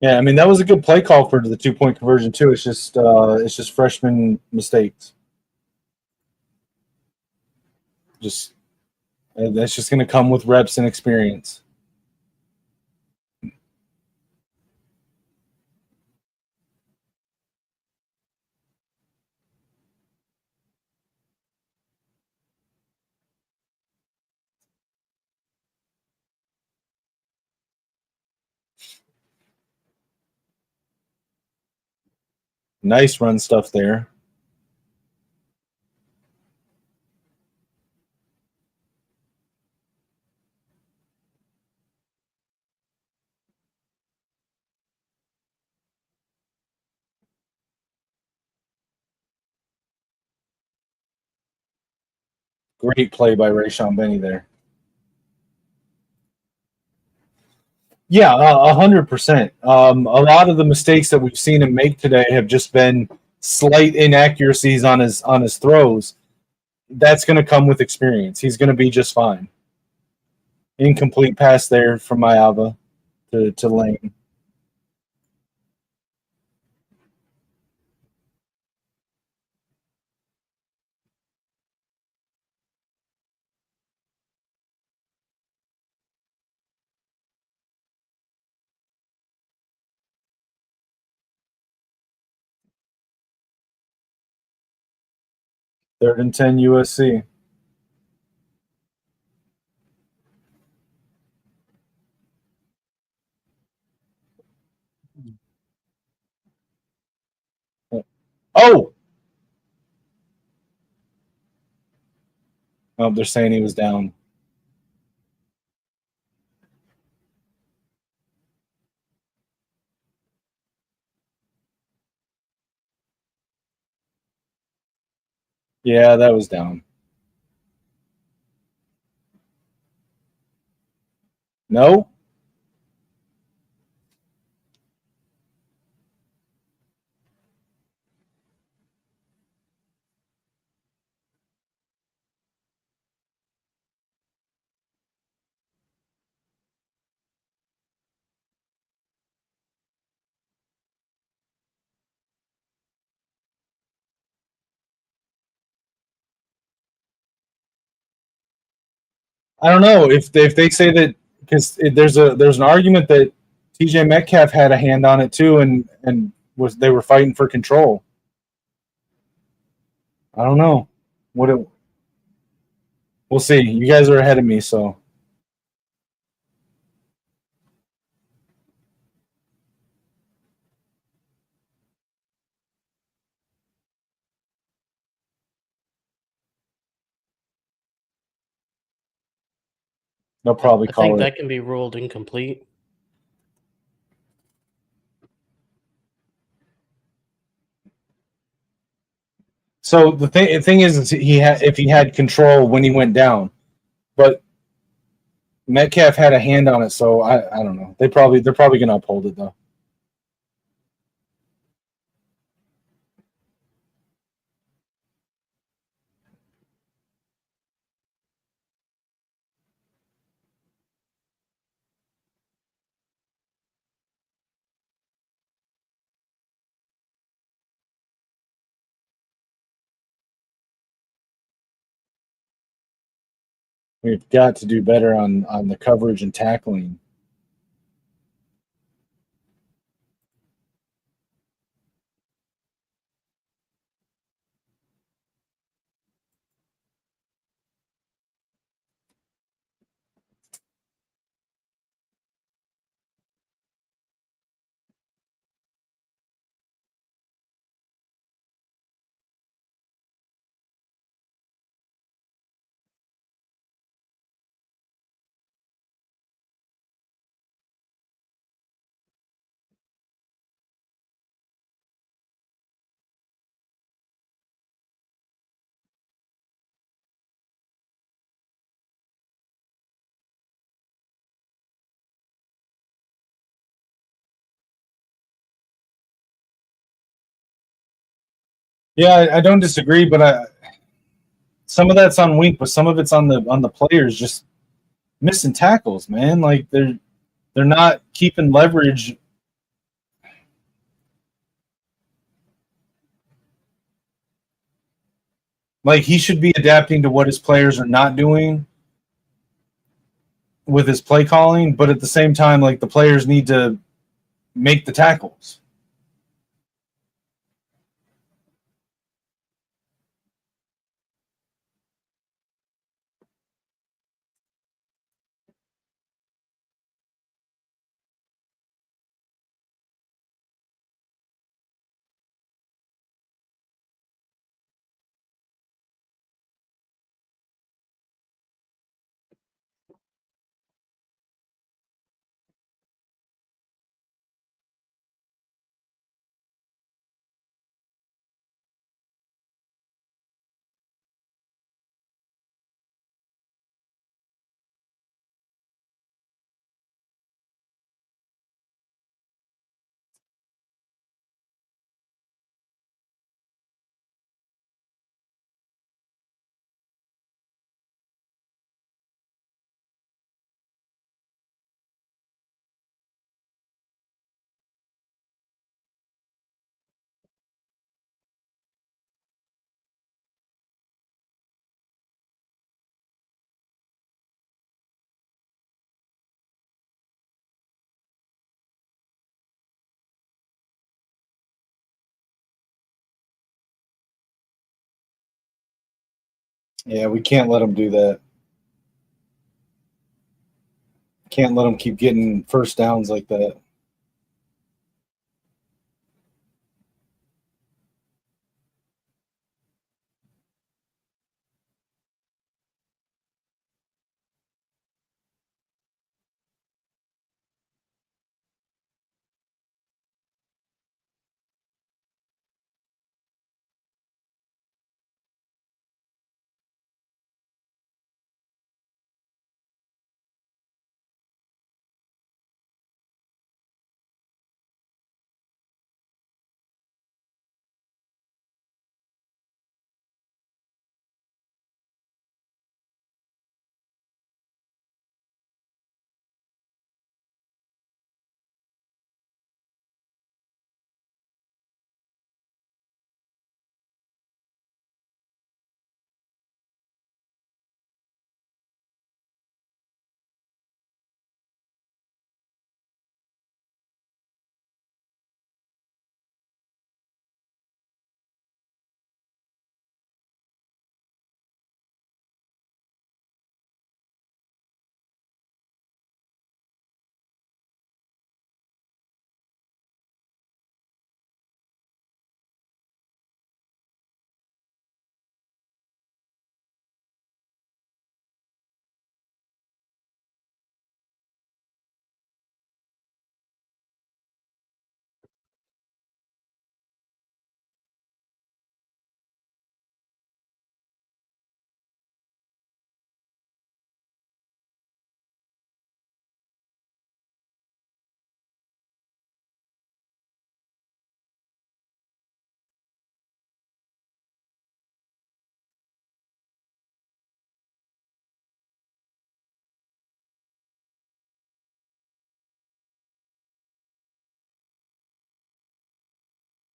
Yeah, I mean that was a good play call for the 2-point conversion too. It's just freshman mistakes. That's just going to come with reps and experience. Nice run stuff there. Great play by Rayshon Benny there. Yeah, 100%. A lot of the mistakes that we've seen him make today have just been slight inaccuracies on his throws. That's going to come with experience. He's going to be just fine. Incomplete pass there from Mayava to Lane. Third and 10 USC. Oh! Oh, they're saying he was down. Yeah, that was down. No? I don't know if they say that because there's an argument that TJ Metcalf had a hand on it too, and was they were fighting for control. I don't know what it. We'll see. You guys are ahead of me, so they'll probably I think call it. that can be ruled incomplete. So the thing is he had if he had control when he went down, but Metcalf had a hand on it, so I don't know. They're probably going to uphold it though. We've got to do better on the coverage and tackling. Yeah, I don't disagree, but some of that's on Wink, but some of it's on the players just missing tackles, man. Like they're not keeping leverage. Like he should be adapting to what his players are not doing with his play calling, but at the same time, like the players need to make the tackles. Yeah, we can't let them do that. Can't let them keep getting first downs like that.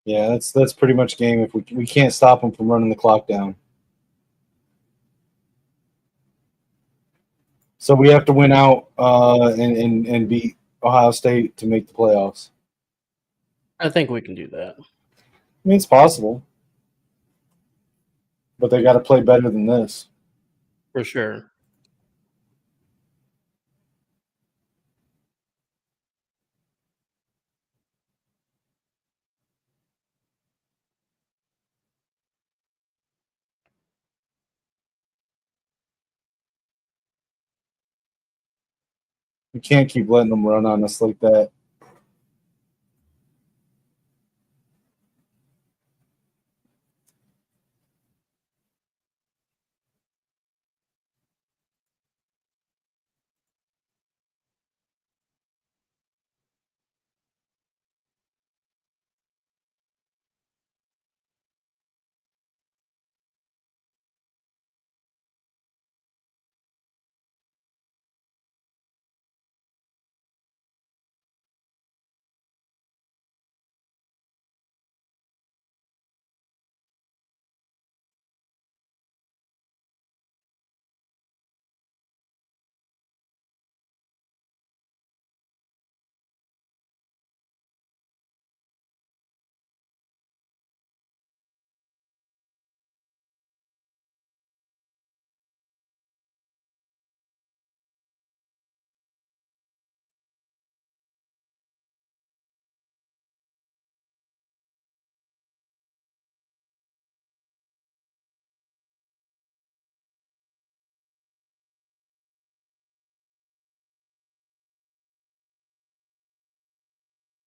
Yeah, that's pretty much game. If we can't stop them from running the clock down, so we have to win out and beat Ohio State to make the playoffs. I think we can do that. I mean, it's possible, but they got to play better than this. For sure. We can't keep letting them run on us like that.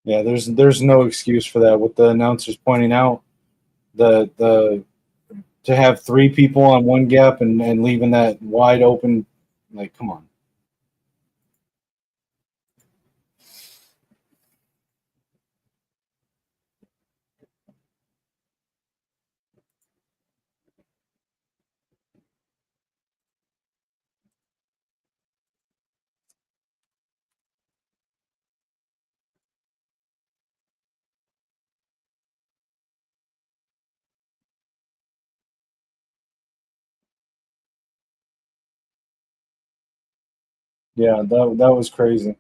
Yeah, there's no excuse for that. What the announcers pointing out, the to have three people on one gap and leaving that wide open, like, come on. Yeah, that was crazy.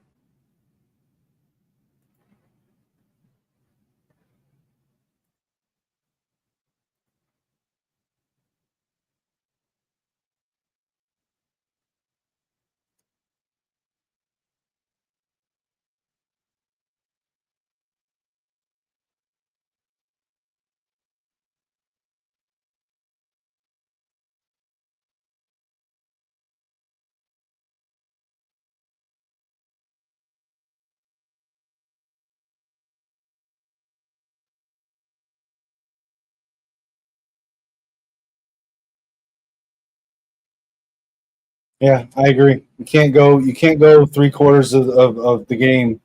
Yeah, I agree. You can't go 3 quarters of the game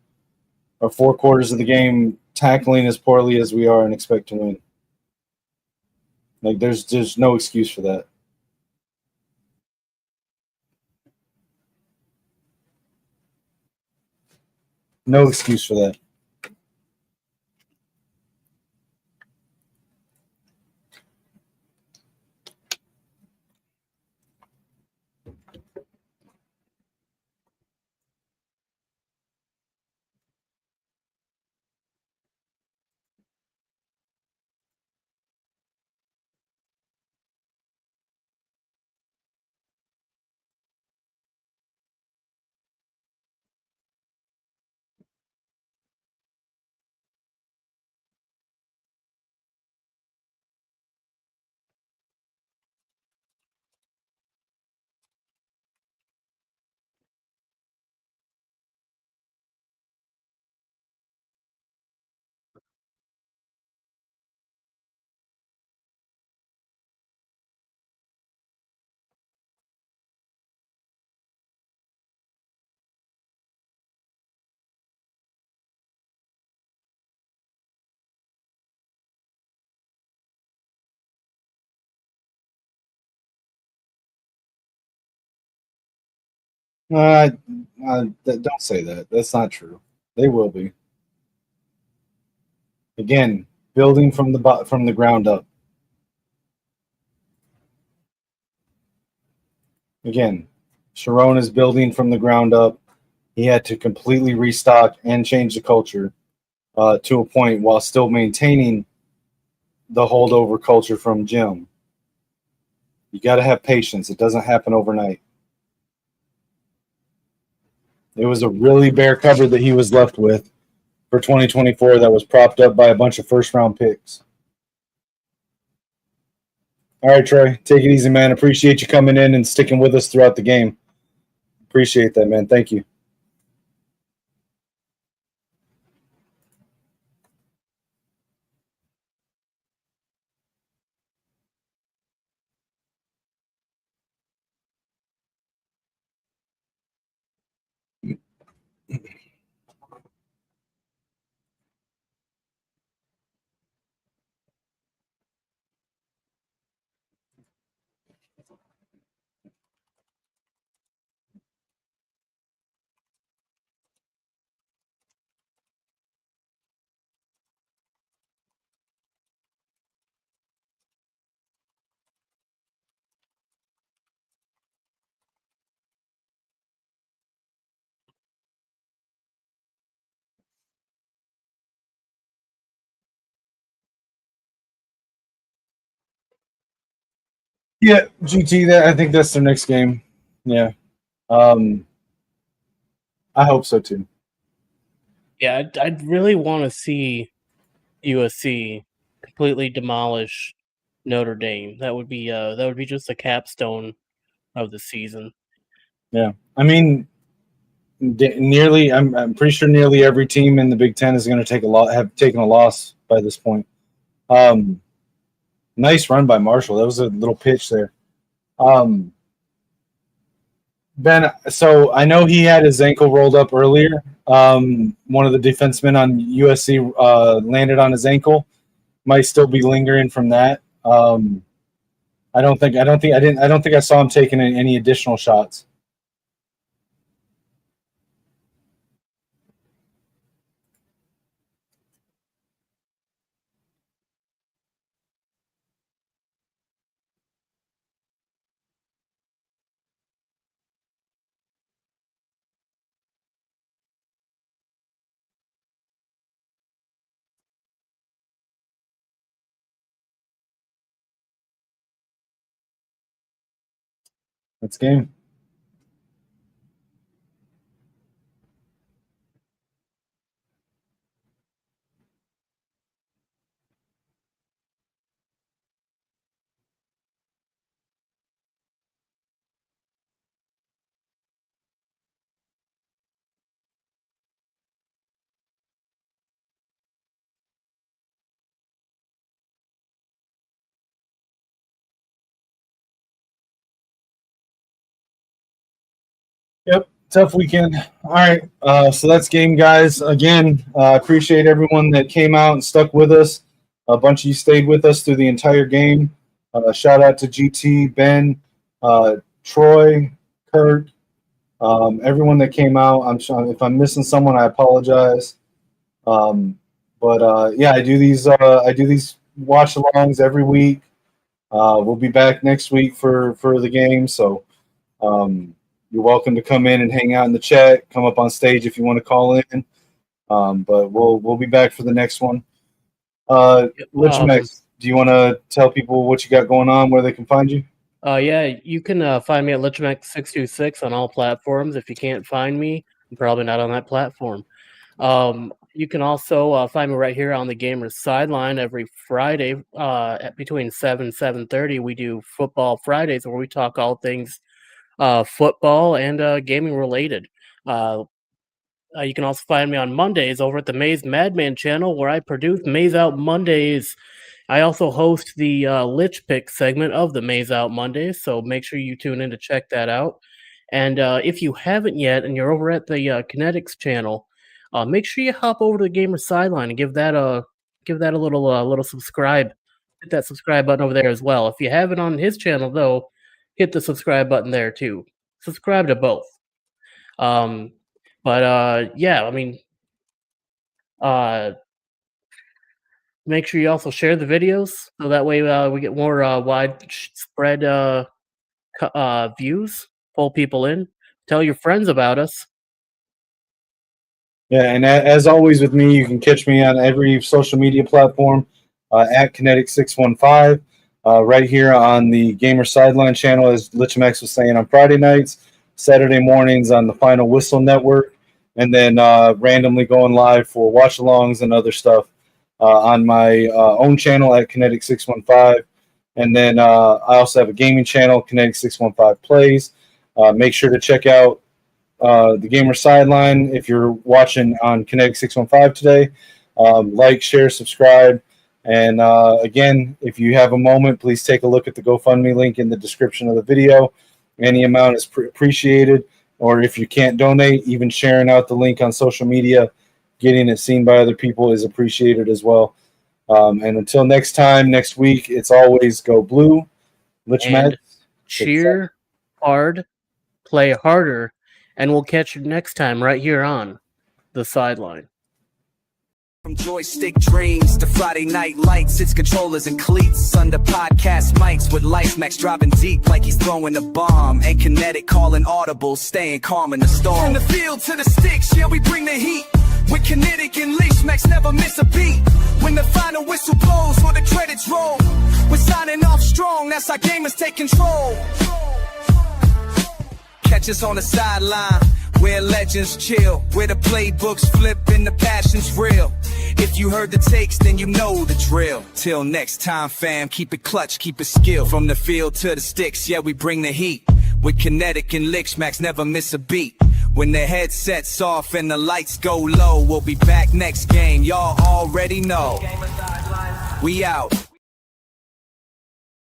or 4 quarters of the game tackling as poorly as we are and expect to win. Like there's no excuse for that. No excuse for that. Uh, don't say that. That's not true. They will be. Again, building from the ground up. Again, Sharon is building from the ground up. He had to completely restock and change the culture to a point while still maintaining the holdover culture from Jim. You got to have patience. It doesn't happen overnight. It was a really bare cover that he was left with for 2024 that was propped up by a bunch of first round picks. All right, Trey, take it easy, man. Appreciate you coming in and sticking with us throughout the game. Appreciate that, man. Thank you. Yeah, GT. That I think that's their next game. Yeah, um, I hope so too. Yeah, I'd really want to see USC completely demolish Notre Dame. That would be just a capstone of the season. Yeah, I mean, nearly. I'm pretty sure nearly every team in the Big Ten is going to take a lot. Have taken a loss by this point. Um, Nice run by Marshall. That was a little pitch there. Um, Ben, so I know he had his ankle rolled up earlier. One of the defensemen on USC landed on his ankle. Might still be lingering from that. I don't think I saw him taking any additional shots. That's game. Tough weekend. All right. So that's game, guys. Again, appreciate everyone that came out and stuck with us. A bunch of you stayed with us through the entire game. Shout out to GT, Ben, Troy, Kurt, everyone that came out. I'm sure if I'm missing someone, I apologize. But yeah, I do these watch alongs every week. We'll be back next week for the game. So you're welcome to come in and hang out in the chat. Come up on stage if you want to call in. But we'll be back for the next one. Lichmex, do you want to tell people what you got going on, where they can find you? Yeah, you can find me at Lichmex626 on all platforms. If you can't find me, I'm probably not on that platform. You can also find me right here on the Gamers Sideline every Friday at between 7 and 7:30. We do Football Fridays where we talk all things football and gaming related. You can also find me on Mondays over at the Maze Madman channel where I produce Maze Out Mondays. I also host the Lich Pick segment of the Maze Out Mondays, so make sure you tune in to check that out. And if you haven't yet and you're over at the Kinetics channel, make sure you hop over to the Gamer Sideline and give that a little subscribe. Hit that subscribe button over there as well. If you have it on his channel though, hit the subscribe button there too. Subscribe to both. Yeah, I mean, make sure you also share the videos so that way we get more widespread views. Pull people in. Tell your friends about us. Yeah, and as always with me, you can catch me on every social media platform at Kinetic615. Right here on the Gamer Sideline channel, as Lichmex was saying, on Friday nights, Saturday mornings on the Final Whistle Network, and then randomly going live for watch-alongs and other stuff on my own channel at Kinetic615. And then I also have a gaming channel, Kinetic615 Plays. Make sure to check out the Gamer Sideline if you're watching on Kinetic615 today. Like, share, subscribe. And again, if you have a moment, please take a look at the GoFundMe link in the description of the video. Any amount is appreciated. Or if you can't donate, even sharing out the link on social media, getting it seen by other people is appreciated as well. And until next time, next week, it's always go blue. And cheer hard, play harder, and we'll catch you next time right here on the Sideline. From joystick dreams to Friday night lights, it's controllers and cleats under podcast mics with Lichmex dropping deep like he's throwing a bomb, and Kinetic calling audible, staying calm in the storm. From the field to the sticks, yeah, we bring the heat. With Kinetic and Lichmex, never miss a beat. When the final whistle blows or the credits roll, we're signing off strong, that's how gamers take control. Catch us on the sideline, where legends chill, where the playbooks flip and the passion's real. If you heard the takes, then you know the drill. Till next time, fam, keep it clutch, keep it skill. From the field to the sticks, yeah, we bring the heat. With Kinetic and Lichmex, never miss a beat. When the headset's off and the lights go low, we'll be back next game, y'all already know. We out.